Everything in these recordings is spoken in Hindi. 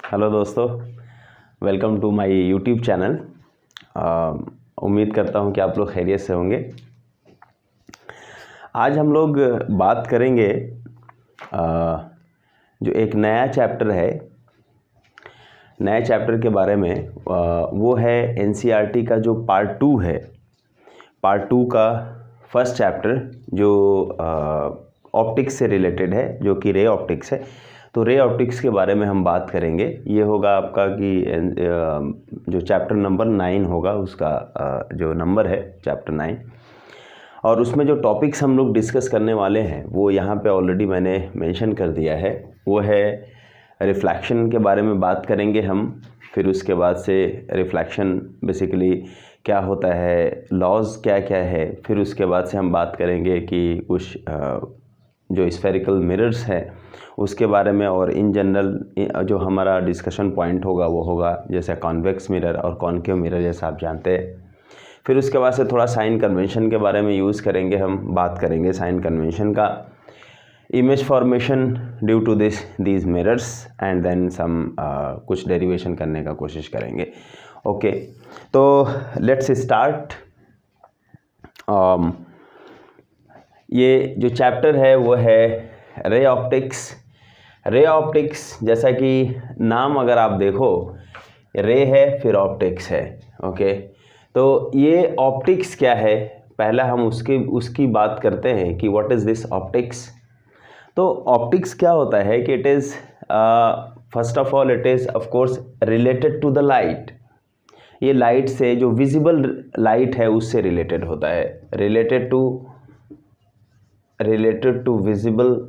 हेलो दोस्तों, welcome to my YouTube channel. उम्मीद करता हूं कि आप लोग खैरियत से होंगे। आज हम लोग बात करेंगे जो एक नया चैप्टर है, नए चैप्टर के बारे में। वो है एनसीईआरटी का जो पार्ट 2 है, पार्ट 2 का फर्स्ट चैप्टर जो ऑप्टिक्स से रिलेटेड है, जो कि रे ऑप्टिक्स है। तो रे ऑप्टिक्स के बारे में हम बात करेंगे। ये होगा आपका कि जो चैप्टर नंबर 9 होगा, उसका जो नंबर है चैप्टर 9। और उसमें जो टॉपिक्स हम लोग डिस्कस करने वाले हैं वो यहाँ पे ऑलरेडी मैंने मेंशन कर दिया है। वो है रिफ्लेक्शन के बारे में बात करेंगे हम। फिर उसके बाद से रिफ्लेक्शन बेसिकली क्या होता है, लॉज क्या क्या है। फिर उसके बाद से हम बात करेंगे कि कुछ जो स्फेरिकल मिरर्स है उसके बारे में, और इन जनरल जो हमारा डिस्कशन पॉइंट होगा वो होगा जैसे कॉन्वेक्स मिरर और कॉनकेव मिरर, जैसा आप जानते हैं। फिर उसके बाद से थोड़ा साइन कन्वेंशन के बारे में यूज़ करेंगे, हम बात करेंगे साइन कन्वेंशन का, image formation due to these mirrors, and then some कुछ डेरिवेशन करने का कोशिश करेंगे। ओके, तो लेट्स स्टार्ट। ये जो चैप्टर है वो है रे ऑप्टिक्स। रे ऑप्टिक्स, जैसा कि नाम अगर आप देखो, रे है फिर ऑप्टिक्स है। ओके, तो ये ऑप्टिक्स क्या है, पहला हम उसकी बात करते हैं कि व्हाट इज़ दिस ऑप्टिक्स। तो ऑप्टिक्स क्या होता है कि it is first of all it is of course related to the light. ये लाइट से, जो विजिबल लाइट है उससे रिलेटेड होता है, रिलेटेड टू विजिबल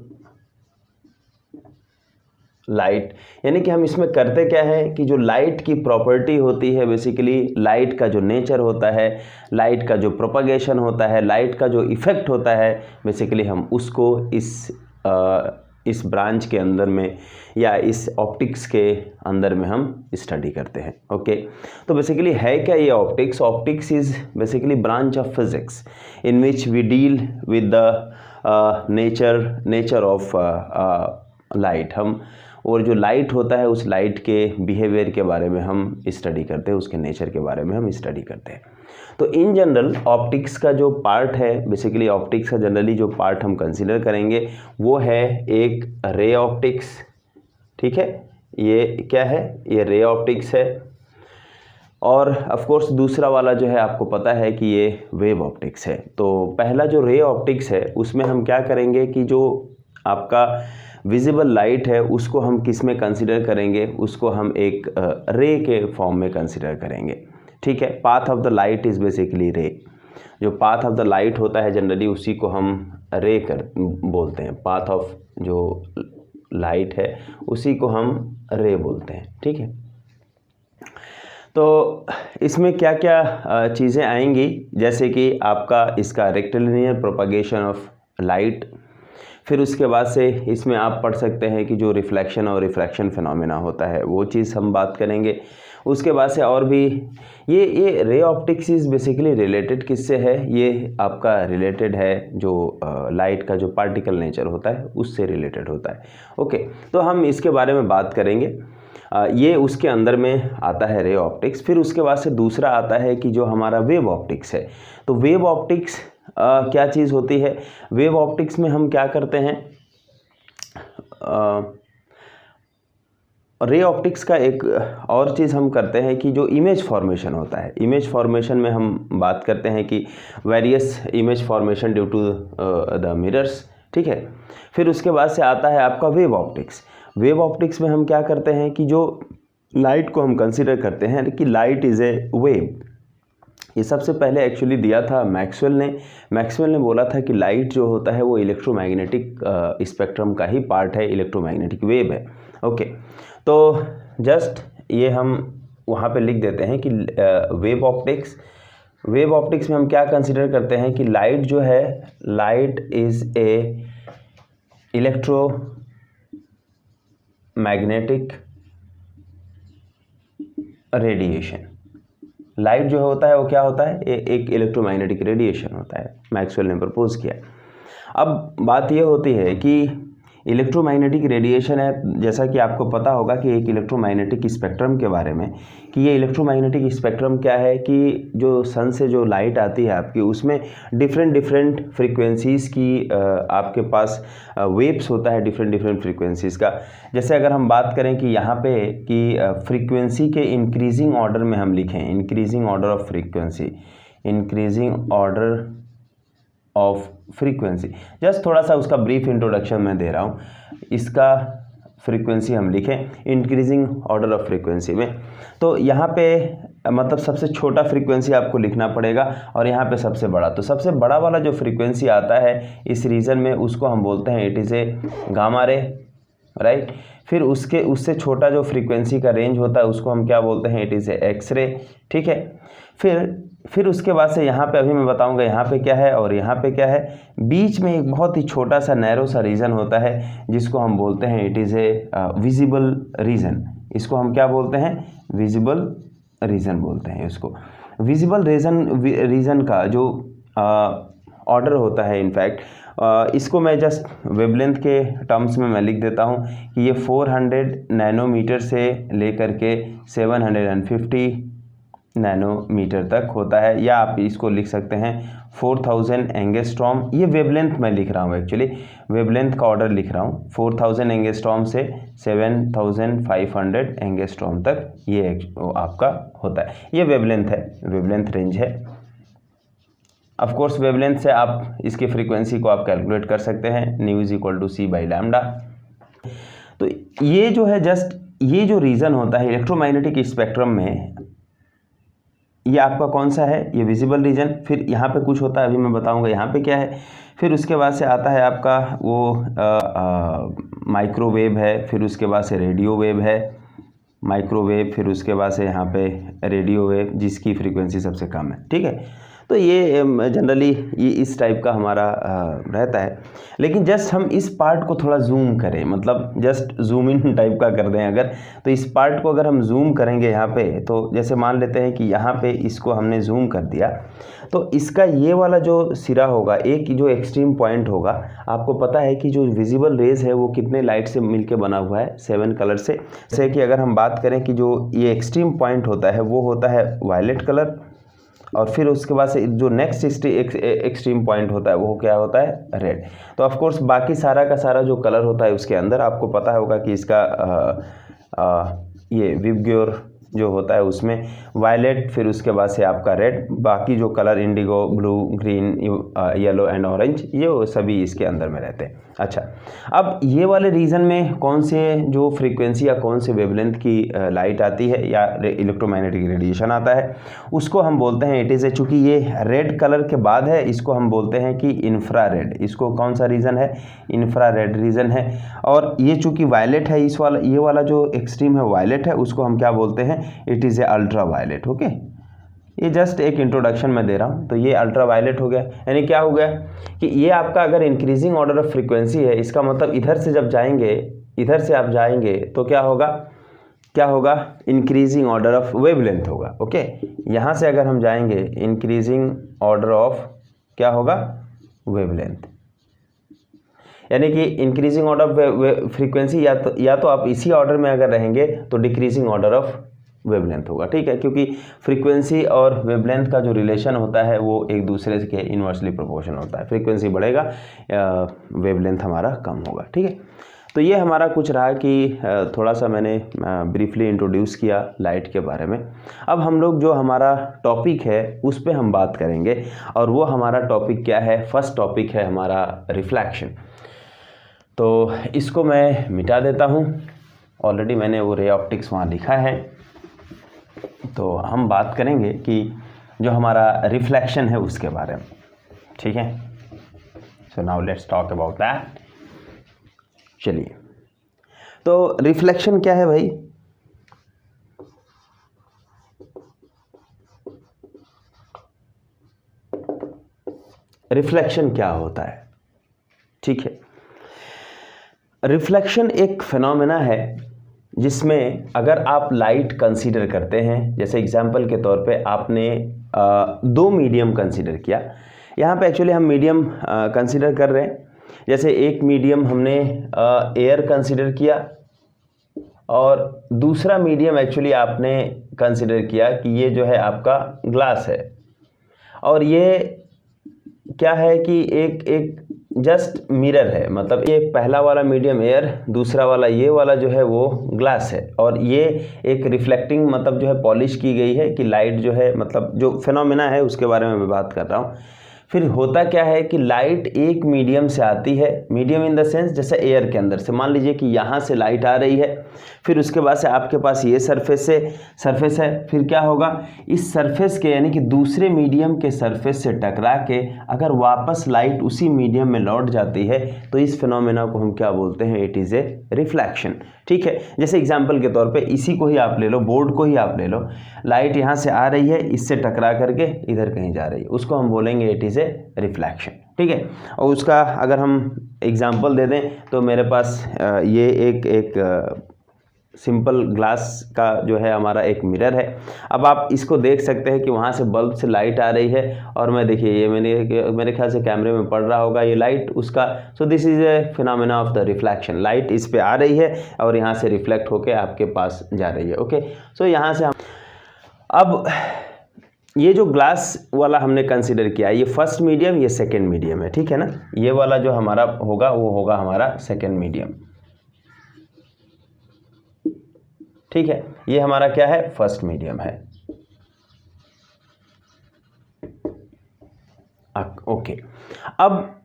लाइट। यानी कि हम इसमें करते क्या है कि जो लाइट की प्रॉपर्टी होती है, बेसिकली लाइट का जो नेचर होता है, लाइट का जो प्रोपगेशन होता है, लाइट का जो इफ़ेक्ट होता है, बेसिकली हम उसको इस ब्रांच के अंदर में या इस ऑप्टिक्स के अंदर में हम स्टडी करते हैं। ओके, तो बेसिकली है क्या ये optics. Optics is basically branch of physics in which we deal with the nature of light. हम और जो लाइट होता है उस लाइट के बिहेवियर के बारे में हम स्टडी करते हैं, उसके नेचर के बारे में हम स्टडी करते हैं। तो इन जनरल ऑप्टिक्स का जो पार्ट है, बेसिकली ऑप्टिक्स का जनरली जो पार्ट हम कंसीडर करेंगे वो है एक रे ऑप्टिक्स। ठीक है, ये क्या है, ये रे ऑप्टिक्स है। और ऑफ कोर्स दूसरा वाला जो है आपको पता है कि ये वेव ऑप्टिक्स है। तो पहला जो रे ऑप्टिक्स है उसमें हम क्या करेंगे कि जो आपका विजिबल लाइट है उसको हम किस में कंसिडर करेंगे, उसको हम एक रे के फॉर्म में कंसिडर करेंगे। ठीक है, path of the light is basically रे। जो पाथ ऑफ द लाइट होता है जनरली उसी को हम रे बोलते हैं। पाथ ऑफ जो लाइट है उसी को हम रे बोलते हैं। ठीक है, तो इसमें क्या क्या चीज़ें आएंगी, जैसे कि आपका इसका रेक्टिलिनियर प्रोपगेशन ऑफ लाइट। फिर उसके बाद से इसमें आप पढ़ सकते हैं कि जो रिफ्लेक्शन और रिफ्रैक्शन फिनोमेना होता है वो चीज़ हम बात करेंगे। उसके बाद से और भी ये ray optics is basically related किससे है, ये आपका रिलेटेड है जो लाइट का जो पार्टिकल नेचर होता है उससे रिलेटेड होता है। ओके, तो हम इसके बारे में बात करेंगे। ये उसके अंदर में आता है रे ऑप्टिक्स। फिर उसके बाद से दूसरा आता है कि जो हमारा वेव ऑप्टिक्स है। तो वेव ऑप्टिक्स क्या चीज़ होती है। वेव ऑप्टिक्स में हम क्या करते हैं, रे ऑप्टिक्स का एक और चीज़ हम करते हैं कि जो इमेज फॉर्मेशन होता है, इमेज फॉर्मेशन में हम बात करते हैं कि various image formation due to the mirrors. ठीक है, फिर उसके बाद से आता है आपका वेव ऑप्टिक्स। वेव ऑप्टिक्स में हम क्या करते हैं कि जो लाइट को हम कंसिडर करते हैं कि लाइट इज़ ए वेव। ये सबसे पहले एक्चुअली दिया था मैक्सवेल ने बोला था कि लाइट जो होता है वो इलेक्ट्रोमैग्नेटिक स्पेक्ट्रम का ही पार्ट है, इलेक्ट्रोमैग्नेटिक वेव है। ओके, तो जस्ट ये हम वहाँ पे लिख देते हैं कि वेव ऑप्टिक्स में हम क्या कंसिडर करते हैं कि लाइट जो है, light is a electromagnetic radiation. Light जो होता है वो क्या होता है, एक इलेक्ट्रोमैग्नेटिक रेडिएशन होता है, मैक्सवेल ने प्रपोज किया। अब बात ये होती है कि इलेक्ट्रोमैग्नेटिक रेडिएशन है, जैसा कि आपको पता होगा कि एक इलेक्ट्रोमैग्नेटिक स्पेक्ट्रम के बारे में, कि ये इलेक्ट्रोमैग्नेटिक स्पेक्ट्रम क्या है कि जो सन से जो लाइट आती है आपकी, उसमें डिफरेंट फ्रीक्वेंसीज़ की आपके पास वेव्स होता है, डिफरेंट फ्रीक्वेंसीज़ का। जैसे अगर हम बात करें कि यहाँ पे कि फ्रीक्वेंसी के इंक्रीजिंग ऑर्डर में हम लिखें, increasing order of frequency, increasing order of frequency, just थोड़ा सा उसका ब्रीफ इंट्रोडक्शन मैं दे रहा हूँ। इसका फ्रीक्वेंसी हम लिखें इंक्रीजिंग ऑर्डर ऑफ फ्रीक्वेंसी में, तो यहाँ पे मतलब सबसे छोटा फ्रीक्वेंसी आपको लिखना पड़ेगा और यहाँ पे सबसे बड़ा। तो सबसे बड़ा वाला जो फ्रीक्वेंसी आता है इस रीजन में, उसको हम बोलते हैं it is A gamma ray, right. फिर उससे छोटा जो फ्रीक्वेंसी का रेंज होता है उसको हम क्या बोलते हैं, it is A X ray, ठीक है। फिर उसके बाद से यहाँ पे अभी मैं बताऊँगा यहाँ पे क्या है और यहाँ पे क्या है। बीच में एक बहुत ही छोटा सा नैरो सा रीजन होता है जिसको हम बोलते हैं it is A visible region. इसको हम क्या बोलते हैं, विजिबल रीजन बोलते हैं इसको। विजिबल रीजन का जो ऑर्डर होता है, इनफैक्ट इसको मैं जस्ट वेवलेंथ के टर्म्स में मैं लिख देता हूँ कि ये 400 नैनोमीटर से लेकर के 750 नैनोमीटर तक होता है, या आप इसको लिख सकते हैं 4000 एंगस्ट्रॉम। ये वेवलेंथ मैं लिख रहा हूँ, एक्चुअली वेवलेंथ का ऑर्डर लिख रहा हूँ। 4000 एंगस्ट्रॉम से 7500 एंगस्ट्रॉम तक ये आपका होता है, ये वेवलेंथ है, वेवलेंथ रेंज है। ऑफ कोर्स वेवलेंथ से आप इसकी फ्रीक्वेंसी को आप कैलकुलेट कर सकते हैं, new is equal to c/λ। तो ये जो है जस्ट ये जो रीजन होता है इलेक्ट्रोमैग्नेटिक स्पेक्ट्रम में, ये आपका कौन सा है, ये विजिबल रीजन। फिर यहाँ पे कुछ होता है, अभी मैं बताऊँगा यहाँ पे क्या है। फिर उसके बाद से आता है आपका वो माइक्रोवेव है, फिर उसके बाद से रेडियो वेव है, माइक्रोवेव, फिर उसके बाद से यहाँ पे रेडियो वेव जिसकी फ्रीक्वेंसी सबसे कम है, ठीक है। तो ये जनरली ये इस टाइप का हमारा रहता है। लेकिन जस्ट हम इस पार्ट को थोड़ा जूम करें, मतलब जस्ट जूम इन टाइप का कर दें अगर, तो इस पार्ट को अगर हम जूम करेंगे यहाँ पे, तो जैसे मान लेते हैं कि यहाँ पे इसको हमने जूम कर दिया, तो इसका ये वाला जो सिरा होगा, एक जो एक्सट्रीम पॉइंट होगा, आपको पता है कि जो विजिबल रेज है वो कितने लाइट से मिलके बना हुआ है, 7 कलर से। जैसे कि अगर हम बात करें कि जो ये एक्सट्रीम पॉइंट होता है वो होता है वायलेट कलर, और फिर उसके बाद से जो नेक्स्ट एक्सट्रीम पॉइंट होता है वो क्या होता है, रेड। तो ऑफ कोर्स बाकी सारा का सारा जो कलर होता है उसके अंदर आपको पता होगा कि इसका ये विबग्योर जो होता है उसमें वायलेट, फिर उसके बाद से आपका रेड, बाकी जो colour Indigo, blue, green, yellow and orange, ये सभी इसके अंदर में रहते हैं। अच्छा, अब ये वाले रीजन में कौन से जो फ्रीक्वेंसी या कौन से वेवलेंथ की लाइट आती है या इलेक्ट्रोमैग्नेटिक रेडिएशन आता है, उसको हम बोलते हैं इट इज़ ए, चूँकि ये रेड कलर के बाद है, इसको हम बोलते हैं कि इंफ्रारेड। इसको कौन सा रीजन है, इंफ्रारेड रीजन है। और ये चूँकि वायलेट है, इस वाला ये वाला जो एक्सट्रीम है वायलेट है, उसको हम क्या बोलते हैं, it is a ultraviolet. ओके, ये जस्ट एक इंट्रोडक्शन मैं दे रहा हूँ। तो ये अल्ट्रा वायलेट हो गया, यानी क्या हो गया कि ये आपका अगर इंक्रीजिंग ऑर्डर ऑफ फ्रीक्वेंसी है, इसका मतलब इधर से जब जाएंगे, इधर से आप जाएंगे तो क्या होगा, इंक्रीजिंग ऑर्डर ऑफ वेवलेंथ होगा। ओके, यहाँ से अगर हम जाएंगे इंक्रीजिंग ऑर्डर ऑफ क्या होगा, वेवलेंथ, यानी कि इंक्रीजिंग ऑर्डर ऑफ फ्रीक्वेंसी, या तो आप इसी ऑर्डर में अगर रहेंगे तो डिक्रीजिंग ऑर्डर ऑफ वेवलेंथ होगा, ठीक है। क्योंकि फ्रीक्वेंसी और वेवलेंथ का जो रिलेशन होता है वो एक दूसरे के इन्वर्सली प्रोपोर्शनल होता है। फ्रीक्वेंसी बढ़ेगा, वेवलेंथ हमारा कम होगा, ठीक है। तो ये हमारा कुछ रहा कि थोड़ा सा मैंने ब्रीफली इंट्रोड्यूस किया लाइट के बारे में। अब हम लोग जो हमारा टॉपिक है उस पर हम बात करेंगे, और वो हमारा टॉपिक क्या है, फर्स्ट टॉपिक है हमारा रिफ्लेक्शन। तो इसको मैं मिटा देता हूँ, ऑलरेडी मैंने वो रे ऑप्टिक्स वहाँ लिखा है। तो हम बात करेंगे कि जो हमारा रिफ्लेक्शन है उसके बारे में, ठीक है। So now let's talk about that. चलिए, तो रिफ्लेक्शन क्या है भाई, रिफ्लेक्शन क्या होता है, ठीक है। रिफ्लेक्शन एक फिनोमेना है जिसमें अगर आप लाइट कंसीडर करते हैं, जैसे एग्जांपल के तौर पे आपने दो मीडियम कंसीडर किया। यहाँ पे एक्चुअली हम मीडियम कंसीडर कर रहे हैं, जैसे एक मीडियम हमने एयर कंसिडर किया और दूसरा मीडियम एक्चुअली आपने कंसिडर किया कि ये जो है आपका ग्लास है, और ये क्या है कि एक जस्ट मिरर है, मतलब ये पहला वाला मीडियम एयर, दूसरा वाला ये वाला जो है वो ग्लास है, और ये एक रिफ्लेक्टिंग मतलब जो है पॉलिश की गई है कि लाइट जो है, मतलब जो फिनोमेना है उसके बारे में मैं बात कर रहा हूँ। फिर होता क्या है कि लाइट एक मीडियम से आती है, मीडियम इन द सेंस जैसे एयर के अंदर से, मान लीजिए कि यहाँ से लाइट आ रही है, फिर उसके बाद से आपके पास ये सरफेस है, फिर क्या होगा, इस सरफेस के यानी कि दूसरे मीडियम के सरफेस से टकरा के अगर वापस लाइट उसी मीडियम में लौट जाती है तो इस फिनोमेना को हम क्या बोलते हैं, इट इज़ ए रिफ्लेक्शन। ठीक है, जैसे एग्जाम्पल के तौर पे इसी को ही आप ले लो, बोर्ड को ही आप ले लो, लाइट यहाँ से आ रही है, इससे टकरा करके इधर कहीं जा रही है, उसको हम बोलेंगे इट इज़ ए रिफ्लेक्शन। ठीक है, और उसका अगर हम एग्जाम्पल दे दें तो मेरे पास ये एक सिंपल ग्लास का जो है हमारा एक मिरर है। अब आप इसको देख सकते हैं कि वहाँ से बल्ब से लाइट आ रही है, और मैं देखिए ये मेरे ख्याल से कैमरे में पड़ रहा होगा ये लाइट उसका। सो this is a phenomena of the reflection, light इस पे आ रही है और यहाँ से रिफ्लेक्ट होके आपके पास जा रही है। ओके, सो यहाँ से हम अब ये जो ग्लास वाला हमने कंसिडर किया, ये फर्स्ट मीडियम, ये सेकेंड मीडियम है। ठीक है ना, ये वाला जो हमारा होगा वो होगा हमारा सेकेंड मीडियम। ठीक है, ये हमारा क्या है, फर्स्ट मीडियम है। ओके, अब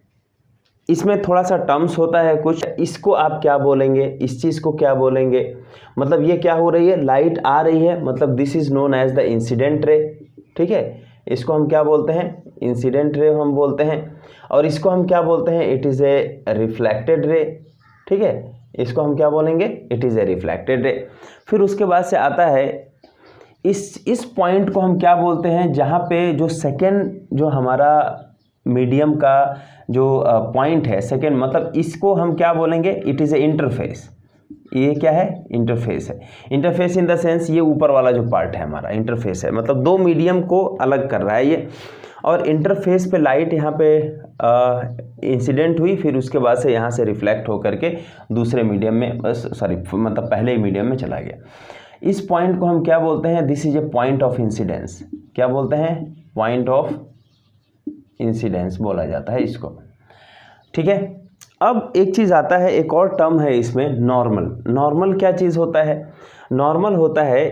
इसमें थोड़ा सा टर्म्स होता है कुछ, इसको आप क्या बोलेंगे, इस चीज़ को क्या बोलेंगे, मतलब ये क्या हो रही है, लाइट आ रही है, मतलब this is known as the incident ray. ठीक है, इसको हम क्या बोलते हैं, इंसिडेंट रे हम बोलते हैं, और इसको हम क्या बोलते हैं, it is A reflected ray. ठीक है, इसको हम क्या बोलेंगे, it is A reflected ray. फिर उसके बाद से आता है इस पॉइंट को हम क्या बोलते हैं, जहाँ पे जो सेकेंड जो हमारा मीडियम का जो पॉइंट है सेकेंड, मतलब इसको हम क्या बोलेंगे, इट इज़ ए इंटरफेस। ये क्या है, इंटरफेस है। इंटरफेस इन द सेंस ये ऊपर वाला जो पार्ट है हमारा इंटरफेस है, मतलब दो मीडियम को अलग कर रहा है ये, और इंटरफेस पे लाइट यहाँ पे इंसिडेंट हुई, फिर उसके बाद से यहाँ से रिफ्लेक्ट होकर के दूसरे मीडियम में, सॉरी मतलब पहले ही मीडियम में चला गया। इस पॉइंट को हम क्या बोलते हैं, this is A point of incidence. क्या बोलते हैं, पॉइंट ऑफ इंसिडेंस बोला जाता है इसको। ठीक है, अब एक चीज़ आता है, एक और टर्म है इसमें, नॉर्मल। नॉर्मल क्या चीज़ होता है, नॉर्मल होता है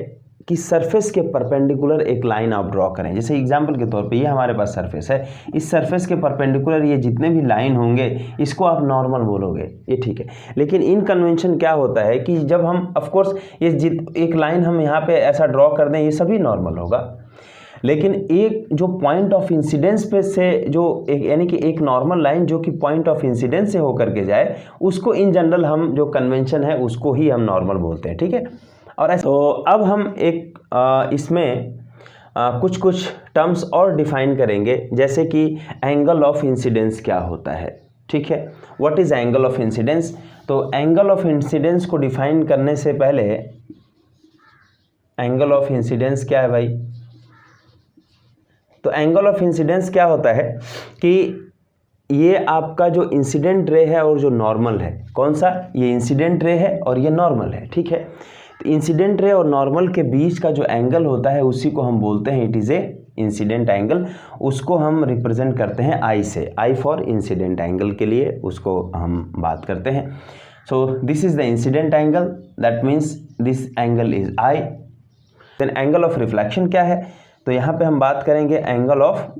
कि सरफेस के परपेंडिकुलर एक लाइन आप ड्रॉ करें। जैसे एग्जांपल के तौर पे ये हमारे पास सरफेस है, इस सरफेस के परपेंडिकुलर ये जितने भी लाइन होंगे इसको आप नॉर्मल बोलोगे, ये ठीक है। लेकिन इन कन्वेंशन क्या होता है कि जब हम ऑफ कोर्स ये एक लाइन हम यहाँ पे ऐसा ड्रॉ कर दें, ये सभी नॉर्मल होगा, लेकिन एक जो पॉइंट ऑफ इंसिडेंस पे से जो एक यानी कि एक नॉर्मल लाइन जो कि पॉइंट ऑफ इंसिडेंस से होकर के जाए, उसको इन जनरल हम जो कन्वेंशन है उसको ही हम नॉर्मल बोलते हैं। ठीक है, और तो अब हम एक इसमें कुछ टर्म्स और डिफाइन करेंगे, जैसे कि एंगल ऑफ इंसिडेंस क्या होता है। ठीक है, what is angle of incidence. तो एंगल ऑफ इंसिडेंस को डिफाइन करने से पहले, एंगल ऑफ इंसिडेंस क्या है भाई, तो एंगल ऑफ इंसिडेंस क्या होता है कि ये आपका जो इंसिडेंट रे है और जो नॉर्मल है, कौन सा, ये इंसिडेंट रे है और ये नॉर्मल है। ठीक है, तो इंसिडेंट रे और नॉर्मल के बीच का जो एंगल होता है उसी को हम बोलते हैं it is A incident angle. उसको हम रिप्रेजेंट करते हैं आई से, आई फॉर इंसिडेंट एंगल के लिए उसको हम बात करते हैं। So this is the incident angle, that means this angle is i. Then angle of reflection क्या है, तो यहाँ पे हम बात करेंगे एंगल ऑफ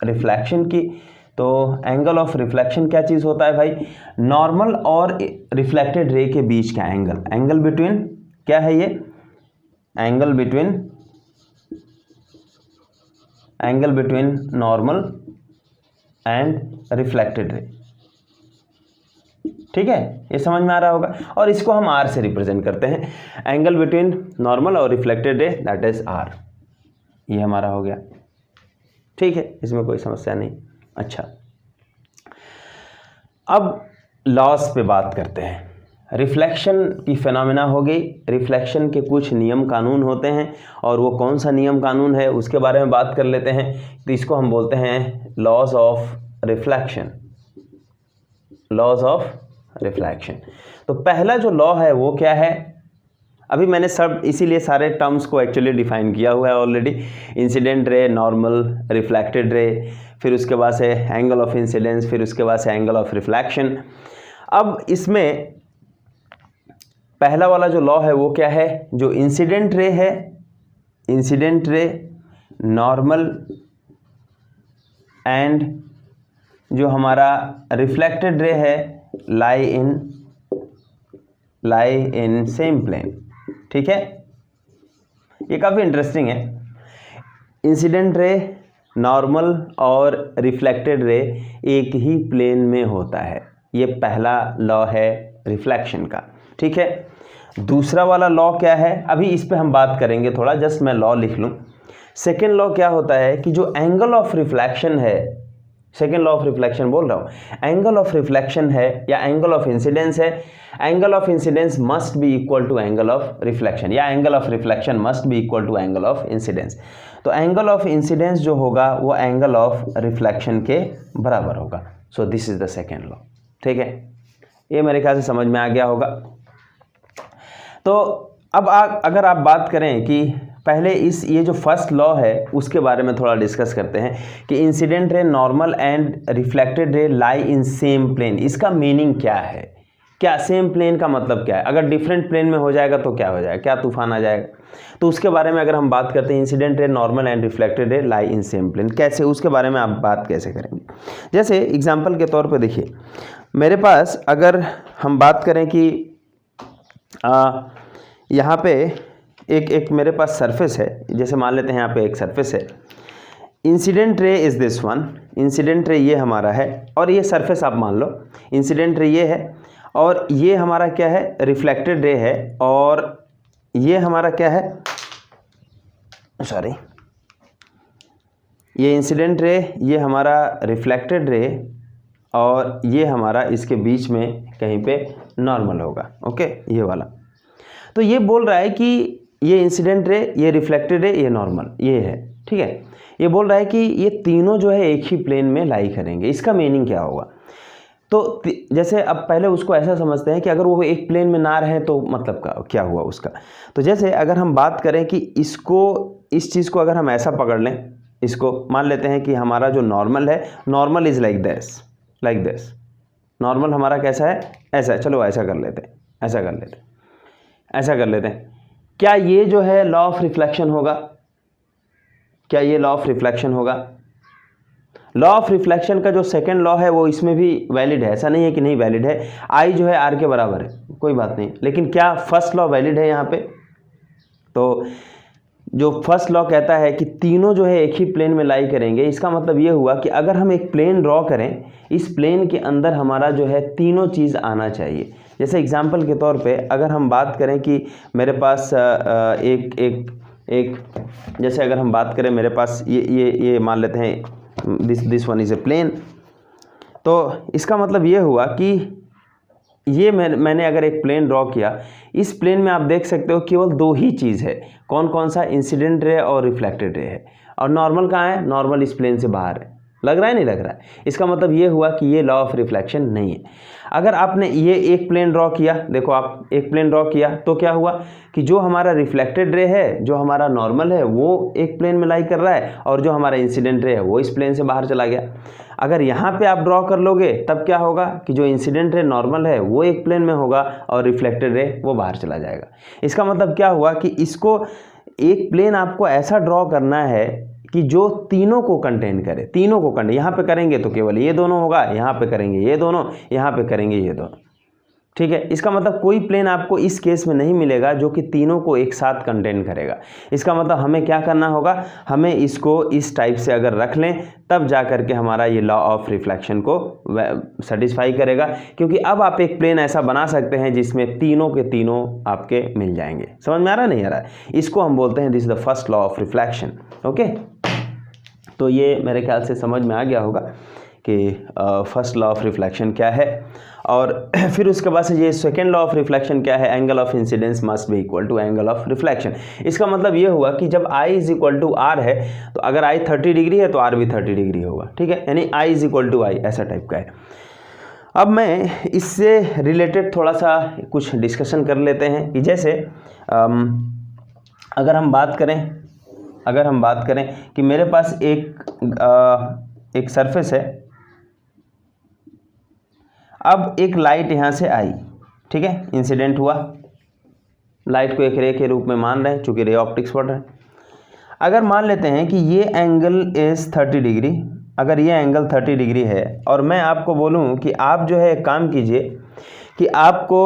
रिफ्लेक्शन की। तो एंगल ऑफ रिफ्लेक्शन क्या चीज़ होता है भाई, नॉर्मल और रिफ्लेक्टेड रे के बीच का एंगल, एंगल बिटवीन क्या है ये, angle between normal and reflected रे। ठीक है, ये समझ में आ रहा होगा, और इसको हम आर से रिप्रेजेंट करते हैं, एंगल बिटवीन नॉर्मल और reflected ray that is r. ये हमारा हो गया। ठीक है, इसमें कोई समस्या नहीं। अच्छा, अब लॉस पे बात करते हैं। रिफ्लेक्शन की फिनोमेना हो गई, रिफ्लेक्शन के कुछ नियम कानून होते हैं, और वो कौन सा नियम कानून है उसके बारे में बात कर लेते हैं। तो इसको हम बोलते हैं laws of reflection. Laws of reflection. तो पहला जो लॉ है वो क्या है, अभी मैंने सब इसीलिए सारे टर्म्स को एक्चुअली डिफाइन किया हुआ है already. Incident ray, normal, reflected ray, फिर उसके बाद से एंगल ऑफ इंसिडेंस, फिर उसके बाद से एंगल ऑफ रिफ्लैक्शन। अब इसमें पहला वाला जो लॉ है वो क्या है, जो इंसिडेंट रे है, इंसिडेंट रे, नॉर्मल एंड जो हमारा रिफ्लेक्टेड रे है लाई इन सेम प्लेन। ठीक है, ये काफ़ी इंटरेस्टिंग है। इंसिडेंट रे, नॉर्मल और रिफ्लेक्टेड रे एक ही प्लेन में होता है, ये पहला लॉ है रिफ्लेक्शन का। ठीक है, दूसरा वाला लॉ क्या है, अभी इस पे हम बात करेंगे थोड़ा, जस्ट मैं लॉ लिख लूँ। सेकेंड लॉ क्या होता है कि जो एंगल ऑफ रिफ्लेक्शन है, सेकेंड लॉ ऑफ रिफ्लेक्शन बोल रहा हूँ, एंगल ऑफ रिफ्लेक्शन है या एंगल ऑफ इंसिडेंस है, angle of incidence must be equal to angle of reflection, या angle of reflection must be equal to angle of incidence. तो एंगल ऑफ इंसिडेंस जो होगा वो एंगल ऑफ रिफ्लेक्शन के बराबर होगा। So this is the second law. ठीक है, ये मेरे ख्याल से समझ में आ गया होगा। तो अब अगर आप बात करें कि पहले ये जो फर्स्ट लॉ है उसके बारे में थोड़ा डिस्कस करते हैं कि incident ray, normal and reflected ray lie in same plane, इसका मीनिंग क्या है, क्या सेम प्लेन का मतलब क्या है, अगर डिफरेंट प्लेन में हो जाएगा तो क्या हो जाएगा, क्या तूफान आ जाएगा। तो उसके बारे में अगर हम बात करते हैं, incident ray, normal and reflected ray lie in same plane, कैसे, उसके बारे में आप बात कैसे करेंगे। जैसे एग्जाम्पल के तौर पर देखिए, मेरे पास अगर हम बात करें कि यहाँ पे एक मेरे पास सरफेस है, जैसे मान लेते हैं यहाँ पे एक सरफेस है, incident ray is this one, incident ray ये हमारा है, और ये सरफेस आप मान लो, इंसिडेंट रे ये है, और ये हमारा क्या है, रिफ्लेक्टेड रे है, और ये हमारा क्या है, सॉरी, ये इंसिडेंट रे, ये हमारा रिफ्लेक्टेड रे, और ये हमारा इसके बीच में कहीं पे नॉर्मल होगा। ओके, ये वाला। तो ये बोल रहा है कि ये इंसिडेंट रे, ये रिफ्लेक्टेड रे, ये नॉर्मल, ये है। ठीक है, ये बोल रहा है कि ये तीनों जो है एक ही प्लेन में लाई करेंगे। इसका मीनिंग क्या होगा, तो जैसे अब पहले उसको ऐसा समझते हैं कि अगर वो एक प्लेन में ना रहे तो मतलब क्या हुआ उसका। तो जैसे अगर हम बात करें कि इसको, इस चीज़ को अगर हम ऐसा पकड़ लें, इसको मान लेते हैं कि हमारा जो नॉर्मल है, normal is like this, like this, normal हमारा कैसा है, ऐसा है। चलो ऐसा कर लेते हैं, ऐसा कर लेते हैं, ऐसा कर लेते हैं। क्या ये जो है लॉ ऑफ रिफ्लेक्शन होगा, क्या ये लॉ ऑफ रिफ्लेक्शन होगा। लॉ ऑफ रिफ्लेक्शन का जो सेकंड लॉ है वो इसमें भी वैलिड है, ऐसा नहीं है कि नहीं वैलिड है। आई जो है आर के बराबर है, कोई बात नहीं, लेकिन क्या फर्स्ट लॉ वैलिड है यहाँ पे। तो जो फर्स्ट लॉ कहता है कि तीनों जो है एक ही प्लेन में लाई करेंगे, इसका मतलब ये हुआ कि अगर हम एक प्लेन ड्रॉ करें, इस प्लेन के अंदर हमारा जो है तीनों चीज़ आना चाहिए। जैसे एग्जांपल के तौर पे अगर हम बात करें कि मेरे पास एक जैसे अगर हम बात करें, मेरे पास ये मान लेते हैं this one is a plane, तो इसका मतलब ये हुआ कि ये मैंने अगर एक प्लेन ड्रॉ किया, इस प्लेन में आप देख सकते हो केवल दो ही चीज़ है, कौन कौन सा, इंसिडेंट रे और रिफ्लेक्टेड रे है, और नॉर्मल कहाँ है, नॉर्मल इस प्लेन से बाहर है। लग रहा है नहीं लग रहा है। इसका मतलब ये हुआ कि ये लॉ ऑफ रिफ्लेक्शन नहीं है। अगर आपने ये एक प्लेन ड्रॉ किया, देखो आप एक प्लेन ड्रॉ किया तो क्या हुआ कि जो हमारा रिफ्लेक्टेड रे है, जो हमारा नॉर्मल है, वो एक प्लेन में लाई कर रहा है, और जो हमारा इंसिडेंट रे है वो इस प्लेन से बाहर चला गया। अगर यहाँ पे आप ड्रॉ कर लोगे तब क्या होगा कि जो इंसिडेंट रे नॉर्मल है वो एक प्लेन में होगा और रिफ्लेक्टेड रे वो बाहर चला जाएगा। इसका मतलब क्या हुआ कि इसको एक प्लेन आपको ऐसा ड्रॉ करना है कि जो तीनों को कंटेन करे, तीनों को कंटेन। यहाँ पे करेंगे तो केवल ये दोनों होगा, यहाँ पे करेंगे ये दोनों, यहाँ पे करेंगे ये दोनों। ठीक है, इसका मतलब कोई प्लेन आपको इस केस में नहीं मिलेगा जो कि तीनों को एक साथ कंटेन करेगा। इसका मतलब हमें क्या करना होगा, हमें इसको इस टाइप से अगर रख लें तब जा करके हमारा ये लॉ ऑफ रिफ्लेक्शन को सेटिस्फाई करेगा, क्योंकि अब आप एक प्लेन ऐसा बना सकते हैं जिसमें तीनों के तीनों आपके मिल जाएंगे। समझ में आ रहा नहीं आ रहा, इसको हम बोलते हैं this is the first law of reflection. Okay, तो ये मेरे ख्याल से समझ में आ गया होगा कि फर्स्ट लॉ ऑफ रिफ्लेक्शन क्या है। और फिर उसके बाद से ये सेकेंड लॉ ऑफ रिफ्लेक्शन क्या है, angle of incidence must be equal to angle of reflection. इसका मतलब ये हुआ कि जब I is equal to r है तो अगर I 30 डिग्री है तो R भी 30 डिग्री होगा। ठीक है, यानी I is equal to I, ऐसा टाइप का है। अब मैं इससे रिलेटेड थोड़ा सा कुछ डिस्कशन कर लेते हैं कि जैसे अगर हम बात करें कि मेरे पास एक सरफेस है। अब एक लाइट यहाँ से आई, ठीक है, इंसिडेंट हुआ। लाइट को एक रे के रूप में मान रहे हैं चूँकि रे ऑप्टिक्स पढ़ रहे हैं। अगर मान लेते हैं कि ये एंगल इज़ 30 डिग्री, अगर ये एंगल 30 डिग्री है और मैं आपको बोलूँ कि आप जो है एक काम कीजिए कि आपको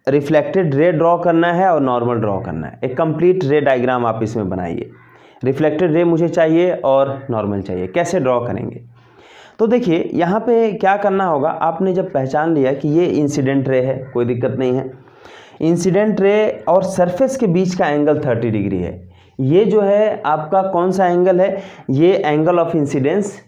रिफ्लेक्टेड रे ड्रॉ करना है और नॉर्मल ड्रॉ करना है। एक कंप्लीट रे डायग्राम आप इसमें बनाइए। रिफ्लेक्टेड रे मुझे चाहिए और नॉर्मल चाहिए, कैसे ड्रॉ करेंगे? तो देखिए यहाँ पे क्या करना होगा। आपने जब पहचान लिया कि ये इंसिडेंट रे है, कोई दिक्कत नहीं है। इंसिडेंट रे और सरफेस के बीच का एंगल 30 डिग्री है। ये जो है आपका कौन सा एंगल है? ये एंगल ऑफ इंसिडेंस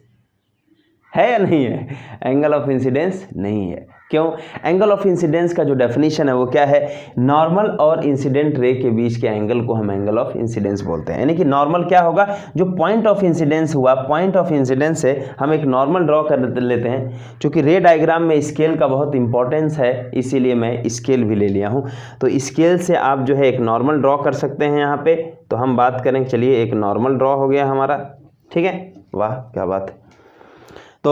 है या नहीं है? एंगल ऑफ इंसिडेंस नहीं है। क्यों? एंगल ऑफ इंसिडेंस का जो डेफिनेशन है वो क्या है? नॉर्मल और इंसिडेंट रे के बीच के एंगल को हम एंगल ऑफ इंसिडेंस बोलते हैं। यानी कि नॉर्मल क्या होगा? जो पॉइंट ऑफ इंसिडेंस हुआ, पॉइंट ऑफ इंसिडेंस से हम एक नॉर्मल ड्रॉ कर लेते हैं। चूँकि रे डायग्राम में स्केल का बहुत इंपॉर्टेंस है, इसीलिए मैं स्केल भी ले लिया हूँ। तो स्केल से आप जो है एक नॉर्मल ड्रॉ कर सकते हैं यहाँ पे। तो हम बात करें, चलिए एक नॉर्मल ड्रॉ हो गया हमारा, ठीक है, वाह क्या बात है। तो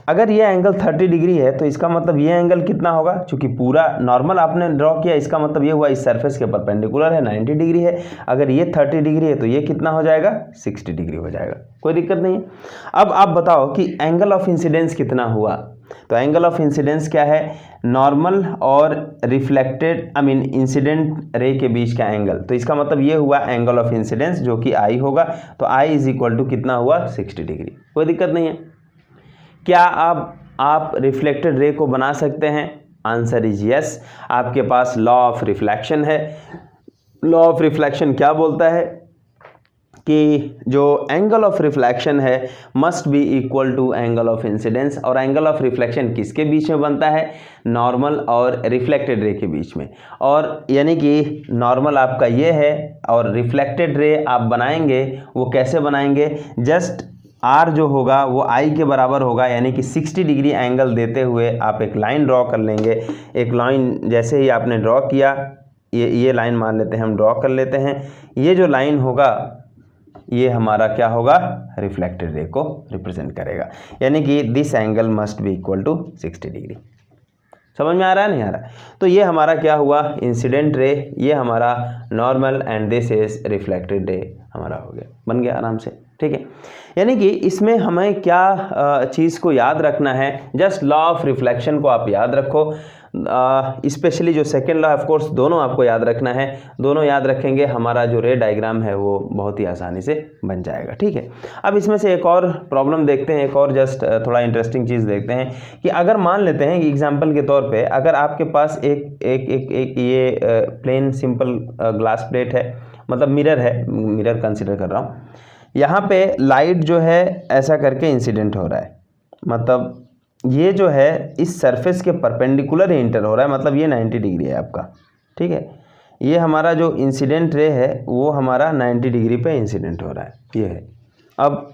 अगर ये एंगल 30 डिग्री है तो इसका मतलब ये एंगल कितना होगा? चूँकि पूरा नॉर्मल आपने ड्रॉ किया, इसका मतलब ये हुआ इस सरफेस के परपेंडिकुलर है, 90 डिग्री है। अगर ये 30 डिग्री है तो ये कितना हो जाएगा? 60 डिग्री हो जाएगा, कोई दिक्कत नहीं है। अब आप बताओ कि एंगल ऑफ इंसिडेंस कितना हुआ? तो एंगल ऑफ इंसिडेंस क्या है? नॉर्मल और रिफ्लेक्टेड इंसिडेंट रे के बीच का एंगल। तो इसका मतलब ये हुआ एंगल ऑफ इंसिडेंस जो कि आई होगा। तो आई इज इक्वल टू कितना हुआ? 60 डिग्री। कोई दिक्कत नहीं है। क्या आप रिफ्लेक्टेड रे को बना सकते हैं? Answer is yes. आपके पास लॉ ऑफ रिफ्लेक्शन है। लॉ ऑफ रिफ्लेक्शन क्या बोलता है कि जो एंगल ऑफ रिफ्लेक्शन है must be equal to angle of incidence. और एंगल ऑफ रिफ्लेक्शन किसके बीच में बनता है? नॉर्मल और रिफ्लेक्टेड रे के बीच में। और यानी कि नॉर्मल आपका ये है और रिफ्लेक्टेड रे आप बनाएंगे, वो कैसे बनाएंगे? जस्ट आर जो होगा वो आई के बराबर होगा, यानी कि 60 डिग्री एंगल देते हुए आप एक लाइन ड्रॉ कर लेंगे। एक लाइन जैसे ही आपने ड्रॉ किया, ये लाइन मान लेते हैं, हम ड्रॉ कर लेते हैं। ये जो लाइन होगा ये हमारा क्या होगा? रिफ्लेक्टेड रे को रिप्रेजेंट करेगा। यानी कि this angle must be equal to 60 डिग्री। समझ में आ रहा है नहीं आ रहा है? तो ये हमारा क्या हुआ? इंसिडेंट रे, ये हमारा normal, and this is reflected ray हमारा हो गया, बन गया आराम से, ठीक है। यानी कि इसमें हमें क्या चीज़ को याद रखना है? जस्ट लॉ ऑफ रिफ्लेक्शन को आप याद रखो। स्पेशली जो सेकेंड लॉ, ऑफ कोर्स दोनों आपको याद रखना है। दोनों याद रखेंगे, हमारा जो रे डायग्राम है वो बहुत ही आसानी से बन जाएगा, ठीक है। अब इसमें से एक और प्रॉब्लम देखते हैं, एक और जस्ट थोड़ा इंटरेस्टिंग चीज़ देखते हैं कि अगर मान लेते हैं कि एग्जाम्पल के तौर पे अगर आपके पास एक ये प्लेन सिंपल ग्लास प्लेट है, मतलब मिरर है, मिरर कंसिडर कर रहा हूँ। यहाँ पे लाइट जो है ऐसा करके इंसिडेंट हो रहा है, मतलब ये जो है इस सरफेस के परपेंडिकुलर ही इंटर हो रहा है, मतलब ये 90 डिग्री है आपका, ठीक है। ये हमारा जो इंसिडेंट रे है वो हमारा 90 डिग्री पे इंसिडेंट हो रहा है, ये है। अब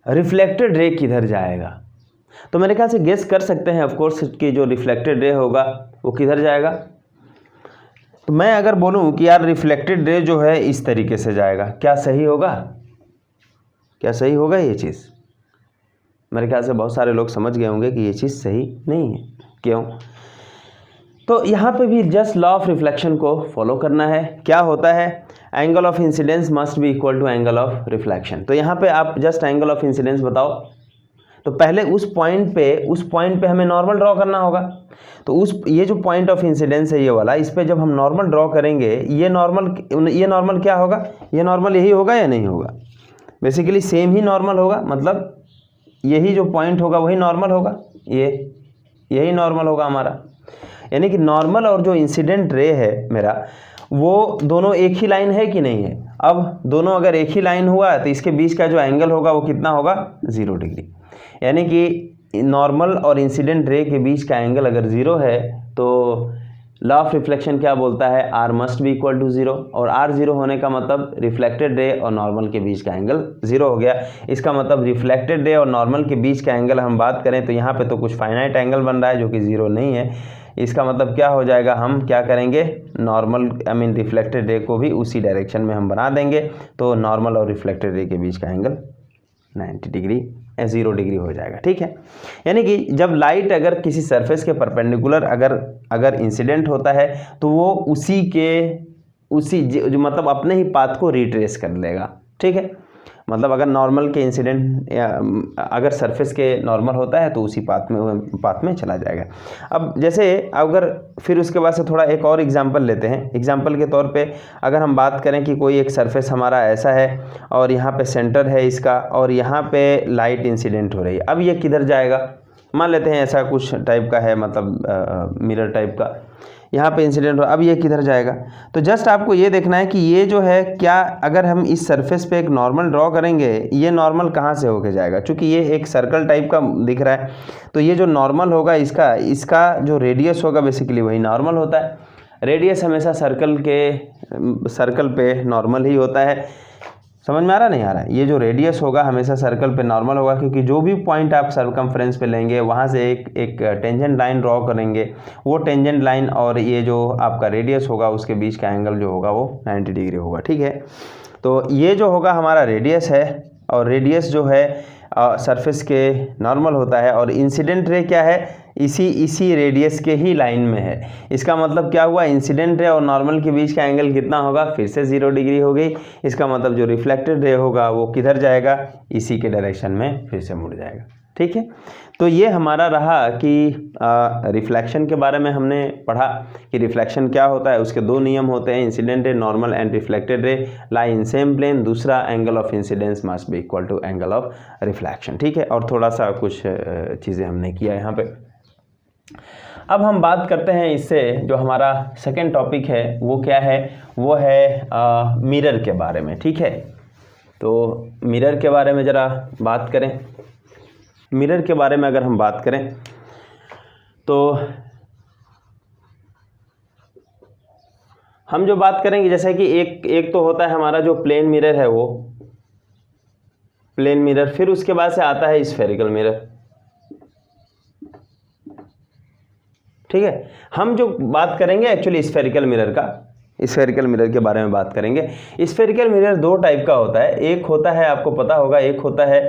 रिफ्लेक्टेड रे किधर जाएगा? तो मेरे ख्याल से गेस कर सकते हैं ऑफ कोर्स कि जो रिफ्लेक्टेड रे होगा वो किधर जाएगा। तो मैं अगर बोलूं कि यार रिफ्लेक्टेड रे जो है इस तरीके से जाएगा, क्या सही होगा? क्या सही होगा ये चीज़? मेरे ख्याल से बहुत सारे लोग समझ गए होंगे कि ये चीज़ सही नहीं है। क्यों? तो यहाँ पे भी जस्ट लॉ ऑफ रिफ्लेक्शन को फॉलो करना है। क्या होता है? Angle of incidence must be equal to angle of reflection. तो यहाँ पे आप जस्ट एंगल ऑफ इंसिडेंस बताओ। तो पहले उस पॉइंट पे हमें नॉर्मल ड्रॉ करना होगा। तो ये जो पॉइंट ऑफ इंसिडेंस है ये वाला, इस पे जब हम नॉर्मल ड्रॉ करेंगे, ये नॉर्मल क्या होगा? ये नॉर्मल यही होगा या नहीं होगा? बेसिकली सेम ही नॉर्मल होगा, मतलब यही जो पॉइंट होगा वही नॉर्मल होगा, यही नॉर्मल होगा हमारा। यानी कि नॉर्मल और जो इंसिडेंट रे है मेरा, वो दोनों एक ही लाइन है कि नहीं है? अब दोनों अगर एक ही लाइन हुआ तो इसके बीच का जो एंगल होगा वो कितना होगा? 0 डिग्री। यानी कि नॉर्मल और इंसिडेंट रे के बीच का एंगल अगर 0 है तो लॉ ऑफ रिफ्लेक्शन क्या बोलता है, r must be equal to 0, और आर 0 होने का मतलब रिफ्लेक्टेड रे और नॉर्मल के बीच का एंगल 0 हो गया। इसका मतलब रिफ्लेक्टेड रे और नॉर्मल के बीच का एंगल हम बात करें तो यहाँ पे तो कुछ फाइनाइट एंगल बन रहा है जो कि 0 नहीं है। इसका मतलब क्या हो जाएगा, हम क्या करेंगे, नॉर्मल रिफ्लेक्टेड रे को भी उसी डायरेक्शन में हम बना देंगे, तो नॉर्मल और रिफ्लेक्टेड रे के बीच का एंगल 90 डिग्री 0 डिग्री हो जाएगा। ठीक है, यानी कि जब लाइट अगर किसी सरफेस के परपेंडिकुलर अगर इंसिडेंट होता है तो वो उसी जो मतलब अपने ही पाथ को रिट्रेस कर लेगा। ठीक है, मतलब अगर नॉर्मल के इंसिडेंट अगर सरफेस के नॉर्मल होता है तो उसी पाथ में चला जाएगा। अब जैसे अगर फिर उसके बाद से थोड़ा एक और एग्जांपल लेते हैं। एग्जांपल के तौर पे अगर हम बात करें कि कोई एक सरफेस हमारा ऐसा है और यहाँ पे सेंटर है इसका और यहाँ पे लाइट इंसिडेंट हो रही है। अब ये किधर जाएगा, मान लेते हैं ऐसा कुछ टाइप का है, मतलब मिरर टाइप का, यहाँ पे इंसिडेंट हो, अब ये किधर जाएगा। तो जस्ट आपको ये देखना है कि ये जो है क्या, अगर हम इस सरफेस पे एक नॉर्मल ड्रॉ करेंगे, ये नॉर्मल कहाँ से होके जाएगा, चूँकि ये एक सर्कल टाइप का दिख रहा है तो ये जो नॉर्मल होगा इसका जो रेडियस होगा बेसिकली वही नॉर्मल होता है। रेडियस हमेशा सर्कल पे नॉर्मल ही होता है। समझ में आ रहा नहीं आ रहा है, ये जो रेडियस होगा हमेशा सर्कल पे नॉर्मल होगा, क्योंकि जो भी पॉइंट आप सर्कमफ्रेंस पे लेंगे वहाँ से एक टेंजेंट लाइन ड्रॉ करेंगे, वो टेंजेंट लाइन और ये जो आपका रेडियस होगा उसके बीच का एंगल जो होगा वो 90 डिग्री होगा। ठीक है, तो ये जो होगा हमारा रेडियस है, और रेडियस जो है सरफेस के नॉर्मल होता है, और इंसिडेंट रे क्या है, इसी रेडियस के ही लाइन में है। इसका मतलब क्या हुआ, इंसिडेंट रे और नॉर्मल के बीच का एंगल कितना होगा, फिर से 0 डिग्री हो गई। इसका मतलब जो रिफ्लेक्टेड रे होगा वो किधर जाएगा, इसी के डायरेक्शन में फिर से मुड़ जाएगा। ठीक है, तो ये हमारा रहा कि रिफ्लेक्शन के बारे में हमने पढ़ा कि रिफ्लेक्शन क्या होता है। उसके दो नियम होते हैं, incident ray normal and reflected ray lie in same plane. दूसरा, angle of incidence must be equal to angle of reflection. ठीक है, और थोड़ा सा कुछ चीज़ें हमने किया यहाँ पे। अब हम बात करते हैं इससे जो हमारा सेकेंड टॉपिक है वो क्या है, वो है मिरर के बारे में। ठीक है, तो मिरर के बारे में ज़रा बात करें। मिरर के बारे में अगर हम बात करें तो हम जो बात करेंगे, जैसे कि एक तो होता है हमारा जो प्लेन मिरर है, वो प्लेन मिरर, फिर उसके बाद से आता है स्फेरिकल मिरर। ठीक है, हम जो बात करेंगे एक्चुअली स्फेरिकल मिरर के बारे में बात करेंगे। स्फेरिकल मिरर दो टाइप का होता है, एक होता है आपको पता होगा, एक होता है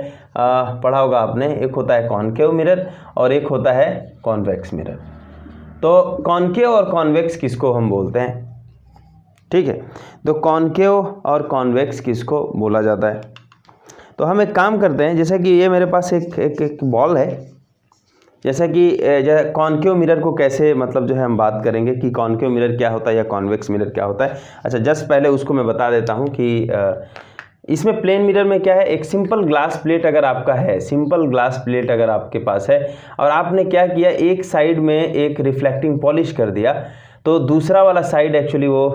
पढ़ा होगा आपने, एक होता है कॉनकेव मिरर और एक होता है कॉन्वेक्स मिरर। तो कॉनकेव और कॉन्वेक्स किसको हम बोलते हैं, ठीक है, तो कॉनकेव और कॉन्वेक्स किसको बोला जाता है। तो हम एक काम करते हैं, जैसे कि ये मेरे पास एक बॉल है, जैसा कि कॉनकेव मिरर को कैसे मतलब जो है हम बात करेंगे कि कॉनकेव मिरर क्या होता है या कॉन्वेक्स मिरर क्या होता है। अच्छा, जस्ट पहले उसको मैं बता देता हूँ कि इसमें प्लेन मिरर में क्या है, एक सिंपल ग्लास प्लेट अगर आपका है, सिंपल ग्लास प्लेट अगर आपके पास है और आपने क्या किया, एक साइड में एक रिफ्लेक्टिंग पॉलिश कर दिया, तो दूसरा वाला साइड एक्चुअली वो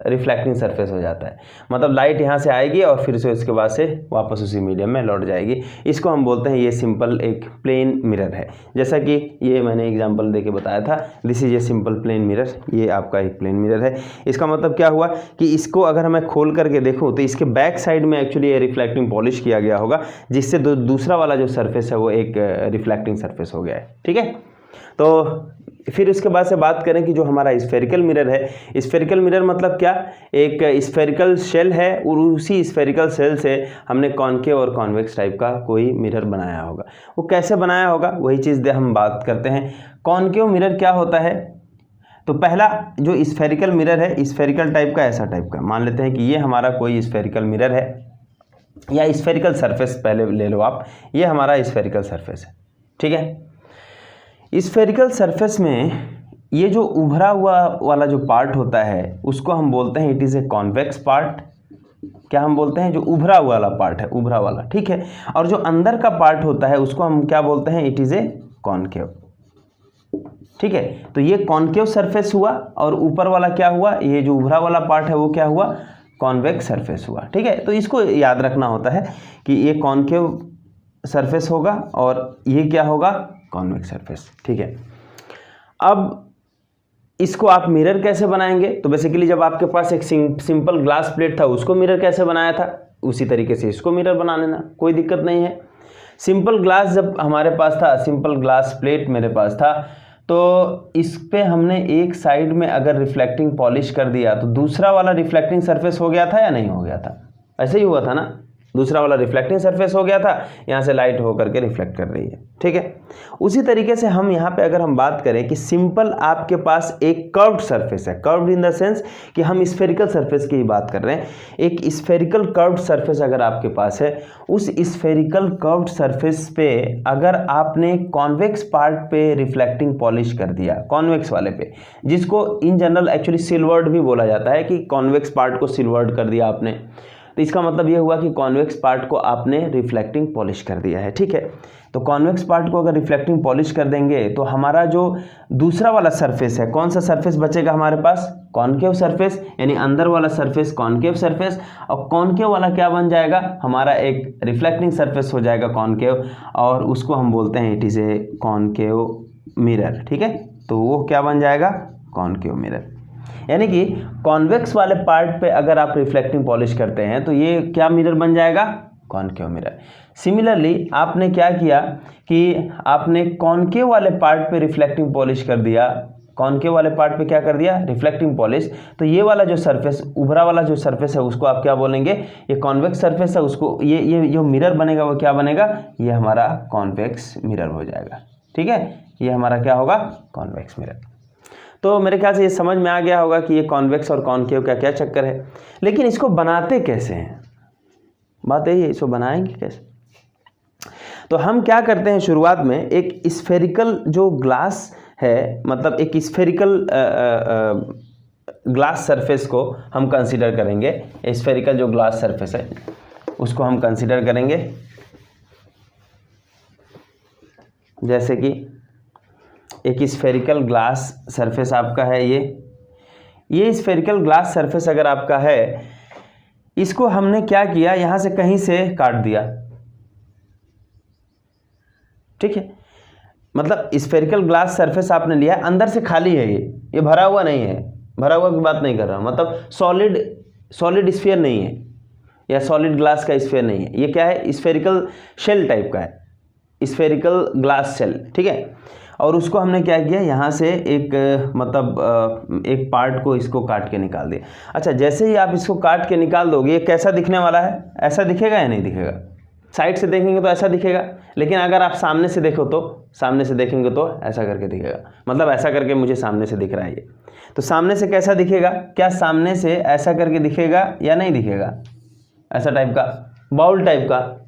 रिफ्लेक्टिंग सरफेस हो जाता है। मतलब लाइट यहाँ से आएगी और फिर से उसके बाद से वापस उसी मीडियम में लौट जाएगी। इसको हम बोलते हैं ये सिंपल एक प्लेन मिरर है। जैसा कि ये मैंने एग्जांपल देके बताया था, this is a simple plain mirror, ये आपका एक प्लेन मिरर है। इसका मतलब क्या हुआ कि इसको अगर मैं खोल करके देखूँ तो इसके बैक साइड में एक्चुअली ये रिफ्लेक्टिंग पॉलिश किया गया होगा, जिससे दूसरा वाला जो सरफेस है वो एक रिफ्लेक्टिंग सरफेस हो गया है। ठीक है, तो फिर उसके बाद से बात करें कि जो हमारा स्फेरिकल मिरर है, स्फेरिकल मिरर मतलब क्या, एक स्फेरिकल शेल है और उसी स्फेरिकल शेल से हमने कॉनकेव और कॉन्वेक्स टाइप का कोई मिरर बनाया होगा। वो कैसे बनाया होगा वही चीज़ हम बात करते हैं। कॉनकेव मिरर क्या होता है, तो पहला जो स्फेरिकल मिरर है, स्फेरिकल टाइप का, ऐसा टाइप का, मान लेते हैं कि ये हमारा कोई स्फेरिकल मिरर है या स्फेरिकल सरफेस पहले ले लो आप, ये हमारा स्फेरिकल सरफेस है। ठीक है, स्फेरिकल सरफेस में ये जो उभरा हुआ वाला जो पार्ट होता है उसको हम बोलते हैं it is a convex part. क्या हम बोलते हैं, जो उभरा हुआ वाला पार्ट है, उभरा वाला, ठीक है। और जो अंदर का पार्ट होता है उसको हम क्या बोलते हैं, इट इज़ ए कॉनकेव। ठीक है, तो ये कॉनकेव सरफेस हुआ और ऊपर वाला क्या हुआ, ये जो उभरा वाला पार्ट है वो क्या हुआ, कॉन्वेक्स सरफेस हुआ। ठीक है, तो इसको याद रखना होता है कि ये कॉनकेव सरफेस होगा और ये क्या होगा, कॉन्वेक्स सरफेस। ठीक है, अब इसको आप मिरर कैसे बनाएंगे, तो बेसिकली जब आपके पास एक सिंपल ग्लास प्लेट था उसको मिरर कैसे बनाया था, उसी तरीके से इसको मिरर बना लेना, कोई दिक्कत नहीं है। सिंपल ग्लास जब हमारे पास था, सिंपल ग्लास प्लेट मेरे पास था, तो इस पे हमने एक साइड में अगर रिफ्लेक्टिंग पॉलिश कर दिया तो दूसरा वाला रिफ्लेक्टिंग सरफेस हो गया था या नहीं हो गया था, ऐसे ही हुआ था ना, दूसरा वाला रिफ्लेक्टिंग सरफेस हो गया था, यहाँ से लाइट हो करके रिफ्लेक्ट कर रही है, ठीक है। उसी तरीके से हम यहाँ पे अगर हम बात करें कि सिंपल आपके पास एक कर्व्ड सरफेस है, कर्व्ड इन द सेंस कि हम स्फेरिकल सरफेस की ही बात कर रहे हैं, एक स्फेरिकल कर्व्ड सरफेस अगर आपके पास है, उस स्फेरिकल कर्व्ड सरफेस पे अगर आपने कॉन्वेक्स पार्ट पे रिफ्लेक्टिंग पॉलिश कर दिया, कॉन्वेक्स वाले पे, जिसको इन जनरल एक्चुअली सिल्वर्ड भी बोला जाता है कि कॉन्वेक्स पार्ट को सिल्वर्ड कर दिया आपने, तो इसका मतलब ये हुआ कि कॉन्वेक्स पार्ट को आपने रिफ्लेक्टिंग पॉलिश कर दिया है, ठीक है। तो कॉन्वेक्स पार्ट को अगर रिफ्लेक्टिंग पॉलिश कर देंगे तो हमारा जो दूसरा वाला सरफेस है, कौन सा सरफेस बचेगा हमारे पास, कॉनकेव सरफेस, यानी अंदर वाला सरफेस कॉनकेव सरफेस, और कॉनकेव वाला क्या बन जाएगा, हमारा एक रिफ्लेक्टिंग सरफेस हो जाएगा कॉनकेव, और उसको हम बोलते हैं it is A concave mirror, ठीक है। तो वो क्या बन जाएगा, कॉनकेव मिरर। यानी कि कॉन्वेक्स वाले पार्ट पे अगर आप रिफ्लेक्टिंग पॉलिश करते हैं तो ये क्या मिरर बन जाएगा, कॉनकेव मिरर। सिमिलरली आपने क्या किया कि आपने कॉनकेव वाले पार्ट पे रिफ्लेक्टिंग पॉलिश कर दिया, कॉनकेव वाले पार्ट पे क्या कर दिया, रिफ्लेक्टिंग पॉलिश, तो ये वाला जो सरफेस, उभरा वाला जो सरफेस है उसको आप क्या बोलेंगे, ये कॉन्वेक्स सरफेस है, उसको ये जो मिरर बनेगा वो क्या बनेगा, ये हमारा कॉन्वेक्स मिरर हो जाएगा, ठीक है। ये हमारा क्या होगा, कॉन्वेक्स मिरर। तो मेरे ख्याल से ये समझ में आ गया होगा कि ये कॉन्वेक्स और कॉनकेव का क्या चक्कर है। लेकिन इसको बनाते कैसे हैं, बात यही है, इसको बनाएंगे कैसे। तो हम क्या करते हैं, शुरुआत में एक स्फेरिकल जो ग्लास है, मतलब एक स्फेरिकल ग्लास सरफेस को हम कंसीडर करेंगे, स्फेरिकल जो ग्लास सरफेस है उसको हम कंसीडर करेंगे, जैसे कि एक स्फेरिकल ग्लास सरफेस आपका है, ये स्फेरिकल ग्लास सरफेस अगर आपका है, इसको हमने क्या किया, यहां से कहीं से काट दिया, ठीक है। मतलब स्फेरिकल ग्लास सरफेस आपने लिया, अंदर से खाली है, ये भरा हुआ नहीं है, भरा हुआ की बात नहीं कर रहा, मतलब सॉलिड स्फीयर नहीं है, या सॉलिड ग्लास का स्फीयर नहीं है, ये क्या है, स्फेरिकल शेल टाइप का है, स्फेरिकल ग्लास शेल, ठीक है। और उसको हमने क्या किया, यहाँ से एक मतलब एक पार्ट को इसको काट के निकाल दिया। अच्छा, जैसे ही आप इसको काट के निकाल दोगे, ये कैसा दिखने वाला है, ऐसा दिखेगा या नहीं दिखेगा, साइड से देखेंगे तो ऐसा दिखेगा, लेकिन अगर आप सामने से देखो तो, सामने से देखेंगे तो ऐसा करके दिखेगा, मतलब ऐसा करके मुझे सामने से दिख रहा है ये, तो सामने से कैसा दिखेगा, क्या सामने से ऐसा करके दिखेगा या नहीं दिखेगा, ऐसा टाइप का, बाउल टाइप का,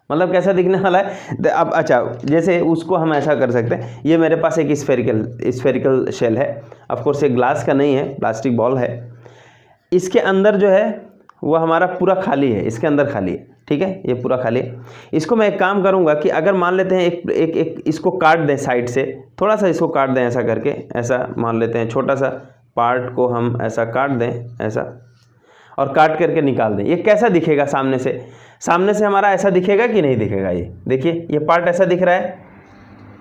मतलब कैसा दिखने वाला है। अब अच्छा, जैसे उसको हम ऐसा कर सकते हैं, ये मेरे पास एक स्फेरिकल शेल है, ऑफ कोर्स ये ग्लास का नहीं है, प्लास्टिक बॉल है, इसके अंदर जो है वो हमारा पूरा खाली है, इसके अंदर खाली है, ठीक है, ये पूरा खाली है। इसको मैं एक काम करूंगा कि अगर मान लेते हैं एक इसको काट दें साइड से, थोड़ा सा इसको काट दें ऐसा करके, ऐसा मान लेते हैं, छोटा सा पार्ट को हम ऐसा काट दें ऐसा, और काट करके निकाल दें, ये कैसा दिखेगा सामने से, सामने से हमारा ऐसा दिखेगा कि नहीं दिखेगा, ये देखिए ये पार्ट ऐसा दिख रहा है,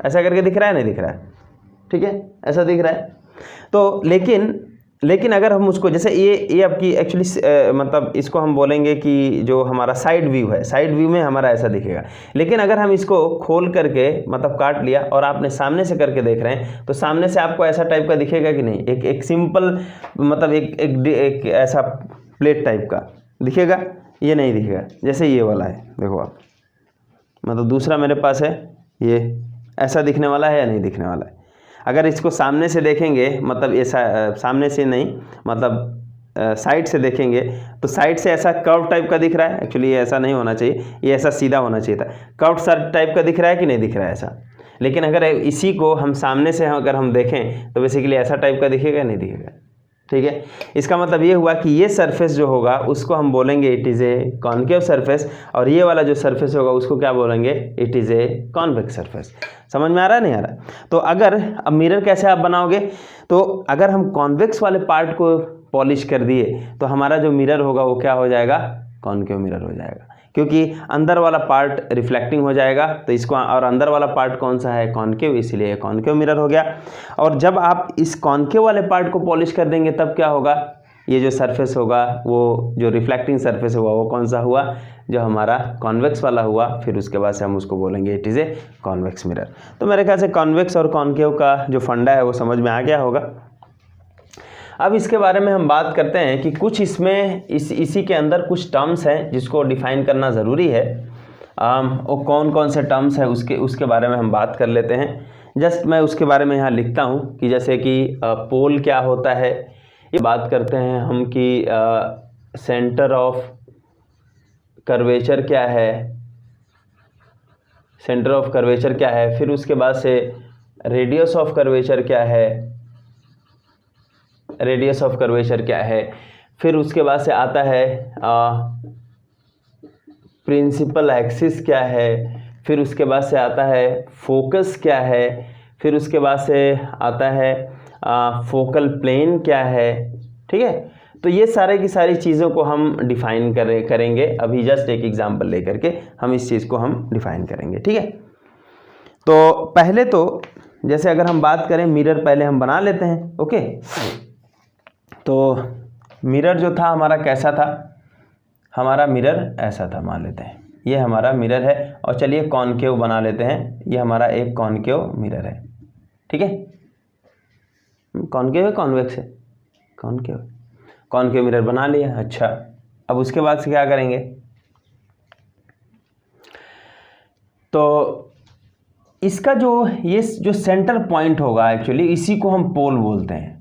ऐसा करके दिख रहा है, नहीं दिख रहा है, ठीक है, ऐसा दिख रहा है। तो लेकिन अगर हम उसको, जैसे ये आपकी एक्चुअली मतलब इसको हम बोलेंगे कि जो हमारा साइड व्यू है, साइड व्यू में हमारा ऐसा दिखेगा, लेकिन अगर हम इसको खोल करके मतलब काट लिया और आपने सामने से करके देख रहे हैं, तो सामने से आपको ऐसा टाइप का दिखेगा कि नहीं, एक सिंपल मतलब एक ऐसा प्लेट टाइप का दिखेगा, ये नहीं दिखेगा, जैसे ये वाला है, देखो आप, मतलब दूसरा मेरे पास है, ये ऐसा दिखने वाला है या नहीं दिखने वाला है। अगर इसको सामने से देखेंगे, मतलब ऐसा सामने से नहीं, मतलब साइड से देखेंगे, तो साइड से ऐसा कर्व टाइप का दिख रहा है, एक्चुअली ये ऐसा नहीं होना चाहिए, ये ऐसा सीधा होना चाहिए था, कर्व टाइप का दिख रहा है कि नहीं दिख रहा है ऐसा। लेकिन अगर इसी को हम सामने से अगर हम देखें तो बेसिकली ऐसा टाइप का दिखेगा, नहीं दिखेगा, ठीक है। इसका मतलब ये हुआ कि ये सरफेस जो होगा उसको हम बोलेंगे it is A concave surface, और ये वाला जो सरफेस होगा उसको क्या बोलेंगे, it is a convex surface. समझ में आ रहा है, नहीं आ रहा? तो अगर अब मिरर कैसे आप बनाओगे, तो अगर हम कॉन्वेक्स वाले पार्ट को पॉलिश कर दिए तो हमारा जो मिरर होगा वो क्या हो जाएगा, कॉनकेव मिरर हो जाएगा। क्योंकि अंदर वाला पार्ट रिफ्लेक्टिंग हो जाएगा, तो इसको, और अंदर वाला पार्ट कौन सा है, कॉनकेव, इसीलिए ये कॉनकेव मिरर हो गया। और जब आप इस कॉनकेव वाले पार्ट को पॉलिश कर देंगे तब क्या होगा, ये जो सरफेस होगा, वो जो रिफ्लेक्टिंग सरफेस होगा वो कौन सा हुआ, जो हमारा कॉन्वेक्स वाला हुआ। फिर उसके बाद से हम उसको बोलेंगे it is a convex mirror. तो मेरे ख्याल से कॉन्वेक्स और कॉनकेव का जो फंडा है वो समझ में आ गया होगा। अब इसके बारे में हम बात करते हैं कि कुछ इसमें इसी के अंदर कुछ टर्म्स हैं जिसको डिफाइन करना ज़रूरी है। वो कौन कौन से टर्म्स हैं उसके बारे में हम बात कर लेते हैं। जस्ट मैं उसके बारे में यहाँ लिखता हूँ कि जैसे कि पोल क्या होता है, ये बात करते हैं हम कि सेंटर ऑफ कर्वेचर क्या है, सेंटर ऑफ कर्वेचर क्या है, फिर उसके बाद से रेडियस ऑफ कर्वेचर क्या है, रेडियस ऑफ कर्वेचर क्या है, फिर उसके बाद से आता है प्रिंसिपल एक्सिस क्या है, फिर उसके बाद से आता है फोकस क्या है, फिर उसके बाद से आता है फोकल प्लेन क्या है। ठीक है, तो ये सारे की सारी चीज़ों को हम डिफ़ाइन करेंगे। अभी जस्ट एक एग्जांपल लेकर के हम इस चीज़ को हम डिफ़ाइन करेंगे। ठीक है, तो पहले तो जैसे अगर हम बात करें मिरर, पहले हम बना लेते हैं। ओके, तो मिरर जो था हमारा कैसा था, हमारा मिरर ऐसा था, मान लेते हैं ये हमारा मिरर है। और चलिए कॉनकेव बना लेते हैं, ये हमारा एक कॉनकेव मिरर है। ठीक है, कॉनकेव है कॉन्वेक्स है, कॉनकेव मिरर बना लिया। अच्छा, अब उसके बाद से क्या करेंगे, तो इसका ये जो सेंटर पॉइंट होगा, एक्चुअली इसी को हम पोल बोलते हैं।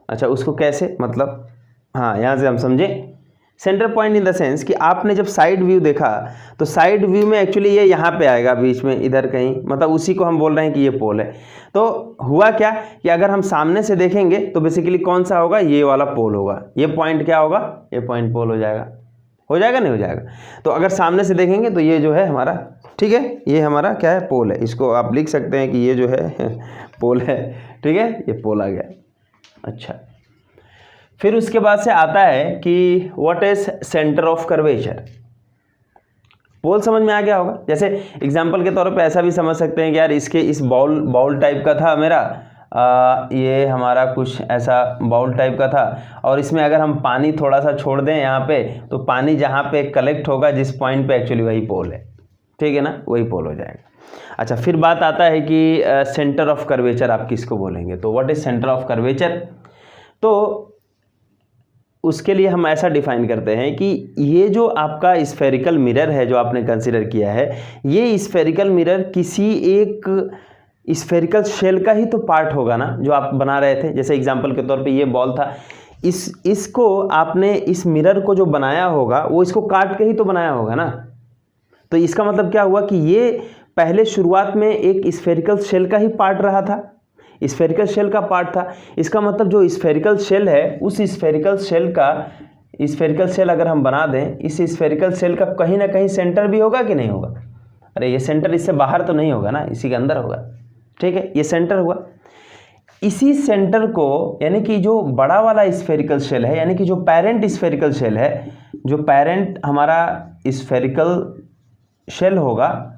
अच्छा, उसको कैसे, मतलब हाँ, यहाँ से हम समझे centre point in the sense कि आपने जब साइड व्यू देखा तो साइड व्यू में एक्चुअली ये यहाँ पे आएगा बीच में, इधर कहीं, मतलब उसी को हम बोल रहे हैं कि ये पोल है। तो हुआ क्या कि अगर हम सामने से देखेंगे तो बेसिकली कौन सा होगा, ये वाला पोल होगा। ये पॉइंट क्या होगा, ये पॉइंट पोल हो जाएगा नहीं हो जाएगा। तो अगर सामने से देखेंगे तो ये जो है हमारा, ठीक है, ये हमारा क्या है, पोल है। इसको आप लिख सकते हैं कि ये जो है पोल है। ठीक है, ये पोल आ गया। अच्छा, फिर उसके बाद से आता है कि what is centre of curvature. Pole समझ में आ गया होगा। जैसे एग्जांपल के तौर पे ऐसा भी समझ सकते हैं कि यार इसके इस बाउल टाइप का था मेरा, ये हमारा कुछ ऐसा बाउल टाइप का था, और इसमें अगर हम पानी थोड़ा सा छोड़ दें यहाँ पे, तो पानी जहाँ पे कलेक्ट होगा जिस पॉइंट पे, एक्चुअली वही पोल है। ठीक है ना, वही पोल हो जाएगा। अच्छा, फिर बात आता है कि सेंटर ऑफ कर्वेचर आप किसको बोलेंगे। तो what is centre of curvature, तो उसके लिए हम ऐसा डिफाइन करते हैं कि ये जो आपका स्फेरिकल मिरर है जो आपने कंसीडर किया है, ये स्फेरिकल मिरर किसी एक स्फेरिकल शेल का ही तो पार्ट होगा ना, जो आप बना रहे थे। जैसे एग्जांपल के तौर पे ये बॉल था, इसको आपने, इस मिरर को जो बनाया होगा वो इसको काट के ही तो बनाया होगा ना। तो इसका मतलब क्या हुआ कि ये पहले शुरुआत में एक स्फेरिकल शेल का ही पार्ट रहा था, स्फेरिकल शेल का पार्ट था। इसका मतलब जो स्फेरिकल शेल है, उस स्फेरिकल शेल अगर हम बना दें, इस स्फेरिकल शेल का कहीं ना कहीं सेंटर भी होगा कि नहीं होगा। अरे ये सेंटर इससे बाहर तो नहीं होगा ना, इसी के अंदर होगा। ठीक है, ये सेंटर हुआ। इसी सेंटर को, यानी कि जो बड़ा वाला स्फेरिकल शेल है, यानी कि जो पेरेंट स्फेरिकल शेल है, जो पेरेंट हमारा स्फेरिकल शेल होगा,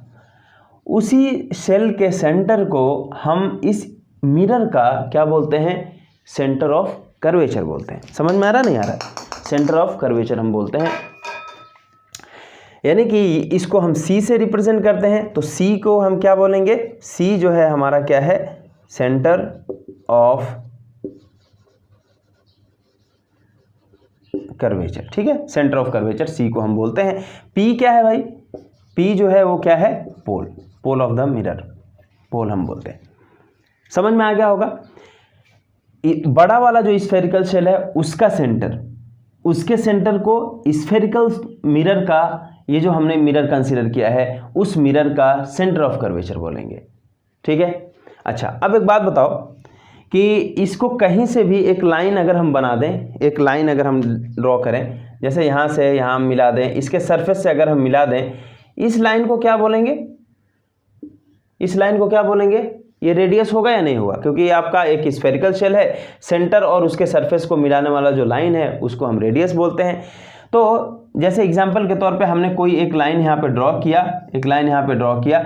उसी शेल के सेंटर को हम इस मिरर का क्या बोलते हैं, सेंटर ऑफ कर्वेचर बोलते हैं। समझ में आ रहा नहीं आ रहा, सेंटर ऑफ कर्वेचर हम बोलते हैं। यानी कि इसको हम सी से रिप्रेजेंट करते हैं, तो सी को हम क्या बोलेंगे, सी जो है हमारा क्या है, सेंटर ऑफ कर्वेचर। ठीक है, सेंटर ऑफ कर्वेचर सी को हम बोलते हैं। पी क्या है भाई, पी जो है वो क्या है, पोल ऑफ द मिरर, पोल हम बोलते हैं। समझ में आ गया होगा। बड़ा वाला जो स्फेरिकल शेल है उसका सेंटर, उसके सेंटर को स्फेरिकल मिरर का, ये जो हमने मिरर कंसीडर किया है, उस मिरर का सेंटर ऑफ कर्वेचर बोलेंगे। ठीक है। अच्छा, अब एक बात बताओ कि इसको कहीं से भी एक लाइन अगर हम बना दें, एक लाइन अगर हम ड्रॉ करें, जैसे यहाँ से यहाँ मिला दें, इसके सरफेस से अगर हम मिला दें, इस लाइन को क्या बोलेंगे, इस लाइन को क्या बोलेंगे, ये रेडियस होगा या नहीं होगा, क्योंकि ये आपका एक स्फेरिकल शेल है, सेंटर और उसके सरफेस को मिलाने वाला जो लाइन है उसको हम रेडियस बोलते हैं। तो जैसे एग्जाम्पल के तौर पे हमने कोई एक लाइन यहाँ पे ड्रॉ किया,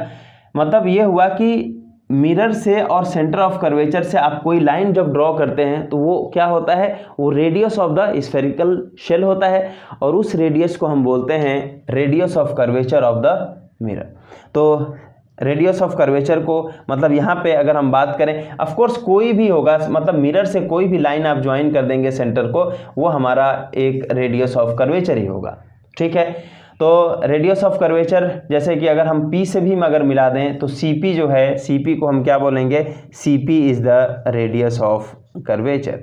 मतलब ये हुआ कि मिरर से और सेंटर ऑफ कर्वेचर से आप कोई लाइन जब ड्रॉ करते हैं तो वो क्या होता है, वो radius of the spherical shell होता है, और उस रेडियस को हम बोलते हैं radius of curvature of the mirror. तो रेडियस ऑफ कर्वेचर को मतलब यहाँ पे अगर हम बात करें, ऑफ कोर्स कोई भी होगा, मतलब मिरर से कोई भी लाइन आप ज्वाइन कर देंगे सेंटर को, वो हमारा एक रेडियस ऑफ कर्वेचर ही होगा, ठीक है। तो रेडियस ऑफ कर्वेचर जैसे कि अगर हम P से भी अगर मिला दें तो CP जो है, CP को हम क्या बोलेंगे, CP is the radius of curvature.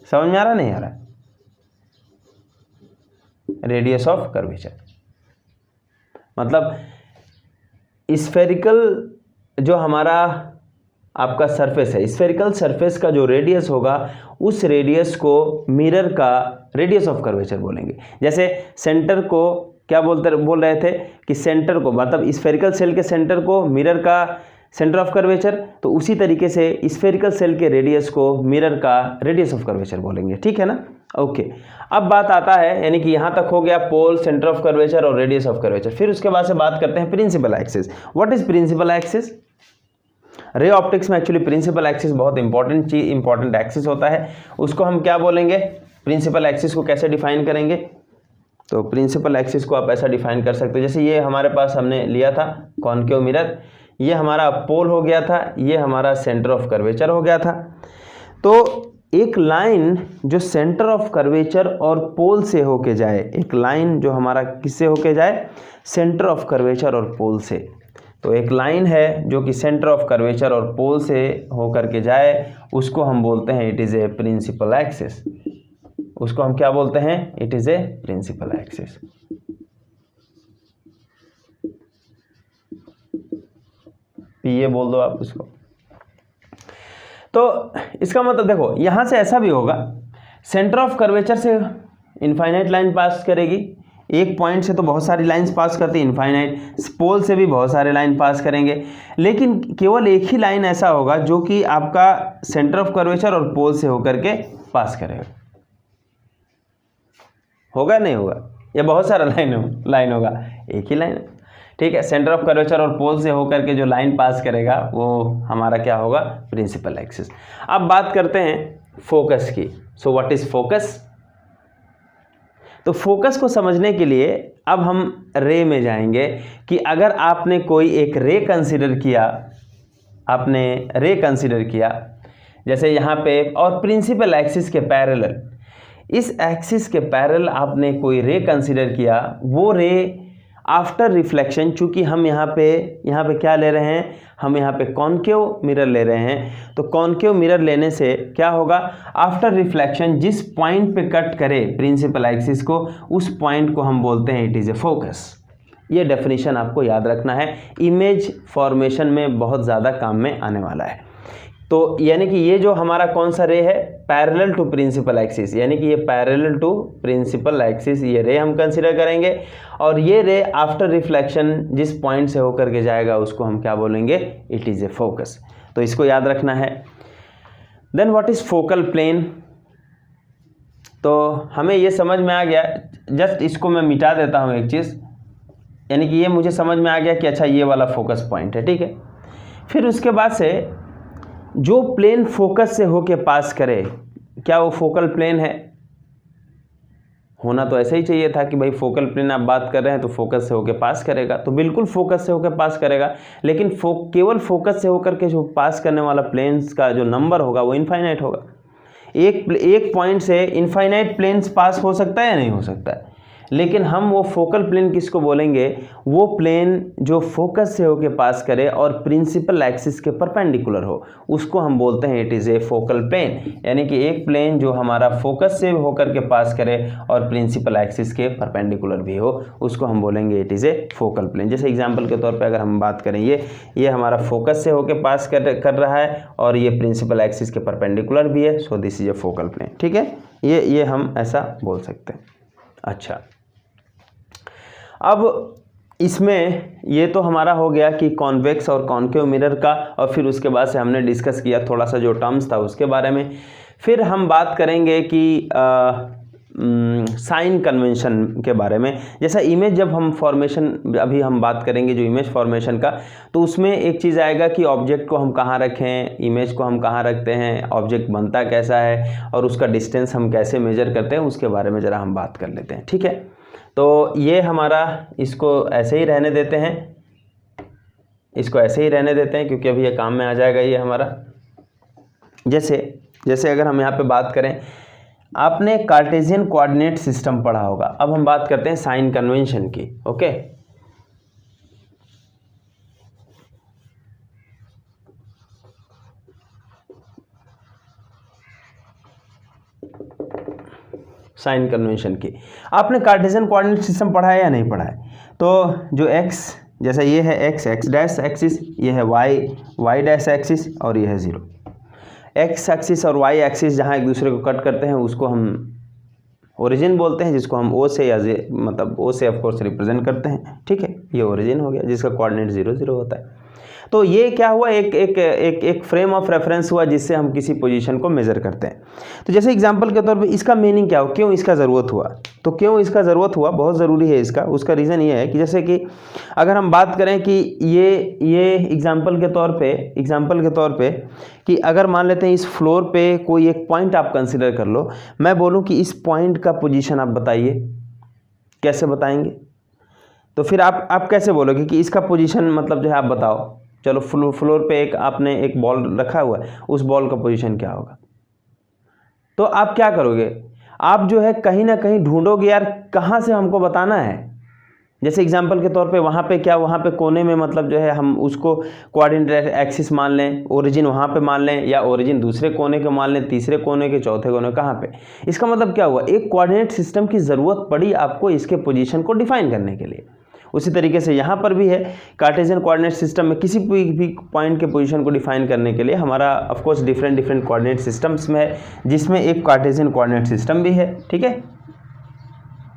समझ में आ रहा नहीं आ रहा, रेडियस ऑफ कर्वेचर मतलब स्फेरिकल जो हमारा आपका सरफेस है, स्फेरिकल सरफेस का जो रेडियस होगा उस रेडियस को मिरर का रेडियस ऑफ कर्वेचर बोलेंगे। जैसे सेंटर को क्या बोल रहे थे कि सेंटर को मतलब स्फेरिकल सेल के सेंटर को मिरर का सेंटर ऑफ कर्वेचर, तो उसी तरीके से स्फेरिकल सेल के रेडियस को मिरर का रेडियस ऑफ कर्वेचर बोलेंगे, ठीक है ना। ओके, अब बात आता है, यानी कि यहाँ तक हो गया पोल, सेंटर ऑफ कर्वेचर और रेडियस ऑफ कर्वेचर। फिर उसके बाद से बात करते हैं principal axis. What is principal axis? Ray optics में एक्चुअली प्रिंसिपल एक्सिस बहुत इंपॉर्टेंट एक्सिस होता है। उसको हम क्या बोलेंगे, प्रिंसिपल एक्सिस को कैसे डिफाइन करेंगे? तो प्रिंसिपल एक्सिस को आप ऐसा डिफाइन कर सकते हो, जैसे ये हमारे पास हमने लिया था कॉनकेव मिरर, ये हमारा पोल हो गया था, ये हमारा सेंटर ऑफ कर्वेचर हो गया था। तो एक लाइन जो सेंटर ऑफ कर्वेचर और पोल से होके जाए, एक लाइन जो हमारा किससे होके जाए, सेंटर ऑफ कर्वेचर और पोल से, तो एक लाइन है जो कि सेंटर ऑफ कर्वेचर और पोल से होकर के जाए, उसको हम बोलते हैं it is a principal axis. उसको हम क्या बोलते हैं, it is a principal axis. ये बोल दो आप उसको। तो इसका मतलब देखो, यहां से ऐसा भी होगा, सेंटर ऑफ कर्वेचर से इनफाइनाइट लाइन पास करेगी, एक पॉइंट से तो बहुत सारी लाइंस पास करती है इनफाइनाइट, पोल से भी बहुत सारे लाइन पास करेंगे, लेकिन केवल एक ही लाइन ऐसा होगा जो कि आपका सेंटर ऑफ कर्वेचर और पोल से होकर के पास करेगा। होगा नहीं होगा, या बहुत सारा लाइन होगा, एक ही लाइन, ठीक है। सेंटर ऑफ कर्वेचर और पोल से होकर के जो लाइन पास करेगा वो हमारा क्या होगा, प्रिंसिपल एक्सिस। अब बात करते हैं फोकस की। So what is focus? तो फोकस को समझने के लिए अब हम रे में जाएंगे कि अगर आपने कोई एक रे कंसीडर किया, जैसे यहाँ पे, और प्रिंसिपल एक्सिस के पैरेलल, इस एक्सिस के पैरेलल आपने कोई रे कंसीडर किया, वो रे आफ्टर रिफ्लेक्शन, चूंकि हम यहाँ पे क्या ले रहे हैं, हम यहाँ पे कॉनकेव मिरर ले रहे हैं, तो कॉनकेव मिरर लेने से क्या होगा, आफ्टर रिफ्लेक्शन जिस पॉइंट पे कट करे प्रिंसिपल एक्सिस को, उस पॉइंट को हम बोलते हैं इट इज़ ए फोकस। ये डेफिनेशन आपको याद रखना है, इमेज फॉर्मेशन में बहुत ज़्यादा काम में आने वाला है। तो यानी कि ये जो हमारा कौन सा रे है, पैरेलल टू प्रिंसिपल एक्सिस, यानी कि ये पैरेलल टू प्रिंसिपल एक्सिस, ये रे हम कंसीडर करेंगे, और ये रे आफ्टर रिफ्लेक्शन जिस पॉइंट से होकर के जाएगा उसको हम क्या बोलेंगे, इट इज़ ए फोकस। तो इसको याद रखना है। Then what is focal plane? तो हमें ये समझ में आ गया, जस्ट इसको मैं मिटा देता हूँ एक चीज़, यानी कि ये मुझे समझ में आ गया कि अच्छा ये वाला फोकस पॉइंट है, ठीक है। फिर उसके बाद से जो प्लेन फोकस से होके पास करे, क्या वो फोकल प्लेन है? होना तो ऐसा ही चाहिए था कि भाई फोकल प्लेन आप बात कर रहे हैं तो फोकस से होके पास करेगा, तो बिल्कुल फोकस से होकर पास करेगा, लेकिन केवल फोकस से होकर के जो पास करने वाला प्लेन्स का जो नंबर होगा वो इनफाइनाइट होगा। एक पॉइंट से इनफाइनाइट प्लेन्स पास हो सकता है या नहीं हो सकता है, लेकिन हम वो फोकल प्लेन किसको बोलेंगे, वो प्लेन जो फोकस से होके पास करे और प्रिंसिपल एक्सिस के परपेंडिकुलर हो, उसको हम बोलते हैं it is a focal plane. यानी कि एक प्लेन जो हमारा फोकस से होकर के पास करे और प्रिंसिपल एक्सिस के परपेंडिकुलर भी हो, उसको हम बोलेंगे it is a focal plane. जैसे एग्जाम्पल के तौर पर अगर हम बात करें, ये हमारा फोकस से होकर पास कर रहा है और ये प्रिंसिपल एक्सिस के परपेंडिकुलर भी है, so this is a focal plane, ठीक है। ये हम ऐसा बोल सकते हैं। अच्छा, अब इसमें ये तो हमारा हो गया कि कॉन्वेक्स और कॉनकेव मिरर का, और फिर उसके बाद से हमने डिस्कस किया थोड़ा सा जो टर्म्स था उसके बारे में। फिर हम बात करेंगे कि साइन कन्वेंशन के बारे में। जैसा इमेज जब हम फॉर्मेशन, अभी हम बात करेंगे जो इमेज फॉर्मेशन का, तो उसमें एक चीज़ आएगा कि ऑब्जेक्ट को हम कहाँ रखें, इमेज को हम कहाँ रखते हैं, ऑब्जेक्ट बनता कैसा है और उसका डिस्टेंस हम कैसे मेजर करते हैं, उसके बारे में ज़रा हम बात कर लेते हैं। ठीक है, तो ये हमारा, इसको ऐसे ही रहने देते हैं, इसको ऐसे ही रहने देते हैं क्योंकि अभी ये काम में आ जाएगा ये हमारा। जैसे अगर हम यहाँ पे बात करें, आपने कार्टेशियन कोऑर्डिनेट सिस्टम पढ़ा होगा। अब हम बात करते हैं साइन कन्वेंशन की। ओके, साइन कन्वेंशन की आपने कार्टेशियन कोऑर्डिनेट सिस्टम पढ़ा है या नहीं पढ़ा है? तो जो x, जैसा ये है x डैश एक्सिस, ये है y डैश एक्सिस और ये है 0। x एक्सिस और y एक्सिस जहाँ एक दूसरे को कट करते हैं उसको हम ओरिजिन बोलते हैं, जिसको हम o से या मतलब o से ऑफ कोर्स रिप्रेजेंट करते हैं। ठीक है, ये ओरिजिन हो गया जिसका कोऑर्डिनेट 0 0 होता है। तो ये क्या हुआ, एक फ्रेम ऑफ रेफरेंस हुआ जिससे हम किसी पोजीशन को मेज़र करते हैं। तो जैसे एग्जांपल के तौर पे इसका मीनिंग क्या हो, क्यों इसका ज़रूरत हुआ, तो क्यों इसका ज़रूरत हुआ, बहुत ज़रूरी है इसका। उसका रीज़न ये है कि जैसे कि अगर हम बात करें कि ये एग्जांपल के तौर पे कि अगर मान लेते हैं इस फ्लोर पे कोई एक पॉइंट आप कंसिडर कर लो, मैं बोलूँ कि इस पॉइंट का पोजीशन आप बताइए, कैसे बताएंगे? तो फिर आप कैसे बोलोगे कि इसका पोजीशन मतलब जो है आप बताओ। चलो फ्लोर पे आपने एक बॉल रखा हुआ है, उस बॉल का पोजीशन क्या होगा? तो आप क्या करोगे, आप जो है कहीं ना कहीं ढूंढोगे यार कहाँ से हमको बताना है। जैसे एग्जांपल के तौर पे वहाँ पे कोने में मतलब जो है हम उसको कोऑर्डिनेट एक्सिस मान लें, ओरिजिन वहाँ पे मान लें, या ओरिजिन दूसरे कोने के मान लें, तीसरे कोने के, चौथे कोने, कहाँ पे। इसका मतलब क्या हुआ, एक कोऑर्डिनेट सिस्टम की ज़रूरत पड़ी आपको इसके पोजीशन को डिफाइन करने के लिए। उसी तरीके से यहाँ पर भी है, कार्टेशियन कोऑर्डिनेट सिस्टम में किसी भी पॉइंट के पोजीशन को डिफाइन करने के लिए हमारा of course different coordinate systems में है, जिसमें एक कार्टेशियन कोऑर्डिनेट सिस्टम भी है। ठीक है,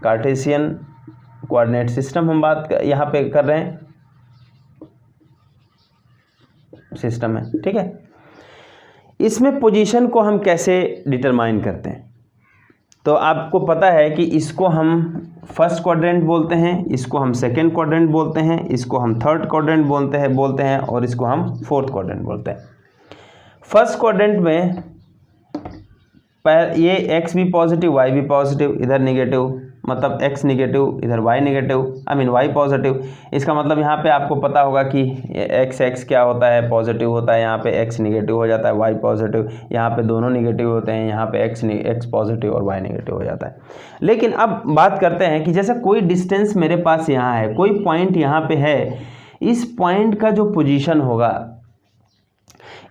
कार्टेशियन कोऑर्डिनेट सिस्टम हम बात यहाँ पे कर रहे हैं, सिस्टम है। ठीक है, इसमें पोजीशन को हम कैसे डिटरमाइन करते हैं, तो आपको पता है कि इसको हम फर्स्ट क्वाड्रेंट बोलते हैं, इसको हम सेकंड क्वाड्रेंट बोलते हैं, इसको हम थर्ड क्वाड्रेंट बोलते हैं और इसको हम फोर्थ क्वाड्रेंट बोलते हैं। फर्स्ट क्वाड्रेंट में ये x भी पॉजिटिव, y भी पॉजिटिव, इधर निगेटिव, मतलब x निगेटिव, इधर y निगेटिव, y पॉजिटिव। इसका मतलब यहाँ पे आपको पता होगा कि x क्या होता है, पॉजिटिव होता है, यहाँ पे x निगेटिव हो जाता है, y पॉजिटिव, यहाँ पे दोनों निगेटिव होते हैं, यहाँ पे x पॉजिटिव और y निगेटिव हो जाता है। लेकिन अब बात करते हैं कि जैसे कोई डिस्टेंस मेरे पास यहाँ है, कोई पॉइंट यहाँ पे है, इस पॉइंट का जो पोजीशन होगा,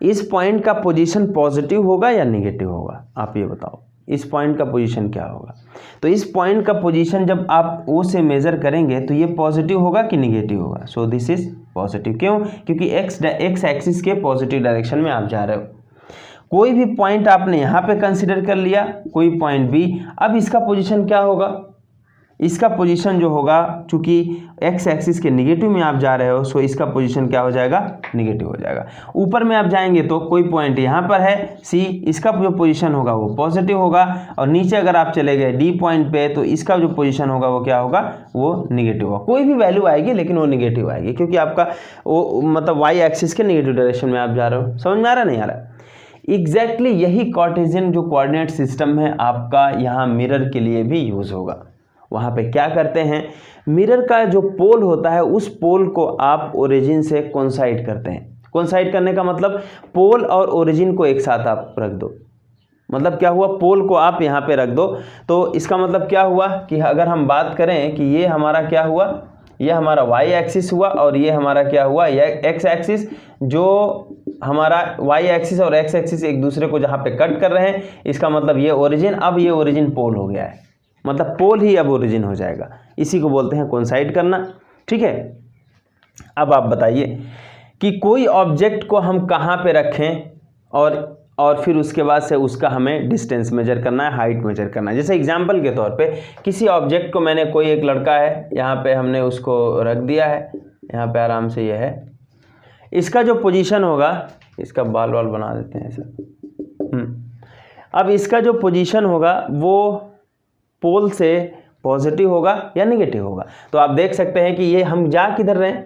इस पॉइंट का पोजीशन पॉजिटिव होगा या निगेटिव होगा, आप ये बताओ। इस पॉइंट का पोजीशन क्या होगा? तो इस पॉइंट का पोजीशन जब आप O से मेज़र करेंगे तो ये पॉजिटिव होगा कि निगेटिव होगा? So this is positive. क्यों? क्योंकि x एक्सिस के पॉजिटिव डायरेक्शन में आप जा रहे हो। कोई भी पॉइंट आपने यहाँ पे कंसिडर कर लिया, कोई पॉइंट भी, अब इसका पोजीशन क्या होगा? इसका पोजीशन जो होगा, चूंकि x एक्सिस के निगेटिव में आप जा रहे हो, सो इसका पोजीशन क्या हो जाएगा? निगेटिव हो जाएगा। ऊपर में आप जाएंगे तो कोई पॉइंट यहाँ पर है C, इसका जो पोजीशन होगा वो पॉजिटिव होगा, और नीचे अगर आप चले गए D पॉइंट पे तो इसका जो पोजीशन होगा वो क्या होगा? वो निगेटिव होगा। कोई भी वैल्यू आएगी लेकिन वो निगेटिव आएगी, क्योंकि आपका वो मतलब y एक्सिस के निगेटिव डायरेक्शन में आप जा रहे हो। समझ में आ रहा नहीं आ रहा? एग्जैक्टली यही कार्टेशियन जो कोऑर्डिनेट सिस्टम है आपका यहाँ मिरर के लिए भी यूज़ होगा। वहाँ पे क्या करते हैं, मिरर का जो पोल होता है उस पोल को आप ओरिजिन से कोइंसाइड करते हैं। कोइंसाइड करने का मतलब पोल और ओरिजिन को एक साथ आप रख दो। मतलब क्या हुआ, पोल को आप यहाँ पे रख दो, तो इसका मतलब क्या हुआ कि अगर हम बात करें कि ये हमारा क्या हुआ, ये हमारा y एक्सिस हुआ और ये हमारा क्या हुआ, ये x एक्सिस। जो हमारा y एक्सिस और x एक्सिस एक दूसरे को जहाँ पे कट कर रहे हैं, इसका मतलब ये ओरिजिन, अब ये ओरिजिन पोल हो गया है, मतलब पोल ही अब ओरिजिन हो जाएगा। इसी को बोलते हैं कोइंसाइड करना। ठीक है, अब आप बताइए कि कोई ऑब्जेक्ट को हम कहाँ पे रखें और फिर उसके बाद से उसका हमें डिस्टेंस मेजर करना है, हाइट मेजर करना है। जैसे एग्जांपल के तौर पे किसी ऑब्जेक्ट को मैंने, कोई एक लड़का है, यहाँ पे हमने उसको रख दिया है, यहाँ पे आराम से ये है, इसका जो पोजीशन होगा, इसका बाल बना देते हैं ऐसा। अब इसका जो पोजीशन होगा वो पोल से पॉजिटिव होगा या नेगेटिव होगा। तो आप देख सकते हैं कि ये हम जा किधर रहे हैं,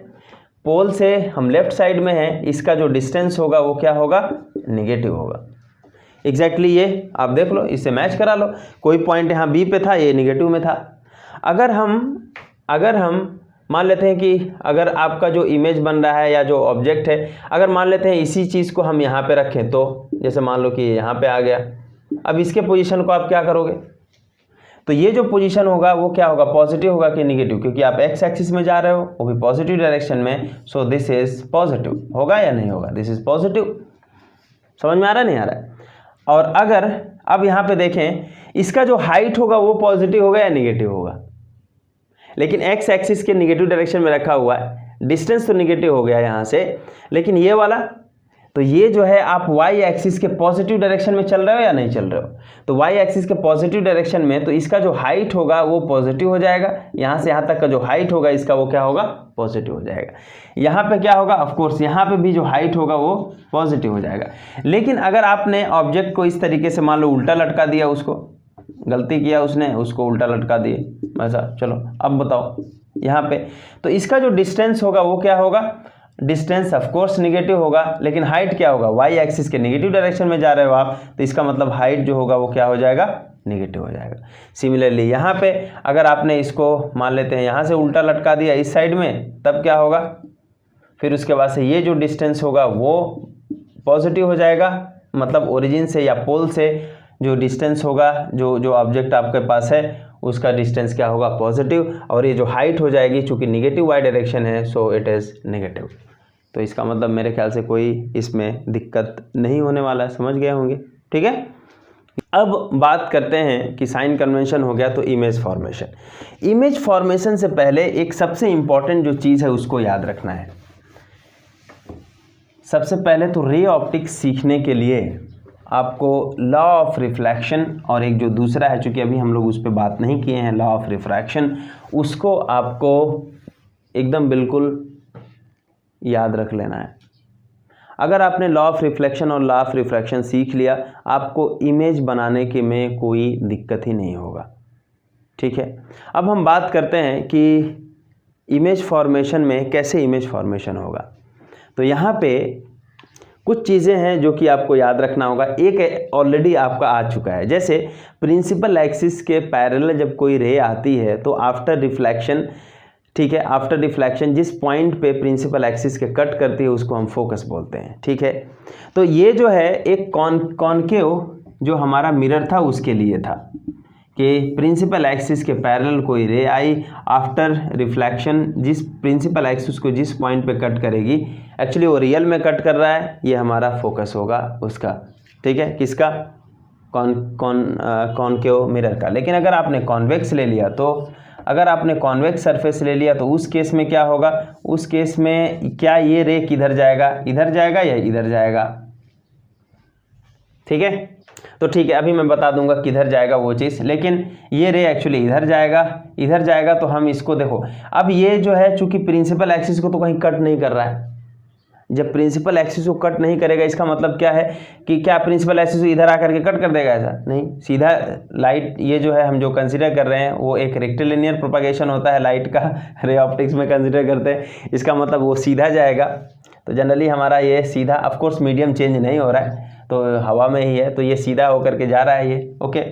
पोल से हम लेफ्ट साइड में हैं, इसका जो डिस्टेंस होगा वो क्या होगा, नेगेटिव होगा। एग्जैक्टली ये आप देख लो, इससे मैच करा लो। कोई पॉइंट यहाँ बी पे था, ये नेगेटिव में था। अगर हम मान लेते हैं कि अगर आपका जो इमेज बन रहा है या जो ऑब्जेक्ट है, अगर मान लेते हैं इसी चीज़ को हम यहाँ पे रखें, तो जैसे मान लो कि यहाँ पे आ गया, अब इसके पोजीशन को आप क्या करोगे, तो ये जो पोजीशन होगा वो क्या होगा, पॉजिटिव होगा कि नेगेटिव, क्योंकि आप एक्स एक्सिस में जा रहे हो, वो भी पॉजिटिव डायरेक्शन में, सो दिस इज पॉजिटिव होगा या नहीं होगा, दिस इज पॉजिटिव। समझ में आ रहा है, नहीं आ रहा है। और अगर अब यहाँ पे देखें, इसका जो हाइट होगा वो पॉजिटिव होगा या नेगेटिव होगा, लेकिन एक्स एक्सिस के नेगेटिव डायरेक्शन में रखा हुआ है, डिस्टेंस तो नेगेटिव हो गया यहाँ से, लेकिन ये वाला, तो ये जो है आप वाई एक्सिस के पॉजिटिव डायरेक्शन में चल रहे हो या नहीं चल रहे हो, तो वाई एक्सिस के पॉजिटिव डायरेक्शन में, तो इसका जो हाइट होगा वो पॉजिटिव हो जाएगा, यहाँ से यहाँ तक का जो हाइट होगा इसका वो क्या होगा, पॉजिटिव हो जाएगा। यहाँ पे क्या होगा, ऑफ कोर्स यहाँ पे भी जो हाइट होगा वो पॉजिटिव हो जाएगा। लेकिन अगर आपने ऑब्जेक्ट को इस तरीके से मान लो उल्टा लटका दिया, उसको गलती किया उसने, उसको उल्टा लटका दिए ऐसा, चलो अब बताओ यहाँ पे, तो इसका जो डिस्टेंस होगा वो क्या होगा, डिस्टेंस ऑफ कोर्स नेगेटिव होगा, लेकिन हाइट क्या होगा, वाई एक्सिस के नेगेटिव डायरेक्शन में जा रहे हो आप, तो इसका मतलब हाइट जो होगा वो क्या हो जाएगा, नेगेटिव हो जाएगा। सिमिलरली यहाँ पे अगर आपने इसको मान लेते हैं यहाँ से उल्टा लटका दिया इस साइड में, तब क्या होगा, फिर उसके बाद से ये जो डिस्टेंस होगा वो पॉजिटिव हो जाएगा, मतलब ओरिजिन से या पोल से जो डिस्टेंस होगा, जो ऑब्जेक्ट आपके पास है उसका डिस्टेंस क्या होगा, पॉजिटिव, और ये जो हाइट हो जाएगी चूँकि नेगेटिव वाई डायरेक्शन है, सो इट इज़ नेगेटिव। तो इसका मतलब मेरे ख्याल से कोई इसमें दिक्कत नहीं होने वाला है, समझ गए होंगे, ठीक है। अब बात करते हैं कि साइन कन्वेंशन हो गया, तो इमेज फॉर्मेशन। इमेज फॉर्मेशन से पहले एक सबसे इम्पॉर्टेंट जो चीज़ है उसको याद रखना है। सबसे पहले तो रे ऑप्टिक्स सीखने के लिए आपको लॉ ऑफ रिफ्लेक्शन और एक जो दूसरा है, चूँकि अभी हम लोग उस पर बात नहीं किए हैं, लॉ ऑफ रिफ्रैक्शन, उसको आपको एकदम बिल्कुल याद रख लेना है। अगर आपने लॉ ऑफ रिफ्लेक्शन और लॉ ऑफ रिफ्रैक्शन सीख लिया, आपको इमेज बनाने के में कोई दिक्कत ही नहीं होगा, ठीक है। अब हम बात करते हैं कि इमेज फॉर्मेशन में कैसे इमेज फॉर्मेशन होगा। तो यहाँ पे कुछ चीज़ें हैं जो कि आपको याद रखना होगा। एक ऑलरेडी आपका आ चुका है, जैसे प्रिंसिपल एक्सिस के पैरेलल जब कोई रे आती है तो आफ्टर रिफ्लेक्शन, ठीक है, आफ्टर रिफ्लेक्शन जिस पॉइंट पे प्रिंसिपल एक्सिस के कट करती है उसको हम फोकस बोलते हैं, ठीक है। तो ये जो है एक कॉनकेव जो हमारा मिरर था उसके लिए था कि प्रिंसिपल एक्सिस के पैरेलल कोई रे आई, आफ्टर रिफ्लेक्शन जिस प्रिंसिपल एक्सिस को जिस पॉइंट पे कट करेगी, एक्चुअली वो रियल में कट कर रहा है, ये हमारा फोकस होगा उसका, ठीक है, किसका, कॉनकेव मिरर का। लेकिन अगर आपने कॉन्वेक्स ले लिया, तो अगर आपने कॉन्वेक्स सरफेस ले लिया तो उस केस में क्या होगा, उस केस में क्या ये रे किधर जाएगा, इधर जाएगा या इधर जाएगा, ठीक है। तो ठीक है, अभी मैं बता दूंगा किधर जाएगा वो चीज़, लेकिन ये रे एक्चुअली इधर जाएगा, तो हम इसको देखो, अब ये जो है चूंकि प्रिंसिपल एक्सिस को तो कहीं कट नहीं कर रहा है, जब प्रिंसिपल एक्सिस को कट नहीं करेगा इसका मतलब क्या है कि क्या प्रिंसिपल एक्सिस को इधर आकर के कट कर देगा, ऐसा नहीं, सीधा लाइट ये जो है हम जो कंसीडर कर रहे हैं वो एक रेक्टिलिनियर प्रोपगेशन होता है लाइट का, रे ऑप्टिक्स में कंसीडर करते हैं, इसका मतलब वो सीधा जाएगा। तो जनरली हमारा ये सीधा, ऑफ कोर्स मीडियम चेंज नहीं हो रहा है, तो हवा में ही है, तो ये सीधा होकर के जा रहा है ये, ओके।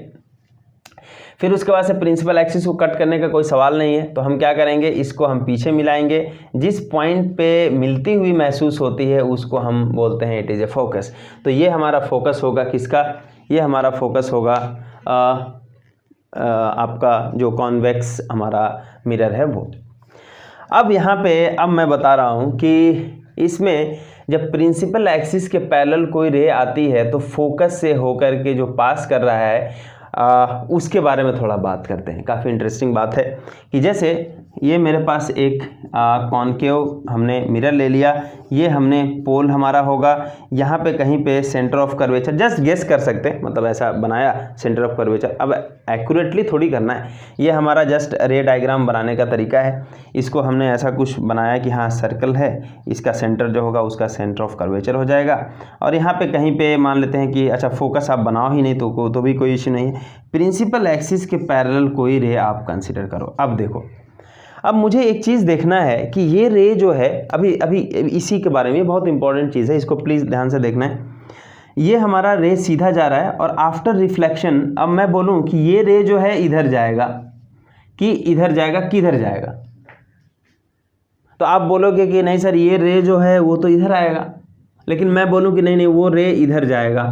फिर उसके बाद से प्रिंसिपल एक्सिस को कट करने का कोई सवाल नहीं है, तो हम क्या करेंगे, इसको हम पीछे मिलाएंगे, जिस पॉइंट पे मिलती हुई महसूस होती है उसको हम बोलते हैं इट इज़ ए फोकस। तो ये हमारा फोकस होगा किसका, ये हमारा फोकस होगा आपका जो कॉन्वेक्स हमारा मिरर है वो। अब यहाँ पे अब मैं बता रहा हूँ कि इसमें जब प्रिंसिपल एक्सिस के पैरेलल कोई रे आती है तो फोकस से होकर के जो पास कर रहा है उसके बारे में थोड़ा बात करते हैं। काफ़ी इंटरेस्टिंग बात है कि जैसे ये मेरे पास एक कॉनकेव हमने मिरर ले लिया, ये हमने पोल हमारा होगा, यहाँ पे कहीं पे centre of curvature, just guess कर सकते हैं, मतलब ऐसा बनाया सेंटर ऑफ कर्वेचर। अब एक्यूरेटली थोड़ी करना है, ये हमारा जस्ट रे डायग्राम बनाने का तरीका है। इसको हमने ऐसा कुछ बनाया कि हाँ सर्कल है, इसका सेंटर जो होगा उसका सेंटर ऑफ कर्वेचर हो जाएगा। और यहाँ पे कहीं पे मान लेते हैं कि अच्छा फोकस आप बनाओ ही नहीं तो भी कोई इश्यू नहीं है। प्रिंसिपल एक्सिस के पैरेलल कोई रे आप कंसिडर करो। अब देखो, अब मुझे एक चीज़ देखना है कि ये रे जो है, अभी इसी के बारे में, बहुत इंपॉर्टेंट चीज़ है, इसको प्लीज़ ध्यान से देखना है। ये हमारा रे सीधा जा रहा है और आफ्टर रिफ्लेक्शन अब मैं बोलूँ कि ये रे जो है इधर जाएगा कि इधर जाएगा, किधर जाएगा, तो आप बोलोगे कि नहीं सर ये रे जो है वो तो इधर आएगा, लेकिन मैं बोलूँ कि नहीं वो रे इधर जाएगा,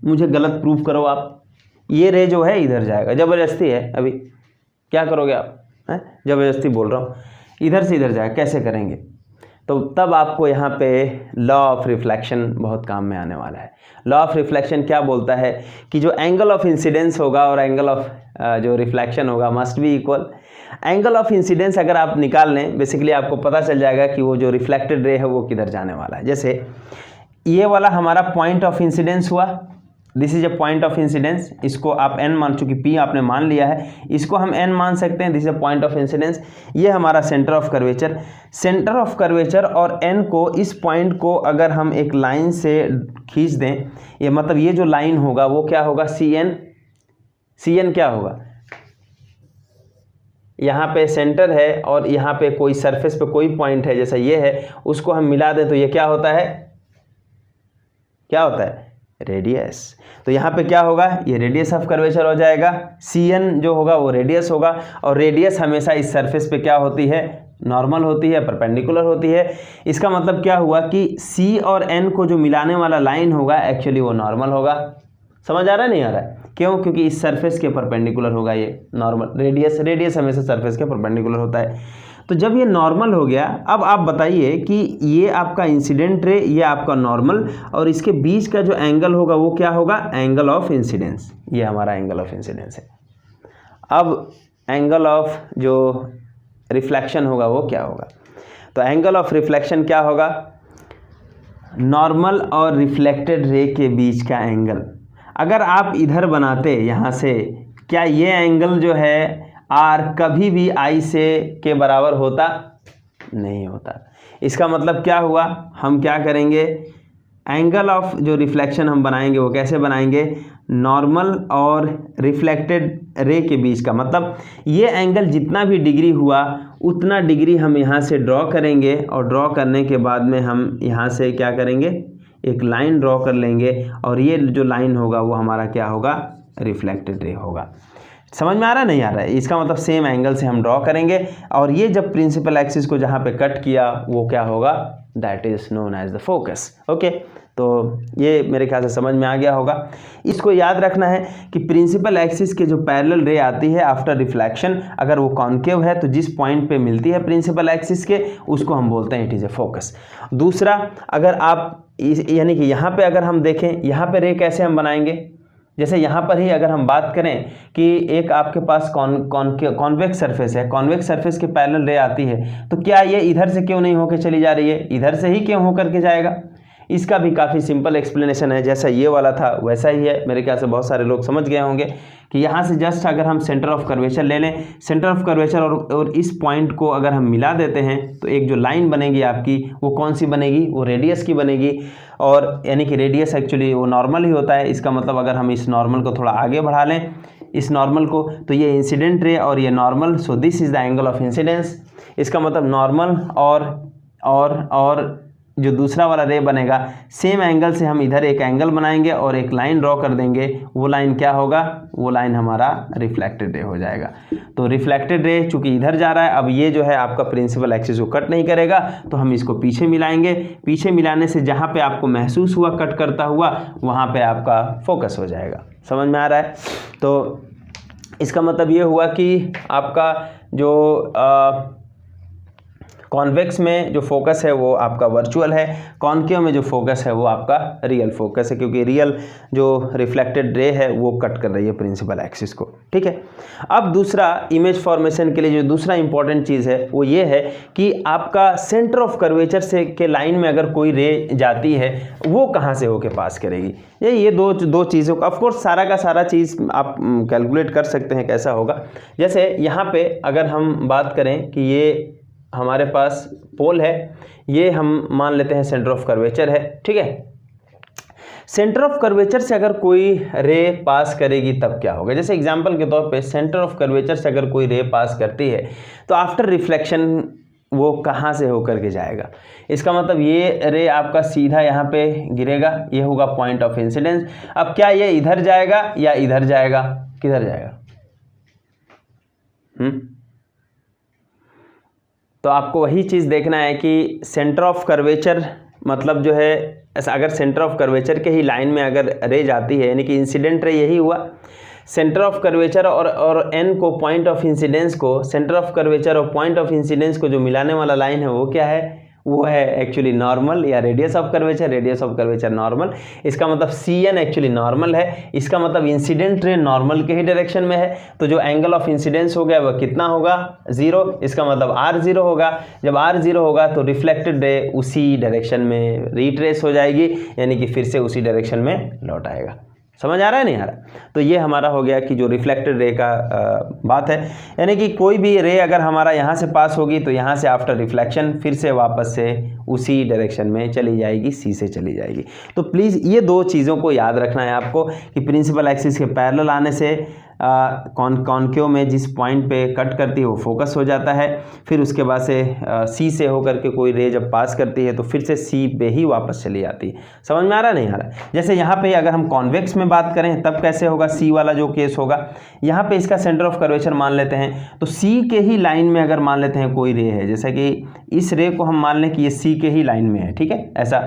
मुझे गलत प्रूफ करो आप, ये रे जो है इधर जाएगा। ज़बरदस्ती है, अभी क्या करोगे आप, हैं, ज़बरदस्ती बोल रहा हूँ, इधर से इधर जाएगा, कैसे करेंगे? तो तब आपको यहाँ पे लॉ ऑफ रिफ्लेक्शन बहुत काम में आने वाला है। लॉ ऑफ रिफ्लेक्शन क्या बोलता है कि जो एंगल ऑफ इंसिडेंस होगा और एंगल ऑफ जो रिफ्लेक्शन होगा must be equal. Angle of incidence अगर आप निकाल लें, बेसिकली आपको पता चल जाएगा कि वो जो रिफ्लेक्टेड रे है वो किधर जाने वाला है। जैसे ये वाला हमारा पॉइंट ऑफ इंसिडेंस हुआ, this is a point of incidence, इसको आप n मान, चूंकि p आपने मान लिया है, इसको हम n मान सकते हैं, this is a point of incidence. ये हमारा centre of curvature, centre of curvature और n को, इस पॉइंट को अगर हम एक लाइन से खींच दें, ये मतलब ये जो लाइन होगा वो क्या होगा, cn क्या होगा, यहाँ पे सेंटर है और यहाँ पे कोई सरफेस पे कोई पॉइंट है जैसा ये है, उसको हम मिला दें तो ये क्या होता है, क्या होता है, रेडियस। तो यहाँ पे क्या होगा, ये रेडियस ऑफ कर्वेचर हो जाएगा, cn जो होगा वो रेडियस होगा, और रेडियस हमेशा इस सरफेस पे क्या होती है, नॉर्मल होती है, परपेंडिकुलर होती है। इसका मतलब क्या हुआ कि c और n को जो मिलाने वाला लाइन होगा एक्चुअली वो नॉर्मल होगा। समझ आ रहा है, नहीं आ रहा है? क्यों? क्योंकि इस सरफेस के परपेंडिकुलर होगा ये नॉर्मल, रेडियस हमेशा सरफेस के परपेंडिकुलर होता है। तो जब ये नॉर्मल हो गया, अब आप बताइए कि ये आपका इंसिडेंट रे, ये आपका नॉर्मल, और इसके बीच का जो एंगल होगा वो क्या होगा, एंगल ऑफ इंसिडेंस। ये हमारा एंगल ऑफ इंसिडेंस है। अब एंगल ऑफ जो रिफ्लेक्शन होगा वो क्या होगा, तो एंगल ऑफ रिफ्लेक्शन क्या होगा, नॉर्मल और रिफ्लेक्टेड रे के बीच का एंगल। अगर आप इधर बनाते यहाँ से, क्या ये एंगल जो है आर कभी भी आई से के बराबर होता, नहीं होता। इसका मतलब क्या हुआ, हम क्या करेंगे, एंगल ऑफ जो रिफ्लेक्शन हम बनाएंगे वो कैसे बनाएंगे, नॉर्मल और रिफ्लेक्टेड रे के बीच का, मतलब ये एंगल जितना भी डिग्री हुआ उतना डिग्री हम यहाँ से ड्रॉ करेंगे, और ड्रॉ करने के बाद में हम यहाँ से क्या करेंगे, एक लाइन ड्रॉ कर लेंगे, और ये जो लाइन होगा वो हमारा क्या होगा, रिफ्लेक्टेड रे होगा। समझ में आ रहा है, नहीं आ रहा है? इसका मतलब सेम एंगल से हम ड्रॉ करेंगे, और ये जब प्रिंसिपल एक्सिस को जहाँ पे कट किया वो क्या होगा, that is known as the focus. Okay, तो ये मेरे ख्याल से समझ में आ गया होगा। इसको याद रखना है कि प्रिंसिपल एक्सिस के जो पैरेलल रे आती है आफ्टर रिफ्लेक्शन, अगर वो कॉन्केव है तो जिस पॉइंट पे मिलती है प्रिंसिपल एक्सिस के, उसको हम बोलते हैं इट इज़ ए फोकस। दूसरा, अगर आप यानी कि यहाँ पे अगर हम देखें, यहाँ पे रे कैसे हम बनाएंगे, जैसे यहाँ पर ही अगर हम बात करें कि एक आपके पास कॉन्वेक्स सरफेस है, कॉन्वेक्स सरफेस के पैरेलल रे आती है, तो क्या ये इधर से क्यों नहीं होकर चली जा रही है, इधर से ही क्यों होकर के जाएगा? इसका भी काफ़ी सिंपल एक्सप्लेनेशन है, जैसा ये वाला था वैसा ही है। मेरे ख्याल से बहुत सारे लोग समझ गए होंगे कि यहाँ से जस्ट अगर हम सेंटर ऑफ कर्वेचर ले लें, सेंटर ऑफ कर्वेचर और इस पॉइंट को अगर हम मिला देते हैं तो एक जो लाइन बनेगी आपकी, वो कौन सी बनेगी, वो रेडियस की बनेगी। और यानी कि रेडियस एक्चुअली वो नॉर्मल ही होता है। इसका मतलब अगर हम इस नॉर्मल को थोड़ा आगे बढ़ा लें, इस नॉर्मल को, तो ये इंसिडेंट रे और ये normal, so this is the angle of incidence. इसका मतलब नॉर्मल और जो दूसरा वाला रे बनेगा, सेम एंगल से हम इधर एक एंगल बनाएंगे और एक लाइन ड्रॉ कर देंगे, वो लाइन क्या होगा, वो लाइन हमारा रिफ्लेक्टेड रे हो जाएगा। तो रिफ्लेक्टेड रे चूंकि इधर जा रहा है, अब ये जो है आपका प्रिंसिपल एक्सिस को कट नहीं करेगा, तो हम इसको पीछे मिलाएंगे। पीछे मिलाने से जहाँ पे आपको महसूस हुआ कट करता हुआ, वहाँ पे आपका फोकस हो जाएगा। समझ में आ रहा है? तो इसका मतलब ये हुआ कि आपका जो कॉन्वेक्स में जो फोकस है वो आपका वर्चुअल है, कॉनकेव में जो फोकस है वो आपका रियल फोकस है, क्योंकि रियल जो रिफ्लेक्टेड रे है वो कट कर रही है प्रिंसिपल एक्सिस को। ठीक है, अब दूसरा इमेज फॉर्मेशन के लिए जो दूसरा इंपॉर्टेंट चीज़ है वो ये है कि आपका सेंटर ऑफ कर्वेचर से के लाइन में अगर कोई रे जाती है वो कहाँ से होके पास करेगी। ये दो चीज़ों का ऑफकोर्स सारा का सारा चीज़ आप कैलकुलेट कर सकते हैं कैसा होगा। जैसे यहाँ पे अगर हम बात करें कि ये हमारे पास पोल है, ये हम मान लेते हैं सेंटर ऑफ कर्वेचर है। ठीक है, सेंटर ऑफ कर्वेचर से अगर कोई रे पास करेगी तब क्या होगा। जैसे एग्जांपल के तौर पे सेंटर ऑफ कर्वेचर से अगर कोई रे पास करती है तो आफ्टर रिफ्लेक्शन वो कहाँ से होकर के जाएगा। इसका मतलब ये रे आपका सीधा यहाँ पे गिरेगा, ये होगा पॉइंट ऑफ इंसिडेंस। अब क्या ये इधर जाएगा या इधर जाएगा, किधर जाएगा? तो आपको वही चीज़ देखना है कि सेंटर ऑफ कर्वेचर मतलब जो है अगर सेंटर ऑफ कर्वेचर के ही लाइन में अगर रे जाती है, यानी कि इंसिडेंट रे यही हुआ। सेंटर ऑफ कर्वेचर और एन को पॉइंट ऑफ इंसिडेंस को, सेंटर ऑफ कर्वेचर और पॉइंट ऑफ इंसिडेंस को जो मिलाने वाला लाइन है वो क्या है? वो है एक्चुअली नॉर्मल या रेडियस ऑफ कर्वेचर नॉर्मल। इसका मतलब सी एन एक्चुअली नॉर्मल है। इसका मतलब इंसिडेंट रे नॉर्मल के ही डायरेक्शन में है, तो जो एंगल ऑफ इंसिडेंस हो गया वह कितना होगा? 0। इसका मतलब R0 होगा। जब R0 होगा तो रिफ्लेक्टेड रे उसी डायरेक्शन में रिट्रेस हो जाएगी, यानी कि फिर से उसी डायरेक्शन में लौट आएगा। समझ आ रहा है नहीं आ रहा? तो ये हमारा हो गया कि जो रिफ्लेक्टेड रे का बात है, यानी कि कोई भी रे अगर हमारा यहाँ से पास होगी तो यहाँ से आफ्टर रिफ्लेक्शन फिर से वापस से उसी डायरेक्शन में चली जाएगी, सी से चली जाएगी। तो प्लीज़ ये दो चीज़ों को याद रखना है आपको कि प्रिंसिपल एक्सिस के पैरेलल आने से कॉनकेव में जिस पॉइंट पे कट करती है वो फोकस हो जाता है, फिर उसके बाद से सी से होकर के कोई रे जब पास करती है तो फिर से सी पे ही वापस चली जाती है। समझ में आ रहा नहीं आ रहा? जैसे यहाँ पे अगर हम कॉन्वेक्स में बात करें तब कैसे होगा, सी वाला जो केस होगा, यहाँ पे इसका सेंटर ऑफ कर्वेचर मान लेते हैं, तो सी के ही लाइन में अगर मान लेते हैं कोई रे है, जैसा कि इस रे को हम मान लें कि ये सी के ही लाइन में है। ठीक है, ऐसा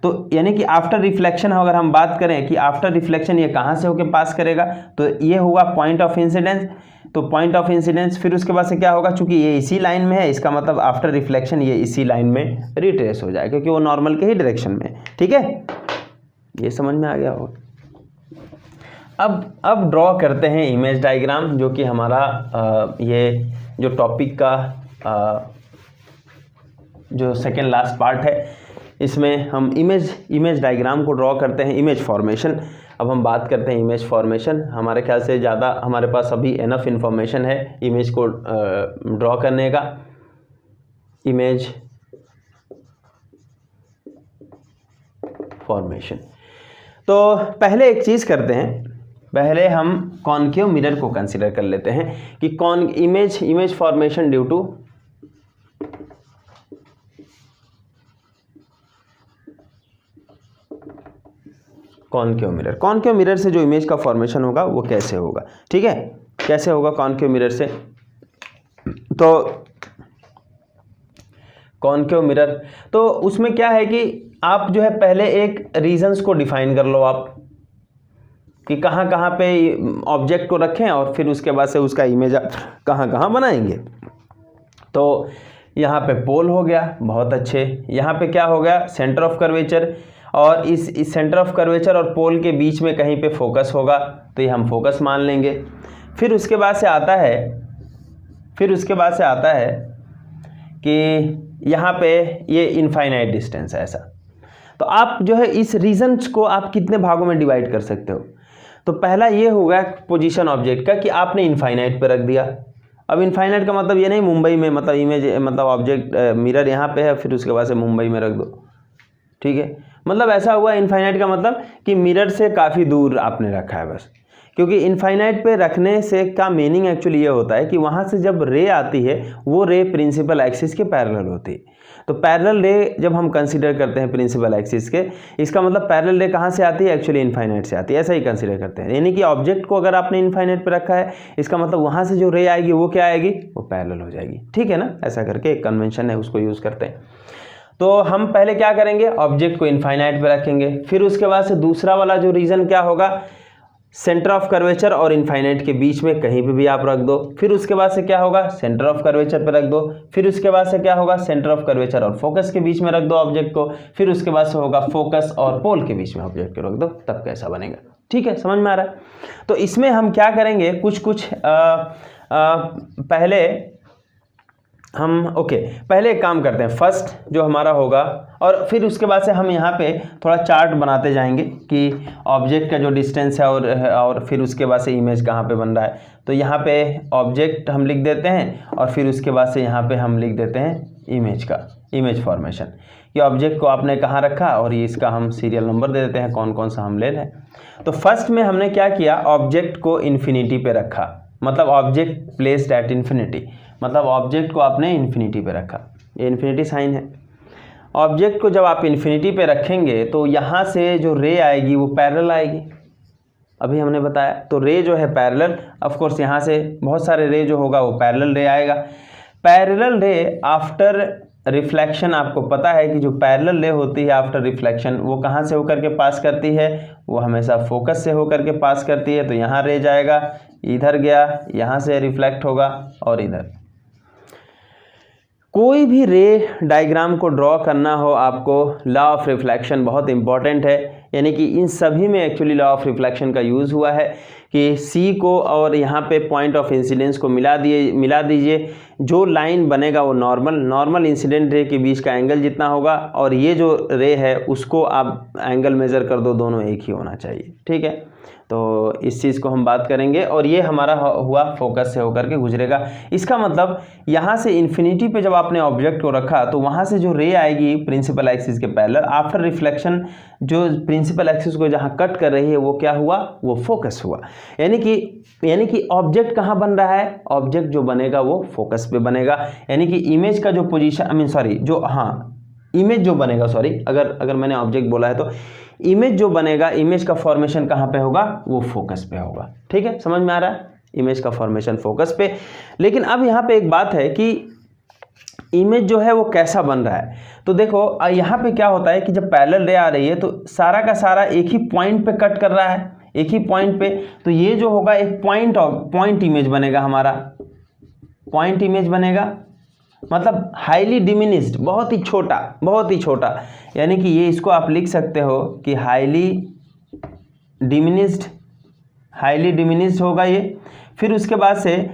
तो यानी कि आफ्टर रिफ्लेक्शन अगर हम बात करें कि आफ्टर रिफ्लेक्शन ये कहाँ से होकर पास करेगा, तो ये होगा पॉइंट ऑफ इंसिडेंस। तो पॉइंट ऑफ इंसिडेंस फिर उसके बाद से क्या होगा, चूंकि ये इसी लाइन में है, इसका मतलब आफ्टर रिफ्लेक्शन ये इसी लाइन में रिट्रेस हो जाएगा क्योंकि वो नॉर्मल के ही डायरेक्शन में। ठीक है, ये समझ में आ गया होगा। अब ड्रॉ करते हैं इमेज डायग्राम, जो कि हमारा ये जो टॉपिक का जो सेकेंड लास्ट पार्ट है, इसमें हम इमेज डायग्राम को ड्रॉ करते हैं। इमेज फॉर्मेशन, अब हम बात करते हैं इमेज फॉर्मेशन। हमारे ख्याल से ज़्यादा हमारे पास अभी एनफ इंफॉर्मेशन है इमेज को ड्रॉ करने का। इमेज फॉर्मेशन, तो पहले एक चीज़ करते हैं, पहले हम कॉनकेव मिरर को कंसीडर कर लेते हैं कि image formation due to concave mirror से जो इमेज का फॉर्मेशन होगा वो कैसे होगा। ठीक है, कैसे होगा कॉनकेव मिरर से? तो कॉनकेव मिरर, तो उसमें क्या है कि आप जो है पहले एक रीजन्स को डिफाइन कर लो आप कि कहाँ कहाँ पे ऑब्जेक्ट को रखें और फिर उसके बाद से उसका इमेज कहाँ कहाँ बनाएंगे। तो यहाँ पे पोल हो गया, बहुत अच्छे। यहाँ पे क्या हो गया, सेंटर ऑफ कर्वेचर, और इस सेंटर ऑफ कर्वेचर और पोल के बीच में कहीं पे फोकस होगा, तो ये हम फोकस मान लेंगे। फिर उसके बाद से आता है कि यहाँ पे ये इनफाइनाइट डिस्टेंस है ऐसा। तो आप जो है इस रीजन्स को आप कितने भागों में डिवाइड कर सकते हो। तो पहला ये होगा पोजीशन ऑब्जेक्ट का कि आपने इनफाइनाइट पे रख दिया। अब इनफाइनाइट का मतलब ये नहीं मुंबई में, मतलब इमेज मतलब ऑब्जेक्ट मिरर यहाँ पे है फिर उसके बाद से मुंबई में रख दो। ठीक है, मतलब ऐसा हुआ इनफाइनाइट का मतलब कि मिरर से काफ़ी दूर आपने रखा है बस, क्योंकि इनफाइनाइट पे रखने से का मीनिंग एक्चुअली ये होता है कि वहाँ से जब रे आती है वो रे प्रिंसिपल एक्सिस के पैरेलल होती है। तो पैरेलल रे जब हम कंसीडर करते हैं प्रिंसिपल एक्सिस के, इसका मतलब पैरेलल रे कहाँ से आती है, एक्चुअली इनफाइनाइट से आती है, ऐसा ही कंसीडर करते हैं। यानी कि ऑब्जेक्ट को अगर आपने इनफाइनाइट पे रखा है, इसका मतलब वहाँ से जो रे आएगी वो क्या आएगी, वो पैरेलल हो जाएगी। ठीक है ना, ऐसा करके एक कन्वेंशन है उसको यूज़ करते हैं। तो हम पहले क्या करेंगे, ऑब्जेक्ट को इनफाइनाइट पे रखेंगे। फिर उसके बाद से दूसरा वाला जो रीजन क्या होगा, सेंटर ऑफ कर्वेचर और इनफाइनाइट के बीच में कहीं पे भी आप रख दो। फिर उसके बाद से क्या होगा, सेंटर ऑफ कर्वेचर पे रख दो। फिर उसके बाद से क्या होगा, सेंटर ऑफ कर्वेचर और फोकस के बीच में रख दो ऑब्जेक्ट को। फिर उसके बाद से होगा फोकस और पोल के बीच में ऑब्जेक्ट को रख दो, तब कैसा बनेगा। ठीक है, समझ में आ रहा है। तो इसमें हम क्या करेंगे, कुछ पहले हम पहले एक काम करते हैं, फर्स्ट जो हमारा होगा, और फिर उसके बाद से हम यहाँ पे थोड़ा चार्ट बनाते जाएंगे कि ऑब्जेक्ट का जो डिस्टेंस है और फिर उसके बाद से इमेज कहाँ पे बन रहा है। तो यहाँ पे ऑब्जेक्ट हम लिख देते हैं और फिर उसके बाद से यहाँ पे हम लिख देते हैं इमेज फॉर्मेशन, कि ऑब्जेक्ट को आपने कहाँ रखा और ये इसका हम सीरियल नंबर दे देते हैं कौन कौन सा हम ले लें। तो फर्स्ट में हमने क्या किया, ऑब्जेक्ट को इन्फिनिटी पे रखा, मतलब ऑब्जेक्ट प्लेस्ड एट इन्फिनिटी, मतलब ऑब्जेक्ट को आपने इन्फिनिटी पे रखा, ये इन्फिनिटी साइन है। ऑब्जेक्ट को जब आप इन्फिनिटी पे रखेंगे तो यहाँ से जो रे आएगी वो पैरेलल आएगी, अभी हमने बताया। तो रे जो है पैरेलल, ऑफ कोर्स यहाँ से बहुत सारे रे जो होगा वो पैरेलल रे आएगा। पैरेलल रे आफ्टर रिफ्लेक्शन, आपको पता है कि जो पैरेलल रे होती है आफ्टर रिफ्लेक्शन वो कहाँ से होकर के पास करती है, वो हमेशा फोकस से होकर के पास करती है। तो यहाँ रे जाएगा, इधर गया, यहाँ से रिफ्लेक्ट होगा और इधर। कोई भी रे डायग्राम को ड्रॉ करना हो आपको, लॉ ऑफ रिफ्लेक्शन बहुत इंपॉर्टेंट है, यानी कि इन सभी में एक्चुअली लॉ ऑफ रिफ्लेक्शन का यूज़ हुआ है कि सी को और यहाँ पे पॉइंट ऑफ इंसिडेंस को मिला दीजिए। जो लाइन बनेगा वो नॉर्मल इंसिडेंट रे के बीच का एंगल जितना होगा, और ये जो रे है उसको आप एंगल मेज़र कर दो, दोनों एक ही होना चाहिए। ठीक है, तो इस चीज़ को हम बात करेंगे, और ये हमारा हुआ फोकस से होकर के गुजरेगा। इसका मतलब यहाँ से इन्फिनिटी पे जब आपने ऑब्जेक्ट को रखा तो वहाँ से जो रे आएगी प्रिंसिपल एक्सिस के पैरेलल, आफ्टर रिफ्लेक्शन जो प्रिंसिपल एक्सिस को जहाँ कट कर रही है वो क्या हुआ, वो फोकस हुआ। यानी कि ऑब्जेक्ट कहाँ बन रहा है, ऑब्जेक्ट जो बनेगा वो फोकस पे बनेगा। यानी कि इमेज का जो पोजीशन इमेज जो बनेगा, अगर मैंने ऑब्जेक्ट बोला है तो इमेज जो बनेगा, इमेज का फॉर्मेशन कहाँ पे होगा, वो फोकस पे होगा। ठीक है, समझ में आ रहा है, इमेज का फॉर्मेशन फोकस पे। लेकिन अब यहाँ पे एक बात है कि इमेज जो है वो कैसा बन रहा है। तो देखो यहाँ पे क्या होता है कि जब पैरेलल रे आ रही है तो सारा का सारा एक ही पॉइंट पे कट कर रहा है, एक ही पॉइंट पे। तो ये जो होगा एक पॉइंट इमेज बनेगा, हमारा पॉइंट इमेज बनेगा, मतलब हाईली डिमिनिस्ड, बहुत ही छोटा। यानी कि ये इसको आप लिख सकते हो कि हाईली डिमिनिस्ड होगा ये। फिर उसके बाद से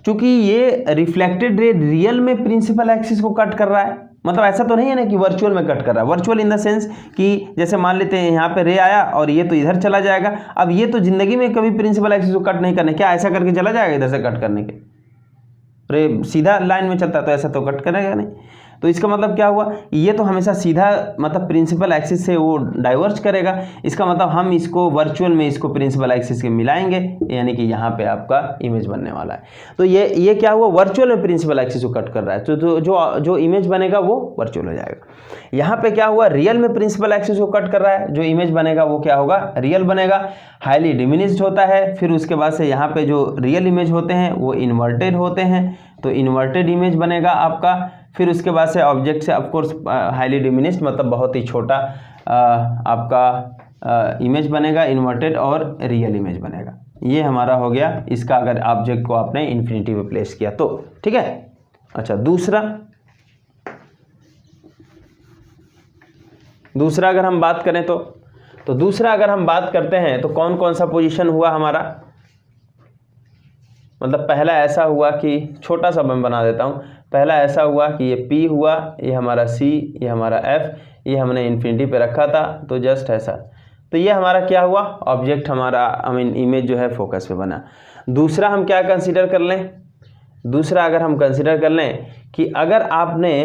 चूंकि ये रिफ्लेक्टेड रे रियल में प्रिंसिपल एक्सिस को कट कर रहा है, मतलब ऐसा तो नहीं है ना कि वर्चुअल में कट कर रहा है। वर्चुअल इन द सेंस कि जैसे मान लेते हैं यहाँ पे रे आया और ये तो इधर चला जाएगा। अब ये तो जिंदगी में कभी प्रिंसिपल एक्सिस को कट नहीं करने, क्या ऐसा करके चला जाएगा इधर से कट करने के, रे सीधा लाइन में चलता है तो ऐसा तो कट करेगा नहीं। तो इसका मतलब क्या हुआ, ये तो हमेशा सीधा मतलब प्रिंसिपल एक्सिस से वो डाइवर्ज करेगा। इसका मतलब हम इसको वर्चुअल में इसको प्रिंसिपल एक्सिस के मिलाएंगे, यानी कि यहाँ पे आपका इमेज बनने वाला है। तो ये क्या हुआ, वर्चुअल में प्रिंसिपल एक्सिस को कट कर रहा है, तो जो इमेज बनेगा वो वर्चुअल हो जाएगा। यहाँ पे क्या हुआ, रियल में प्रिंसिपल एक्सिस को कट कर रहा है, जो इमेज बनेगा वो क्या होगा, रियल बनेगा। हाईली डिमिनिस्ड होता है। फिर उसके बाद से यहाँ पे जो रियल इमेज होते हैं वो इन्वर्टेड होते हैं, तो इन्वर्टेड इमेज बनेगा आपका। फिर उसके बाद से ऑब्जेक्ट से ऑफकोर्स हाईली डिमिनिस्ड मतलब बहुत ही छोटा आपका इमेज बनेगा, इन्वर्टेड और रियल इमेज बनेगा। ये हमारा हो गया इसका, अगर ऑब्जेक्ट को आपने इन्फिनिटी पे प्लेस किया तो। ठीक है, अच्छा दूसरा अगर हम बात करें तो दूसरा अगर हम बात करते हैं तो कौन कौन सा पोजीशन हुआ हमारा, मतलब पहला ऐसा हुआ कि छोटा सा मैं बना देता हूँ। पहला ऐसा हुआ कि ये P हुआ, ये हमारा C, ये हमारा F, ये हमने इन्फिनिटी पे रखा था, तो जस्ट ऐसा। तो ये हमारा क्या हुआ, ऑब्जेक्ट हमारा इमेज जो है फोकस पे बना। दूसरा हम क्या कंसीडर कर लें, दूसरा अगर हम कंसीडर कर लें कि अगर आपने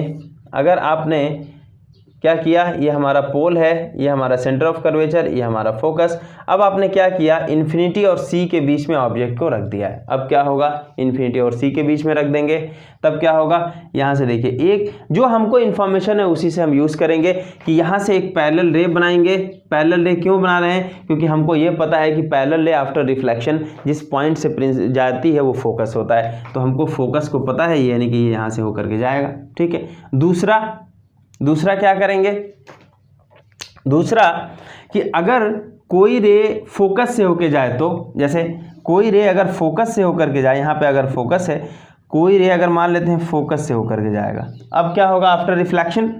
क्या किया, ये हमारा पोल है, ये हमारा सेंटर ऑफ कर्वेचर, ये हमारा फोकस। अब आपने क्या किया, इन्फिनिटी और सी के बीच में ऑब्जेक्ट को रख दिया है। अब क्या होगा, इन्फिनिटी और सी के बीच में रख देंगे, तब क्या होगा, यहाँ से देखिए एक जो हमको इन्फॉर्मेशन है उसी से हम यूज़ करेंगे कि यहाँ से एक पैरेलल रे बनाएंगे। पैरेलल रे क्यों बना रहे हैं, क्योंकि हमको ये पता है कि पैरेलल रे आफ्टर रिफ्लेक्शन जिस पॉइंट से जाती है वो फोकस होता है, तो हमको फोकस को पता है, यानी कि ये यहाँ से होकर के जाएगा। ठीक है, दूसरा क्या करेंगे, दूसरा कि अगर कोई रे फोकस से होके जाए तो, जैसे कोई रे अगर फोकस से होकर के जाए, यहाँ पे अगर फोकस है, कोई रे अगर मान लेते हैं फोकस से होकर के जाएगा, अब क्या होगा आफ्टर रिफ्लेक्शन?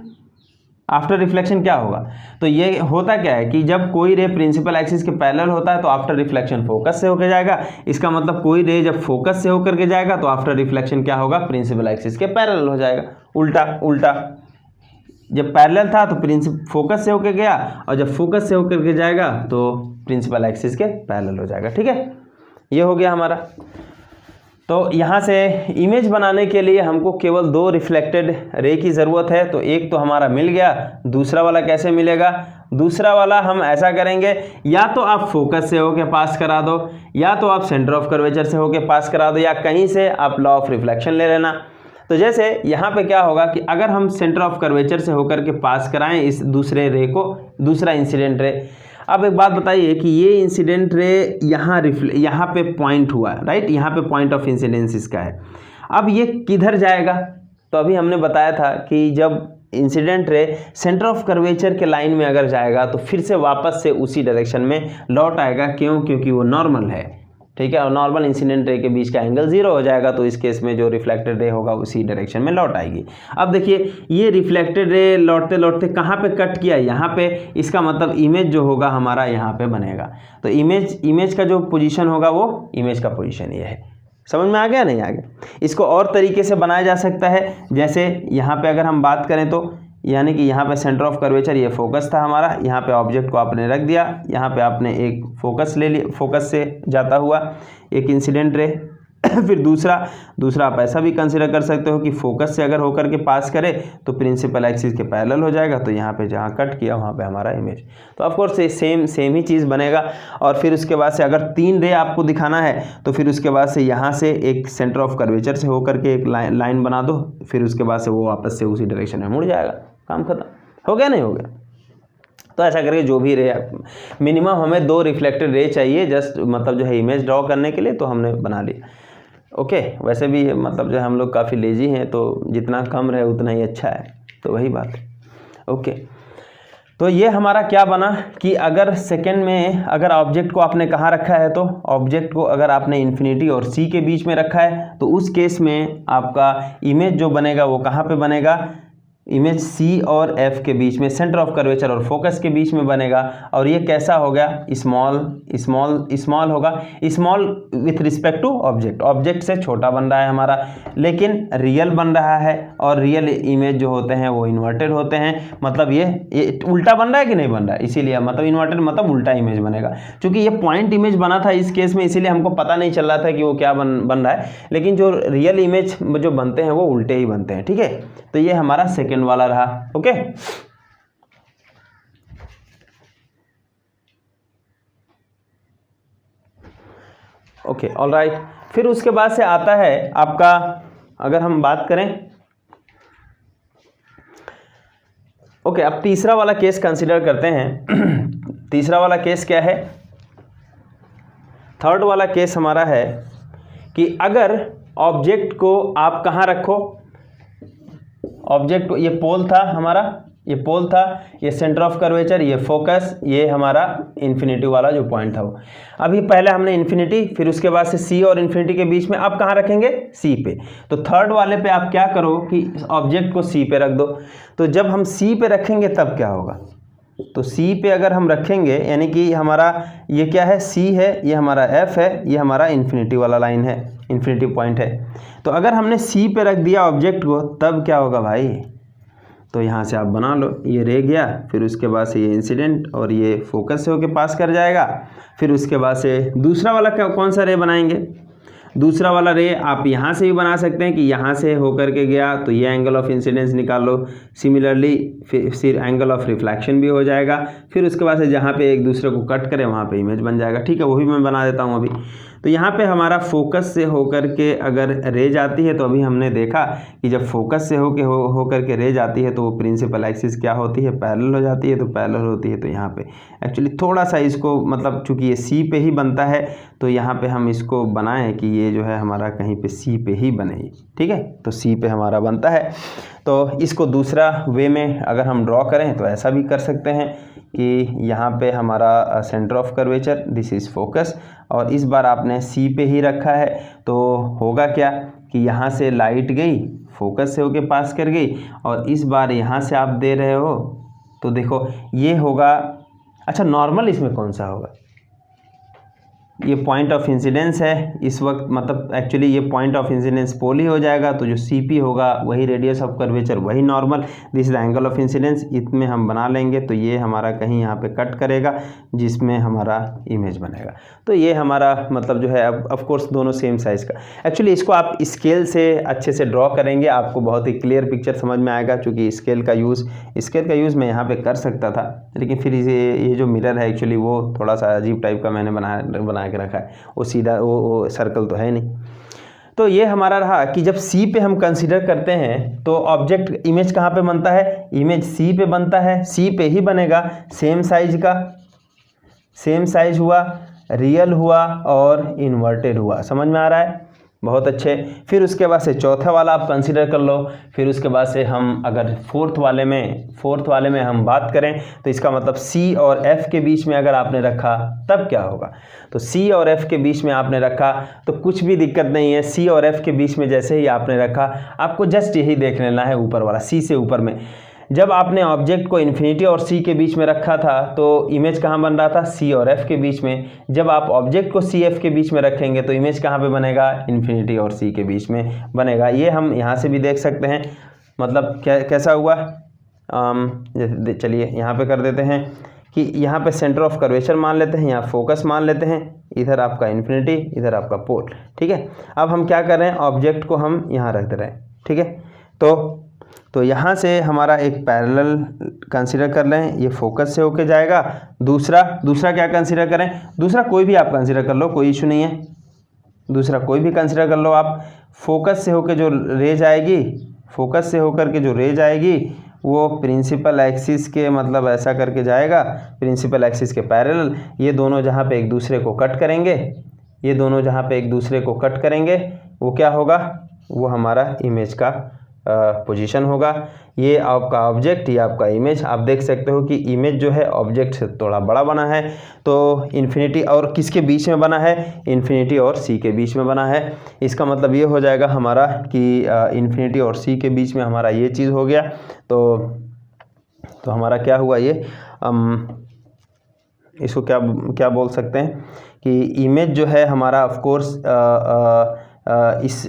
आफ्टर रिफ्लेक्शन क्या होगा? तो ये होता क्या है कि जब कोई रे प्रिंसिपल एक्सिस के पैरेलल होता है तो आफ्टर रिफ्लेक्शन फोकस से होकर जाएगा। इसका मतलब कोई रे जब फोकस से होकर के जाएगा तो आफ्टर रिफ्लेक्शन क्या होगा? प्रिंसिपल एक्सिस के पैरेलल हो जाएगा। उल्टा उल्टा, जब पैरेलल था तो फोकस से होकर गया, और जब फोकस से होकर के जाएगा तो प्रिंसिपल एक्सिस के पैरेलल हो जाएगा। ठीक है, ये हो गया हमारा। तो यहाँ से इमेज बनाने के लिए हमको केवल 2 रिफ्लेक्टेड रे की ज़रूरत है। तो एक तो हमारा मिल गया, दूसरा वाला कैसे मिलेगा? दूसरा वाला हम ऐसा करेंगे, या तो आप फोकस से होके पास करा दो, या तो आप सेंटर ऑफ कर्वेचर से होके पास करा दो, या कहीं से आप लॉ ऑफ रिफ्लेक्शन ले लेना। तो जैसे यहाँ पे क्या होगा कि अगर हम सेंटर ऑफ कर्वेचर से होकर के पास कराएं इस दूसरे रे को, दूसरा इंसिडेंट रे, अब एक बात बताइए कि ये इंसिडेंट रे यहाँ पे पॉइंट हुआ, राइट, यहाँ पे पॉइंट ऑफ इंसिडेंस इसका है। अब ये किधर जाएगा? तो अभी हमने बताया था कि जब incident ray centre of curvature के लाइन में अगर जाएगा तो फिर से वापस से उसी डायरेक्शन में लौट आएगा। क्यों? क्योंकि वो नॉर्मल है। ठीक है, और नॉर्मल इंसिडेंट रे के बीच का एंगल 0 हो जाएगा, तो इस केस में जो रिफ्लेक्टेड रे होगा उसी डायरेक्शन में लौट आएगी। अब देखिए ये रिफ्लेक्टेड रे लौटते लौटते कहाँ पे कट किया? यहाँ पे। इसका मतलब इमेज जो होगा हमारा यहाँ पे बनेगा। तो इमेज का जो पोजीशन होगा वो इमेज का पोजीशन ये है। समझ में आ गया? नहीं आ गया? इसको और तरीके से बनाया जा सकता है। जैसे यहाँ पे अगर हम बात करें तो यानी कि यहाँ पे सेंटर ऑफ कर्वेचर ये फोकस था हमारा, यहाँ पे ऑब्जेक्ट को आपने रख दिया, यहाँ पे आपने एक फोकस ले लिया, फोकस से जाता हुआ एक इंसिडेंट रे फिर दूसरा आप ऐसा भी कंसिडर कर सकते हो कि फोकस से अगर होकर के पास करे तो प्रिंसिपल एक्सिस के पैरेलल हो जाएगा। तो यहाँ पे जहाँ कट किया वहाँ पे हमारा इमेज, तो ऑफ कोर्स सेम ही चीज़ बनेगा। और फिर उसके बाद से अगर 3 रे आपको दिखाना है तो फिर उसके बाद से यहाँ से एक सेंटर ऑफ कर्वेचर से होकर के एक लाइन बना दो, फिर उसके बाद से वो वापस से उसी डायरेक्शन में मुड़ जाएगा। काम खत्म हो गया? नहीं हो गया? तो ऐसा करके जो भी रे, मिनिमम हमें 2 रिफ्लेक्टेड रे चाहिए जस्ट मतलब जो है इमेज ड्रॉ करने के लिए, तो हमने बना लिया। ओके, वैसे भी मतलब जो है हम लोग काफ़ी लेजी हैं, तो जितना कम रहे उतना ही अच्छा है, तो वही बात है। ओके, तो ये हमारा क्या बना कि अगर सेकेंड में अगर ऑब्जेक्ट को आपने कहाँ रखा है, तो ऑब्जेक्ट को अगर आपने इन्फिनिटी और सी के बीच में रखा है तो उस केस में आपका इमेज जो बनेगा वो कहाँ पे बनेगा? इमेज सी और एफ के बीच में, सेंटर ऑफ कर्वेचर और फोकस के बीच में बनेगा। और ये कैसा हो गया? स्मॉल होगा, small with respect to object से छोटा बन रहा है हमारा, लेकिन रियल बन रहा है। और रियल इमेज जो होते हैं वो इन्वर्टेड होते हैं, मतलब ये उल्टा बन रहा है कि नहीं बन रहा है, इसीलिए मतलब इन्वर्टेड मतलब उल्टा इमेज बनेगा। क्योंकि ये पॉइंट इमेज बना था इस केस में, इसीलिए हमको पता नहीं चल रहा था कि वो क्या बन रहा है, लेकिन जो रियल इमेज जो बनते हैं वो उल्टे ही बनते हैं। ठीक है, तो ये हमारा सेकेंड वाला रहा। Okay, okay, alright. फिर उसके बाद से आता है आपका, अगर हम बात करें, ओके, अब तीसरा वाला केस कंसीडर करते हैं। तीसरा वाला केस क्या है? थर्ड वाला केस हमारा है कि अगर ऑब्जेक्ट को आप कहाँ रखो, ऑब्जेक्ट को, ये पोल था हमारा, ये पोल था, ये सेंटर ऑफ कर्वेचर, ये फोकस, ये हमारा इन्फिनिटी वाला जो पॉइंट था वो। अभी पहले हमने इन्फिनिटी, फिर उसके बाद से सी और इन्फिनिटी के बीच में आप कहाँ रखेंगे? सी पे। तो थर्ड वाले पे आप क्या करो कि ऑब्जेक्ट को सी पे रख दो। तो जब हम सी पे रखेंगे तब क्या होगा? तो सी पे अगर हम रखेंगे, यानी कि हमारा ये क्या है? सी है, ये हमारा एफ है, ये हमारा इन्फिनिटी वाला लाइन है, इन्फिनिटी पॉइंट है। तो अगर हमने सी पे रख दिया ऑब्जेक्ट को तब क्या होगा भाई? तो यहाँ से आप बना लो, ये रे गया, फिर उसके बाद से ये इंसिडेंट और ये फोकस से होके पास कर जाएगा। फिर उसके बाद से दूसरा वाला कौन सा रे बनाएंगे? दूसरा वाला रे आप यहाँ से भी बना सकते हैं कि यहाँ से होकर के गया तो ये एंगल ऑफ इंसिडेंस निकाल लो। सिमिलरली फिर एंगल ऑफ रिफ्लेक्शन भी हो जाएगा। फिर उसके बाद से जहाँ पे एक दूसरे को कट करें वहाँ पे इमेज बन जाएगा। ठीक है, वो भी मैं बना देता हूँ अभी। तो यहाँ पे हमारा फोकस से होकर के अगर रे जाती है, तो अभी हमने देखा कि जब फोकस से होकर के रे जाती है तो वो प्रिंसिपल एक्सिस क्या होती है? पैरेलल हो जाती है। तो पैरेलल होती है तो यहाँ पे एक्चुअली थोड़ा सा इसको मतलब चूँकि ये सी पे ही बनता है तो यहाँ पे हम इसको बनाएं कि ये जो है हमारा कहीं पे सी पे ही बने। ठीक है, तो सी पे हमारा बनता है। तो इसको दूसरा वे में अगर हम ड्रॉ करें तो ऐसा भी कर सकते हैं कि यहाँ पे हमारा centre of curvature, this is focus, और इस बार आपने सी पे ही रखा है, तो होगा क्या कि यहाँ से लाइट गई, फोकस से होके पास कर गई, और इस बार यहाँ से आप दे रहे हो, तो देखो ये होगा। अच्छा, नॉर्मल इसमें कौन सा होगा? ये पॉइंट ऑफ इंसिडेंस है इस वक्त, मतलब एक्चुअली ये पॉइंट ऑफ इंसिडेंस पोल ही हो जाएगा, तो जो CP होगा वही रेडियस ऑफ कर्वेचर, वही normal, this is the angle of incidence, इसमें हम बना लेंगे, तो ये हमारा कहीं यहाँ पे कट करेगा जिसमें हमारा इमेज बनेगा। तो ये हमारा मतलब जो है, अब ऑफ कोर्स दोनों सेम साइज़ का। एक्चुअली इसको आप स्केल से अच्छे से ड्रॉ करेंगे, आपको बहुत ही क्लियर पिक्चर समझ में आएगा, क्योंकि स्केल का यूज़ मैं यहाँ पर कर सकता था, लेकिन फिर ये जो मिरर है एक्चुअली वो थोड़ा सा अजीब टाइप का मैंने बना के रखा है, वो सीधा वो सर्कल तो है नहीं। तो ये हमारा रहा कि जब सी पे हम कंसीडर करते हैं तो ऑब्जेक्ट इमेज कहाँ पे बनता है? इमेज सी पे बनता है, सी पे ही बनेगा, सेम साइज का, सेम साइज हुआ, रियल हुआ और इन्वर्टेड हुआ। समझ में आ रहा है? बहुत अच्छे। फिर उसके बाद से चौथा वाला आप कंसीडर कर लो। फिर उसके बाद से हम अगर फोर्थ वाले में हम बात करें तो इसका मतलब सी और एफ के बीच में अगर आपने रखा तब क्या होगा? तो सी और एफ के बीच में आपने रखा तो कुछ भी दिक्कत नहीं है। सी और एफ के बीच में जैसे ही आपने रखा, आपको जस्ट यही देख लेना है ऊपर वाला, सी से ऊपर में। जब आपने ऑब्जेक्ट को इन्फिनिटी और सी के बीच में रखा था तो इमेज कहाँ बन रहा था? सी और एफ के बीच में। जब आप ऑब्जेक्ट को सी एफ के बीच में रखेंगे तो इमेज कहाँ पे बनेगा? इन्फिनिटी और सी के बीच में बनेगा। ये हम यहाँ से भी देख सकते हैं, मतलब कैसा हुआ। चलिए यहाँ पे कर देते हैं कि यहाँ पे सेंटर ऑफ कर्वेचर मान लेते हैं, यहाँ फोकस मान लेते हैं, इधर आपका इन्फिनिटी, इधर आपका पोल। ठीक है, अब हम क्या कर रहे हैं? ऑब्जेक्ट को हम यहाँ रख दे रहे हैं। ठीक है, तो यहाँ से हमारा एक पैरेलल कंसीडर कर लें, ये फोकस से होके जाएगा। दूसरा क्या कंसीडर करें? दूसरा कोई भी आप कंसीडर कर लो, कोई इशू नहीं है, दूसरा कोई भी कंसीडर कर लो आप। फोकस से होकर जो रेज आएगी, फोकस से होकर के जो रेज आएगी वो प्रिंसिपल एक्सिस के, मतलब ऐसा करके जाएगा, प्रिंसिपल एक्सिस के पैरेलल। ये दोनों जहाँ पे एक दूसरे को कट करेंगे, ये दोनों जहाँ पे एक दूसरे को कट करेंगे, वो क्या होगा? वो हमारा इमेज का पोजीशन होगा। ये आपका ऑब्जेक्ट, ये आपका इमेज। आप देख सकते हो कि इमेज जो है ऑब्जेक्ट से थोड़ा बड़ा बना है, तो इन्फिनिटी और किसके बीच में बना है? इन्फिनिटी और सी के बीच में बना है। इसका मतलब ये हो जाएगा हमारा कि इन्फिनिटी और सी के बीच में हमारा ये चीज़ हो गया। तो हमारा क्या हुआ? ये इसको क्या बोल सकते हैं कि इमेज जो है हमारा ऑफ कोर्स इस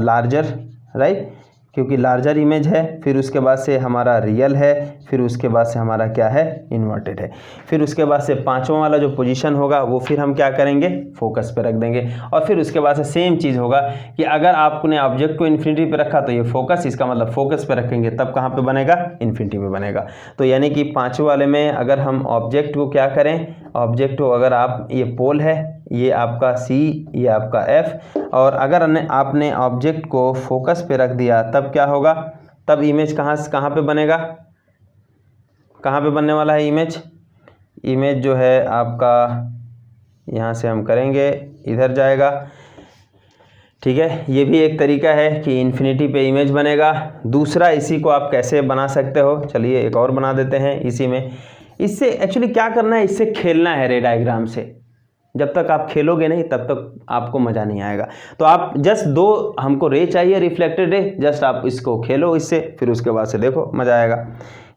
लार्जर, राइट, क्योंकि लार्जर इमेज है। फिर उसके बाद से हमारा रियल है, फिर उसके बाद से हमारा क्या है? इन्वर्टेड है। फिर उसके बाद से पांचवा वाला जो पोजीशन होगा वो फिर हम क्या करेंगे? फोकस पे रख देंगे। और फिर उसके बाद से सेम चीज़ होगा कि अगर आपने ऑब्जेक्ट को इन्फिनिटी पे रखा तो ये फोकस, इसका मतलब फोकस पे रखेंगे तब कहाँ पे बनेगा? इन्फिनिटी पे बनेगा। तो यानी कि पाँचवें वाले में अगर हम ऑब्जेक्ट को क्या करें? ऑब्जेक्ट को अगर आप, ये पोल है, ये आपका सी, ये आपका एफ, और अगर आपने ऑब्जेक्ट को फोकस पे रख दिया तब क्या होगा? तब इमेज कहाँ पे बनेगा? कहाँ पे बनने वाला है इमेज? इमेज जो है आपका यहाँ से हम करेंगे, इधर जाएगा। ठीक है, ये भी एक तरीका है कि इन्फिनिटी पे इमेज बनेगा। दूसरा, इसी को आप कैसे बना सकते हो? चलिए एक और बना देते हैं इसी में। इससे एक्चुअली क्या करना है? इससे खेलना है रे डायग्राम से। जब तक आप खेलोगे नहीं तब तक आपको मज़ा नहीं आएगा। तो आप जस्ट दो, हमको रे चाहिए, रिफ्लेक्टेड रे, जस्ट आप इसको खेलो इससे, फिर उसके बाद से देखो मज़ा आएगा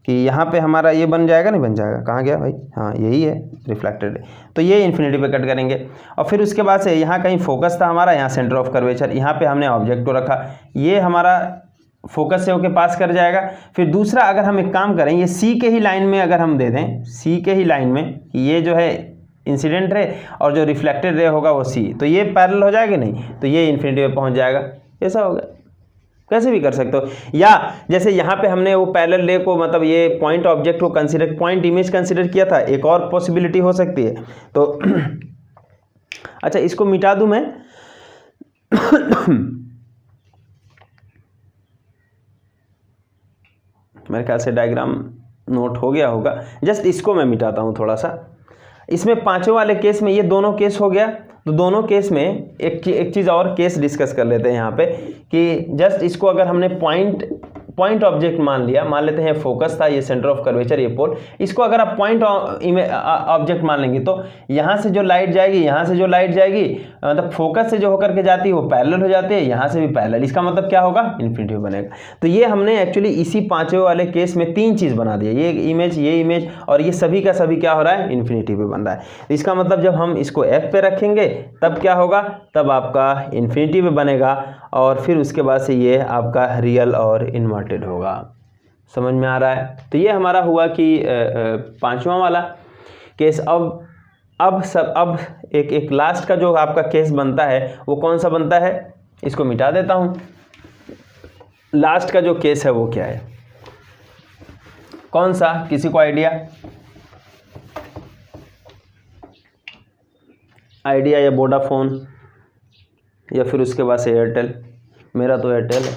कि यहाँ पे हमारा ये बन जाएगा, नहीं बन जाएगा? कहाँ गया भाई? हाँ, यही है रिफ्लेक्टेड रे। तो ये इन्फिनिटी पे कट करेंगे। और फिर उसके बाद से यहाँ कहीं फोकस था हमारा, यहाँ सेंटर ऑफ कर्वेचर, यहाँ पे हमने ऑब्जेक्ट को रखा, ये हमारा फोकस से होके पास कर जाएगा। फिर दूसरा, अगर हम एक काम करें, ये सी के ही लाइन में अगर हम दे दें, सी के ही लाइन में, ये जो है इंसिडेंट रे और जो रिफ्लेक्टेड रे होगा वो सी, तो ये पैरेलल हो जाएगा नहीं, तो ये इन्फिनिटी पे पहुंच जाएगा। ऐसा होगा, कैसे भी कर सकते हो। या जैसे यहाँ पे हमने वो पैरेलल रे को, मतलब ये पॉइंट ऑब्जेक्ट को कंसीडर, पॉइंट इमेज कंसीडर किया था, एक और पॉसिबिलिटी हो सकती है। तो अच्छा, इसको मिटा दूं मैं। मेरे ख्याल से डायग्राम नोट हो गया होगा, जस्ट इसको मैं मिटाता हूँ थोड़ा सा। इसमें पांचों वाले केस में ये दोनों केस हो गया, तो दोनों केस में एक चीज़ और केस डिस्कस कर लेते हैं यहाँ पे कि जस्ट इसको अगर हमने पॉइंट पॉइंट ऑब्जेक्ट मान लिया, मान लेते हैं फोकस था, ये सेंटर ऑफ कर्वेचर, ये पोल, इसको अगर आप पॉइंट ऑब्जेक्ट मान लेंगे तो यहाँ से जो लाइट जाएगी, यहाँ से जो लाइट जाएगी, मतलब फोकस से जो होकर के जाती है वो पैरेलल हो जाती है, यहाँ से भी पैरेलल, इसका मतलब क्या होगा, इन्फिनिटी बनेगा। तो ये हमने एक्चुअली इसी पांचवें वाले केस में 3 चीज़ बना दिया, ये इमेज और ये सभी का सभी क्या हो रहा है, इन्फिनिटी पे बन रहा है। तो इसका मतलब जब हम इसको F पे रखेंगे तब क्या होगा, तब आपका इन्फिनिटी पे बनेगा और फिर उसके बाद से ये आपका रियल और इन्वर्टेड होगा। समझ में आ रहा है? तो ये हमारा हुआ कि पांचवा वाला केस। अब एक लास्ट का जो आपका केस बनता है वो कौन सा बनता है, इसको मिटा देता हूँ। लास्ट का जो केस है वो क्या है, कौन सा, किसी को आइडिया या वोडाफोन या फिर उसके बाद से एयरटेल, मेरा तो एयरटेल है।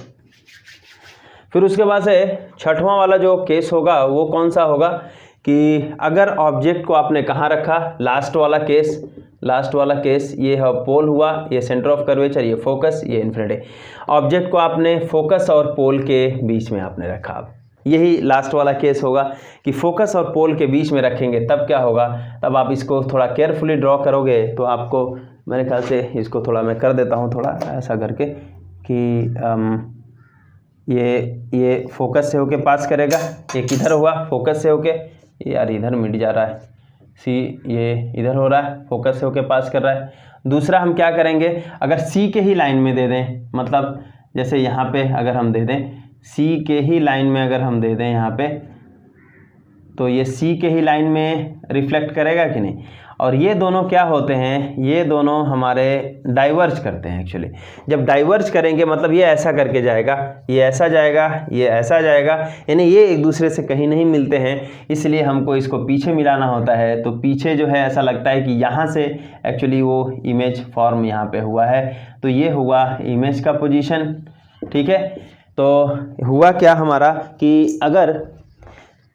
फिर उसके बाद से छठवां वाला जो केस होगा वो कौन सा होगा कि अगर ऑब्जेक्ट को आपने कहाँ रखा, लास्ट वाला केस ये है पोल हुआ, ये सेंटर ऑफ कर्वेचर, ये फोकस, ये इन्फिनिटी। ऑब्जेक्ट को आपने फोकस और पोल के बीच में आपने रखा। अब यही लास्ट वाला केस होगा कि फोकस और पोल के बीच में रखेंगे तब क्या होगा, तब आप इसको थोड़ा केयरफुली ड्रॉ करोगे तो आपको, मेरे ख्याल से इसको थोड़ा मैं कर देता हूँ थोड़ा ऐसा करके कि ये फोकस से होके पास करेगा, एक इधर हुआ फोकस से होके, यार इधर मिट जा रहा है, सी ये इधर हो रहा है, फोकस से होके पास कर रहा है। दूसरा हम क्या करेंगे, अगर सी के ही लाइन में दे दें, मतलब जैसे यहाँ पे अगर हम दे दें सी के ही लाइन में, अगर हम दे दें यहाँ पे, तो ये सी के ही लाइन में रिफ्लेक्ट करेगा कि नहीं। और ये दोनों क्या होते हैं, ये दोनों हमारे डाइवर्ज करते हैं एक्चुअली। जब डाइवर्ज करेंगे मतलब ये ऐसा करके जाएगा, ये ऐसा जाएगा, ये ऐसा जाएगा, यानी ये एक दूसरे से कहीं नहीं मिलते हैं, इसलिए हमको इसको पीछे मिलाना होता है। तो पीछे जो है ऐसा लगता है कि यहाँ से एक्चुअली वो इमेज फॉर्म यहाँ पे हुआ है। तो ये हुआ इमेज का पोजीशन, ठीक है। तो हुआ क्या हमारा कि अगर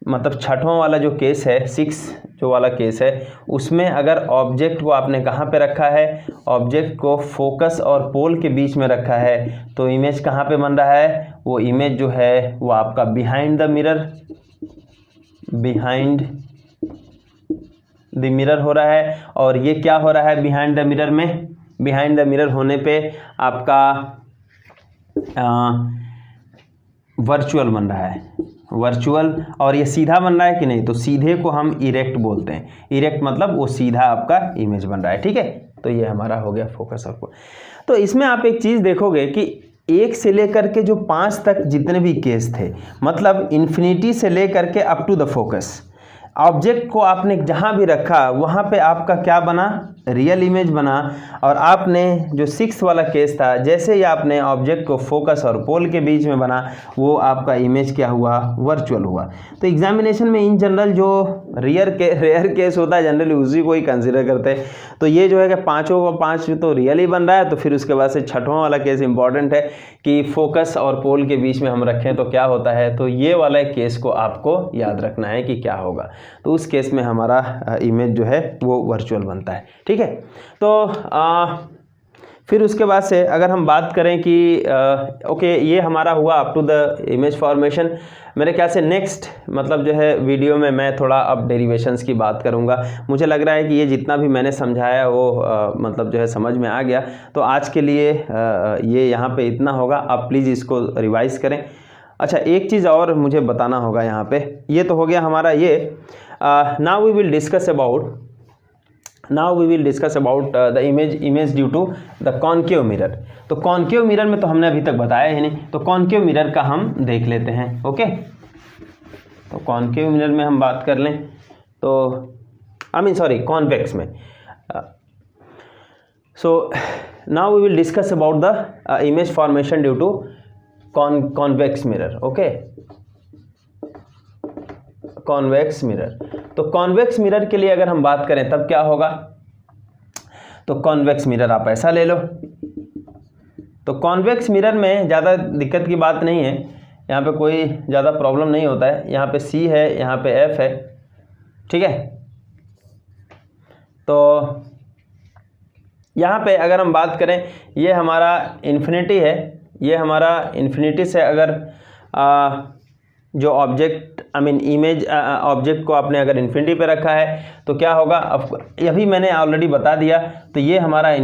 मतलब छठवां वाला जो केस है, 6 जो वाला केस है, उसमें अगर ऑब्जेक्ट को आपने कहाँ पे रखा है, ऑब्जेक्ट को फोकस और पोल के बीच में रखा है, तो इमेज कहाँ पे बन रहा है, वो इमेज जो है वो आपका बिहाइंड द मिरर हो रहा है। और ये क्या हो रहा है बिहाइंड द मिरर में, बिहाइंड द मिरर होने पे आपका वर्चुअल बन रहा है, वर्चुअल। और ये सीधा बन रहा है कि नहीं, तो सीधे को हम इरेक्ट बोलते हैं। इरेक्ट मतलब वो सीधा आपका इमेज बन रहा है, ठीक है। तो ये हमारा हो गया फोकस और पोल। तो इसमें आप एक चीज़ देखोगे कि 1 से लेकर के जो 5 तक जितने भी केस थे, मतलब इन्फिनिटी से लेकर के up to the focus, object को आपने जहाँ भी रखा वहाँ पे आपका क्या बना, रियल इमेज बना। और आपने जो 6 वाला केस था, जैसे ही आपने ऑब्जेक्ट को फोकस और पोल के बीच में बना, वो आपका इमेज क्या हुआ, वर्चुअल हुआ। तो एग्जामिनेशन में इन जनरल जो रेयर केस होता है जनरली उसी को ही कंसिडर करते हैं। तो ये जो है कि 5 का 5 तो रियल ही बन रहा है। तो फिर उसके बाद से छठवां वाला केस इंपॉर्टेंट है कि फोकस और पोल के बीच में हम रखें तो क्या होता है। तो ये वाला केस को आपको याद रखना है कि क्या होगा। तो उस केस में हमारा इमेज जो है वो वर्चुअल बनता है, ठीक है। तो फिर उसके बाद से अगर हम बात करें कि ओके, ये हमारा हुआ up to the image formation. मेरे ख्याल से नेक्स्ट मतलब जो है वीडियो में मैं थोड़ा अब डेरिवेशंस की बात करूँगा। मुझे लग रहा है कि ये जितना भी मैंने समझाया वो मतलब जो है समझ में आ गया। तो आज के लिए ये यहाँ पे इतना होगा। आप प्लीज़ इसको रिवाइज करें। अच्छा, एक चीज़ और मुझे बताना होगा यहाँ पे। ये तो हो गया हमारा ये। Now we will discuss about the image due to the concave mirror. तो कॉन्केव मिरर में तो हमने अभी तक बताया ही नहीं, तो कॉन्केव मिरर का हम देख लेते हैं। ओके, तो कॉन्केव मिरर में हम बात कर लें तो कॉन्वेक्स में। So now we will discuss about the image formation due to convex mirror. Okay, convex mirror. तो कॉन्वेक्स मिरर के लिए अगर हम बात करें तब क्या होगा, तो कॉन्वेक्स मिरर आप ऐसा ले लो। तो कॉन्वेक्स मिरर में ज़्यादा दिक्कत की बात नहीं है, यहाँ पे कोई ज़्यादा प्रॉब्लम नहीं होता है। यहाँ पे C है, यहाँ पे F है, ठीक है। तो यहाँ पे अगर हम बात करें, ये हमारा इन्फिनिटी है, ये हमारा इन्फिनिटी से अगर जो ऑब्जेक्ट इमेज ऑब्जेक्ट को आपने अगर इन्फिनिटी पे रखा है तो क्या होगा, अब अभी मैंने ऑलरेडी बता दिया, तो ये हमारा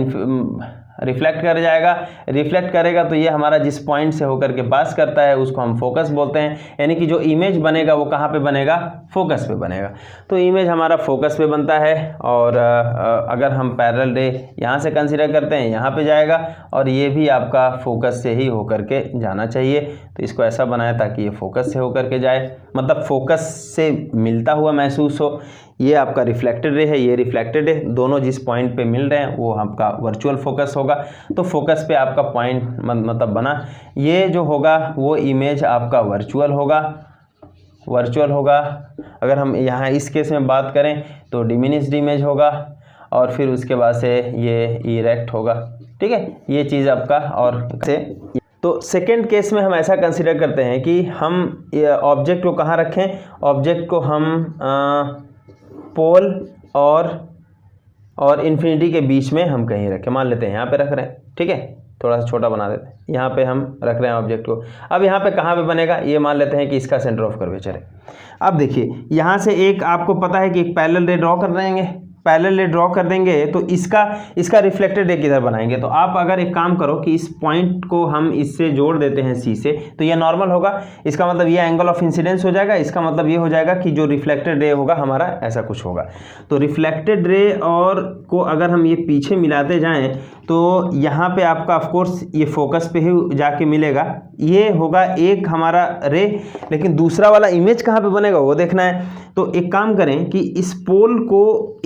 रिफ्लेक्ट कर जाएगा, रिफ्लेक्ट करेगा तो ये हमारा जिस पॉइंट से होकर के पास करता है उसको हम फोकस बोलते हैं, यानी कि जो इमेज बनेगा वो कहाँ पे बनेगा, फोकस पे बनेगा। तो इमेज हमारा फोकस पे बनता है, और अगर हम पैरेलल रे यहाँ से कंसीडर करते हैं यहाँ पे जाएगा, और ये भी आपका फोकस से ही होकर के जाना चाहिए। तो इसको ऐसा बनाया ताकि ये फोकस से होकर के जाए, मतलब फोकस से मिलता हुआ महसूस हो। ये आपका रिफ्लेक्टेड रे है, ये रिफ्लेक्टेड है, दोनों जिस पॉइंट पे मिल रहे हैं वो आपका वर्चुअल फोकस होगा। तो फोकस पे आपका पॉइंट मतलब बना, ये जो होगा वो इमेज आपका वर्चुअल होगा। अगर हम यहाँ इस केस में बात करें तो डिमिनिश्ड इमेज होगा, और फिर उसके बाद से ये इरेक्ट होगा। ठीक है, ये चीज़ आपका। और से तो सेकेंड केस में हम ऐसा कंसिडर करते हैं कि हम ऑब्जेक्ट को कहाँ रखें, ऑब्जेक्ट को हम पोल और इन्फिनिटी के बीच में हम कहीं रखें। मान लेते हैं यहाँ पे रख रहे हैं, ठीक है, थोड़ा सा छोटा बना देते हैं, यहाँ पे हम रख रहे हैं ऑब्जेक्ट को। अब यहाँ पे कहाँ पे बनेगा, ये मान लेते हैं कि इसका सेंटर ऑफ कर्वेचर है। अब देखिए यहाँ से एक आपको पता है कि एक पैरेलल रे ड्रॉ कर देंगे, पैरेलल रे ड्रॉ कर देंगे तो इसका रिफ्लेक्टेड रे किधर बनाएंगे। तो आप अगर एक काम करो कि इस पॉइंट को हम इससे जोड़ देते हैं सी से, तो ये नॉर्मल होगा, इसका मतलब ये एंगल ऑफ इंसिडेंस हो जाएगा, इसका मतलब ये हो जाएगा कि जो रिफ्लेक्टेड रे होगा हमारा ऐसा कुछ होगा। तो रिफ्लेक्टेड रे और को अगर हम ये पीछे मिलाते जाएं तो यहाँ पे आपका ऑफकोर्स ये फोकस पे ही जाके मिलेगा, ये होगा एक हमारा रे, लेकिन दूसरा वाला इमेज कहाँ पे बनेगा वो देखना है। तो एक काम करें कि इस पोल को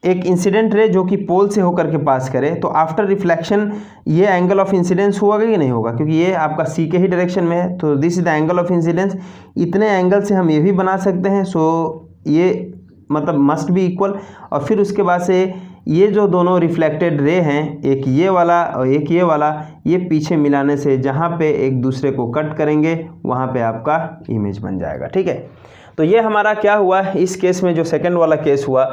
एक इंसिडेंट रे जो कि पोल से होकर के पास करे, तो आफ्टर रिफ्लेक्शन ये एंगल ऑफ इंसिडेंस होगा कि नहीं होगा, क्योंकि ये आपका सी के ही डायरेक्शन में है। तो this is the angle of incidence. इतने एंगल से हम ये भी बना सकते हैं, सो ये मतलब मस्ट बी इक्वल। और फिर उसके बाद से ये जो दोनों रिफ्लेक्टेड रे हैं, एक ये वाला और एक ये वाला, ये पीछे मिलाने से जहाँ पे एक दूसरे को कट करेंगे वहाँ पे आपका इमेज बन जाएगा। ठीक है, तो ये हमारा क्या हुआ इस केस में, जो सेकंड वाला केस हुआ।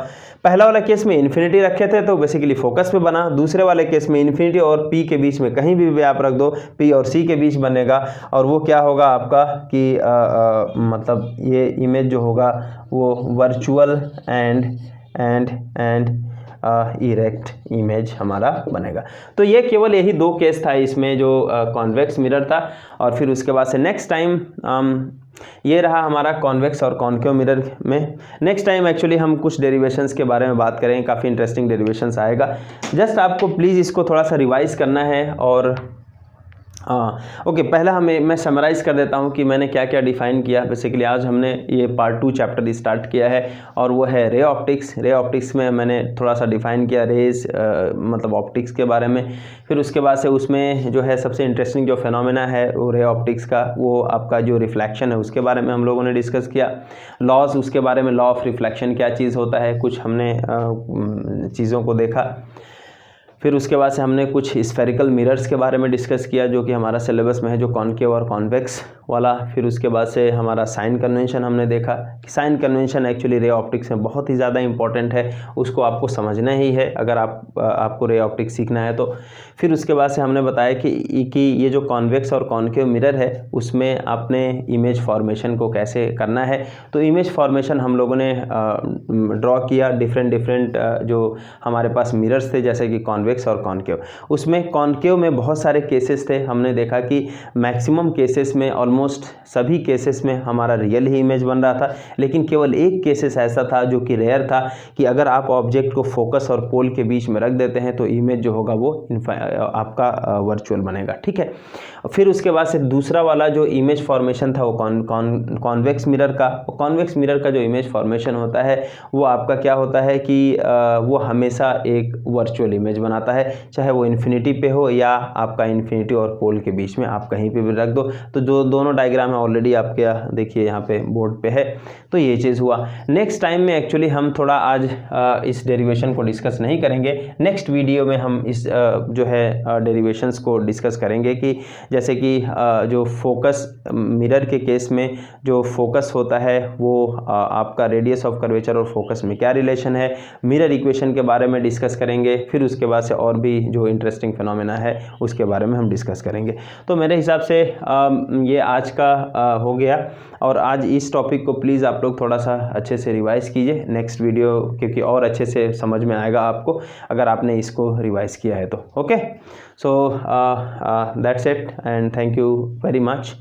पहला वाला केस में इन्फिनिटी रखे थे तो बेसिकली फोकस पे बना, दूसरे वाले केस में इन्फिनिटी और पी के बीच में कहीं भी आप रख दो, पी और सी के बीच बनेगा, और वो क्या होगा आपका कि मतलब ये इमेज जो होगा वो वर्चुअल एंड इरेक्ट इमेज हमारा बनेगा। तो ये केवल यही दो केस था इसमें, जो कॉन्वेक्स मिरर था। और फिर उसके बाद से नेक्स्ट टाइम ये रहा हमारा कॉन्वेक्स और कॉन्केव मिरर में। नेक्स्ट टाइम एक्चुअली हम कुछ डेरिवेशंस के बारे में बात करेंगे, काफ़ी इंटरेस्टिंग डेरिवेशंस आएगा। जस्ट आपको प्लीज़ इसको थोड़ा सा रिवाइज़ करना है। और ओके, पहला मैं समराइज़ कर देता हूँ कि मैंने क्या क्या डिफ़ाइन किया। बेसिकली आज हमने ये पार्ट 2 चैप्टर स्टार्ट किया है, और वो है रे ऑप्टिक्स। रे ऑप्टिक्स में मैंने थोड़ा सा डिफ़ाइन किया रेज मतलब ऑप्टिक्स के बारे में। फिर उसके बाद से उसमें जो है सबसे इंटरेस्टिंग जो फिनोमेना है वो रे ऑप्टिक्स का, वो आपका जो रिफ्लेक्शन है उसके बारे में हम लोगों ने डिस्कस किया। लॉज उसके बारे में, लॉ ऑफ रिफ्लेक्शन क्या चीज़ होता है, कुछ हमने चीज़ों को देखा। फिर उसके बाद से हमने कुछ स्फेरिकल मिरर्स के बारे में डिस्कस किया जो कि हमारा सिलेबस में है, जो कॉन्केव और कॉन्वेक्स वाला। फिर उसके बाद से हमारा साइन कन्वेंशन हमने देखा कि sign convention actually ray optics में बहुत ही ज़्यादा इंपॉर्टेंट है, उसको आपको समझना ही है अगर आपको रे ऑप्टिक्स सीखना है तो। फिर उसके बाद से हमने बताया कि ये जो कॉन्वेक्स और कॉन्केव मिरर है उसमें आपने इमेज फॉर्मेशन को कैसे करना है। तो इमेज फॉर्मेशन हम लोगों ने ड्रॉ किया डिफरेंट जो हमारे पास मिरर्स थे, जैसे कि कॉन्वेक्स और कॉन्केव। उसमें कॉन्केव में बहुत सारे केसेस थे, हमने देखा कि मैक्सिमम केसेस में, ऑलमोस्ट सभी केसेस में हमारा रियल ही इमेज बन रहा था, लेकिन केवल एक केसेस ऐसा था जो कि रेयर था कि अगर आप ऑब्जेक्ट को फोकस और पोल के बीच में रख देते हैं तो इमेज जो होगा वो आपका वर्चुअल बनेगा। ठीक है, फिर उसके बाद से दूसरा वाला जो इमेज फॉर्मेशन था वो कॉन्वेक्स मिरर का। कॉन्वेक्स मिरर का जो इमेज फॉर्मेशन होता है वो आपका क्या होता है कि वो हमेशा एक वर्चुअल इमेज बनाता है, चाहे वो इन्फिनिटी पे हो या आपका इन्फिनिटी और पोल के बीच में आप कहीं पे भी रख दो। तो जो दोनों डायग्राम है ऑलरेडी आपके देखिए यहाँ पे बोर्ड पे है। तो ये चीज़ हुआ। नेक्स्ट टाइम में एक्चुअली हम थोड़ा आज इस डेरिवेशन को डिस्कस नहीं करेंगे, नेक्स्ट वीडियो में हम इस जो है डेरिवेशंस को डिस्कस करेंगे कि जैसे कि जो फोकस मिरर के केस में जो फोकस होता है वो आपका रेडियस ऑफ कर्वेचर और फोकस में क्या रिलेशन है, मिरर इक्वेशन के बारे में डिस्कस करेंगे। फिर उसके बाद से और भी जो इंटरेस्टिंग फिनोमेना है उसके बारे में हम डिस्कस करेंगे। तो मेरे हिसाब से ये आज का हो गया, और आज इस टॉपिक को प्लीज़ आप लोग थोड़ा सा अच्छे से रिवाइज़ कीजिए नेक्स्ट वीडियो, क्योंकि और अच्छे से समझ में आएगा आपको अगर आपने इसको रिवाइज़ किया है तो। Okay, so that's it and thank you very much.